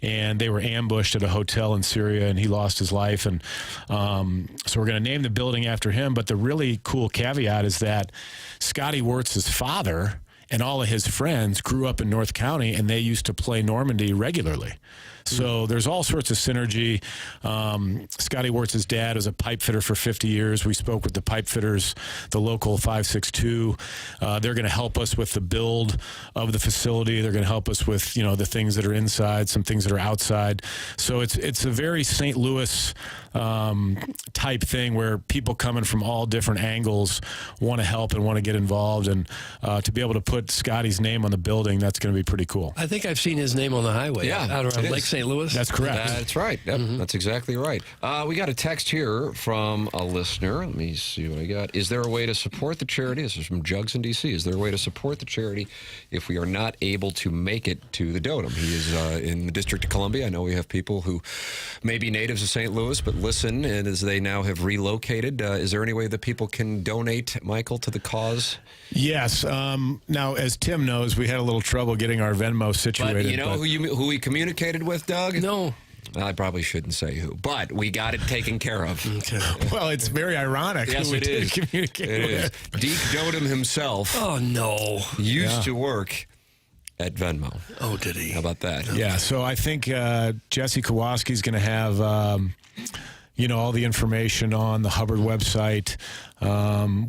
and they were ambushed at a hotel in Syria, and he lost his life. And so we're going to name the building after him. But the really cool caveat is that Scotty Wirtz's father and all of his friends grew up in North County, and they used to play Normandy regularly. So there's all sorts of synergy. Scotty Wirtz's dad was a pipe fitter for 50 years. We spoke with the pipe fitters, the local 562. They're going to help us with the build of the facility. They're going to help us with, the things that are inside, some things that are outside. So it's a very St. Louis type thing where people coming from all different angles want to help and want to get involved. And to be able to put Scotty's name on the building, that's going to be pretty cool. I think I've seen his name on the highway out around Lake St. Louis. That's correct. That's right. Yep, That's exactly right. We got a text here from a listener. Let me see what I got. Is there a way to support the charity? This is from Jugs in D.C. Is there a way to support the charity if we are not able to make it to the Dotem? He is in the District of Columbia. I know we have people who may be natives of St. Louis, but listen, and as they now have relocated, is there any way that people can donate, Michael, to the cause? Yes. Now, as Tim knows, we had a little trouble getting our Venmo situated. But you know who we communicated with, Doug? No. I probably shouldn't say who, but we got it taken care of. Okay. Well, it's very ironic. Yes, who it is. Communicate it with. is. Deke Dotem himself. Oh, no. Used to work at Venmo. Oh, did he? How about that? Yeah, so I think Jesse Kowalski's going to have, all the information on the Hubbard website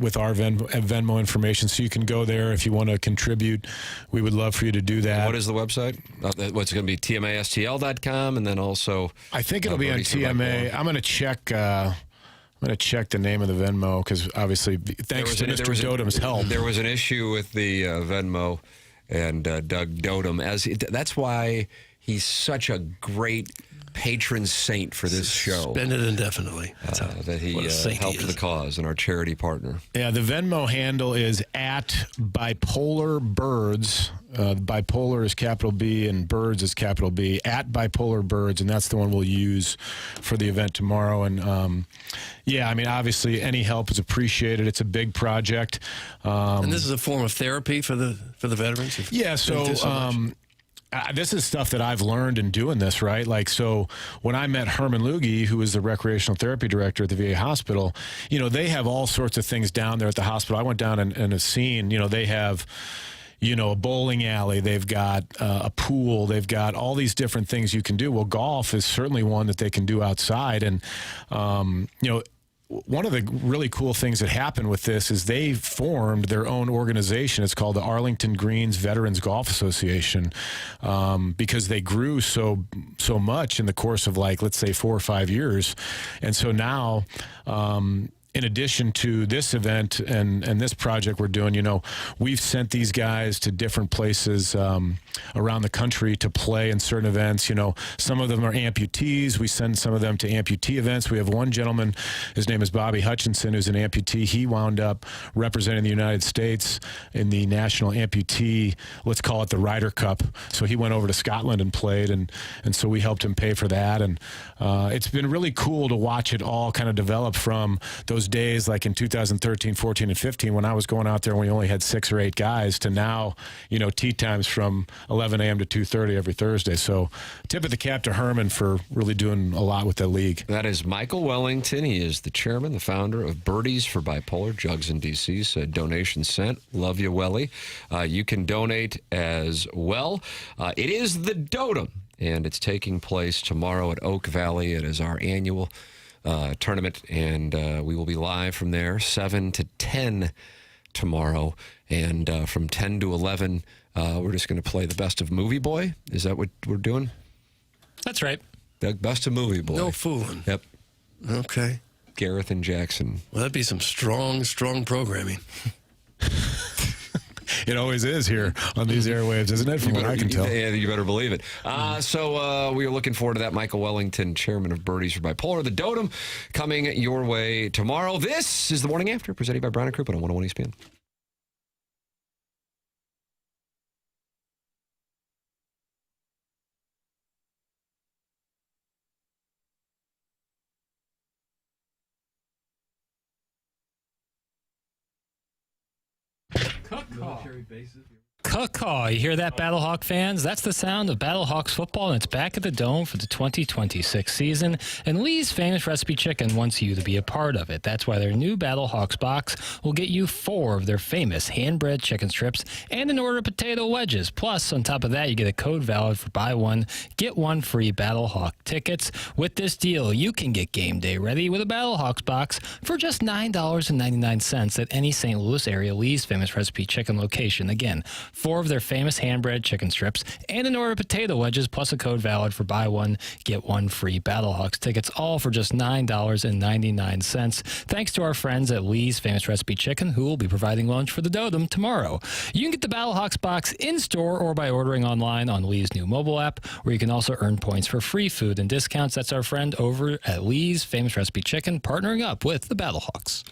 with our Venmo information. So you can go there if you want to contribute. We would love for you to do that. What is the website? What's going to be? TMASTL.com, and then also... I think it'll be on TMA. I'm going to check... I'm going to check the name of the Venmo because obviously, thanks to Mr. Dotem's help. There was an issue with the Venmo and Doug Dotem. That's why he's such a great patron saint for this show. Spend it indefinitely. That he helped the cause and our charity partner. Yeah, the Venmo handle is at Bipolar Birds. Bipolar is capital B and Birds is capital B. At Bipolar Birds, and that's the one we'll use for the event tomorrow. And obviously any help is appreciated. It's a big project. And this is a form of therapy for the veterans. Yeah. This is stuff that I've learned in doing this, right? Like, so when I met Herman Lugie, who is the recreational therapy director at the VA hospital, they have all sorts of things down there at the hospital. I went down and have seen, they have, a bowling alley, they've got a pool, they've got all these different things you can do. Well, golf is certainly one that they can do outside. And, one of the really cool things that happened with this is they formed their own organization. It's called the Arlington Greens Veterans Golf Association because they grew so much in the course of, let's say 4 or 5 years. And so now, in addition to this event and this project we're doing, we've sent these guys to different places around the country to play in certain events. Some of them are amputees. We send some of them to amputee events. We have one gentleman, his name is Bobby Hutchinson, who's an amputee. He wound up representing the United States in the National Amputee, let's call it the Ryder Cup. So he went over to Scotland and played, and so we helped him pay for that. And it's been really cool to watch it all kind of develop from those days like in 2013, 14, and 15 when I was going out there and we only had 6 or 8 guys to now, tee times from 11 a.m. to 2:30 every Thursday. So tip of the cap to Herman for really doing a lot with the league. That is Michael Wellington. He is the chairman, the founder of Birdies for Bipolar. Jugs in D.C. said donation sent. Love you, Welly. You can donate as well. It is the Dotem, and it's taking place tomorrow at Oak Valley. It is our annual tournament, and we will be live from there 7 to 10 tomorrow, and from 10 to 11 we're just going to play the best of Movie Boy. Is that what we're doing? That's right. The best of Movie Boy. No fooling. Yep. Okay. Gareth and Jackson. Well, that'd be some strong programming. It always is here on these airwaves, isn't it? From what I can tell. Yeah, you better believe it. So we are looking forward to that. Michael Wellington, chairman of Birdies for Bipolar, the Dotem, coming your way tomorrow. This is the Morning After, presented by Brown & Crouppen on 101 ESPN. Caw-caw. You hear that, Battlehawk fans? That's the sound of Battlehawks football, and it's back at the Dome for the 2026 season. And Lee's Famous Recipe Chicken wants you to be a part of it. That's why their new Battlehawks box will get you 4 of their famous hand-bread chicken strips and an order of potato wedges. Plus, on top of that, you get a code valid for buy one, get one free Battlehawk tickets. With this deal, you can get game day ready with a Battlehawks box for just $9.99 at any St. Louis area Lee's Famous Recipe Chicken location. Again, 4 of their famous hand-bread chicken strips and an order of potato wedges, plus a code valid for buy one, get one free Battlehawks tickets, all for just $9.99. Thanks to our friends at Lee's Famous Recipe Chicken, who will be providing lunch for the Dotem tomorrow. You can get the Battlehawks box in-store or by ordering online on Lee's new mobile app, where you can also earn points for free food and discounts. That's our friend over at Lee's Famous Recipe Chicken, partnering up with the Battlehawks.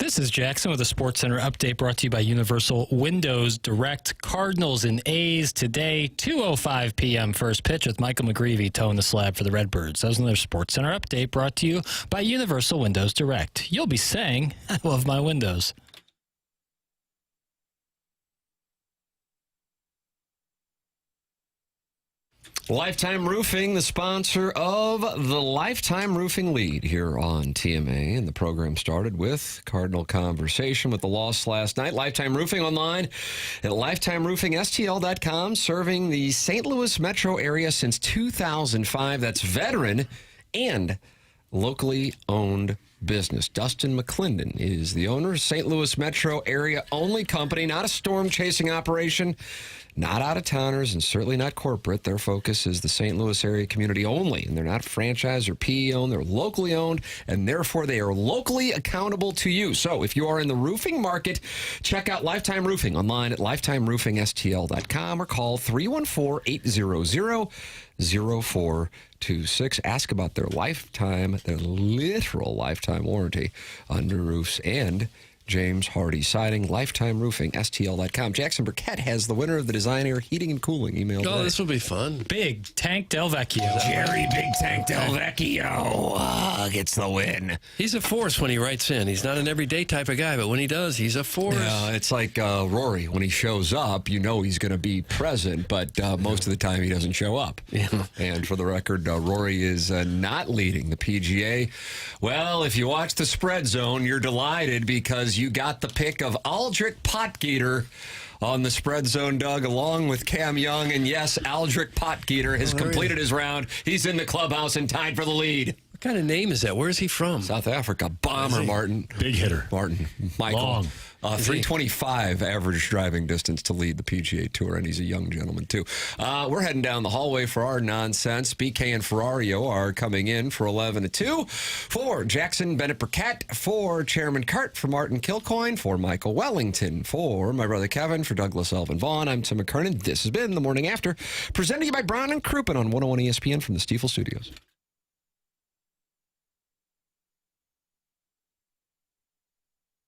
This is Jackson with a Sports Center update brought to you by Universal Windows Direct. Cardinals and A's today, 2:05 p.m. first pitch with Michael McGreevy toeing the slab for the Redbirds. That was another Sports Center update brought to you by Universal Windows Direct. You'll be saying, I love my windows. Lifetime Roofing, the sponsor of the Lifetime Roofing Lead here on TMA. And the program started with Cardinal conversation with the loss last night. Lifetime Roofing online at lifetimeroofingstl.com, serving the St. Louis metro area since 2005. That's veteran and locally owned business. Dustin McClendon is the owner. St. Louis metro area only company, not a storm-chasing operation, not out-of-towners, and certainly not corporate. Their focus is the St. Louis area community only, and they're not franchise or PE-owned. They're locally owned, and therefore they are locally accountable to you. So if you are in the roofing market, check out Lifetime Roofing online at lifetimeroofingstl.com or call 314-800-0426. Ask about their literal lifetime warranty on new roofs and James Hardy Siding, Lifetime Roofing, STL.com. Jackson Burkett has the winner of the Design Air Heating and Cooling email today. Oh, this will be fun. Big Tank Del Vecchio. Jerry Big Tank Del Vecchio gets the win. He's a force when he writes in. He's not an everyday type of guy, but when he does, he's a force. Yeah, it's like Rory. When he shows up, you know he's going to be present, but most of the time he doesn't show up. Yeah. And for the record, Rory is not leading the PGA. Well, if you watch the Spread Zone, you're delighted because you got the pick of Aldrich Potgieter on the Spread Zone, Doug, along with Cam Young. And yes, Aldrich Potgieter has completed his round. He's in the clubhouse and tied for the lead. What kind of name is that? Where is he from? South Africa. Bomber, Martin. Big hitter. Martin. Michael. Long. 325 average driving distance to lead the PGA Tour, and he's a young gentleman, too. We're heading down the hallway for our nonsense. BK and Ferrario are coming in for 11 to 2. For Jackson Bennett Burkett, for Chairman Cart, for Martin Kilcoyne, for Michael Wellington, for my brother Kevin, for Douglas Elvin Vaughn, I'm Tim McKernan. This has been The Morning After, presented to you by Brown and Crouppen on 101 ESPN from the Stiefel Studios.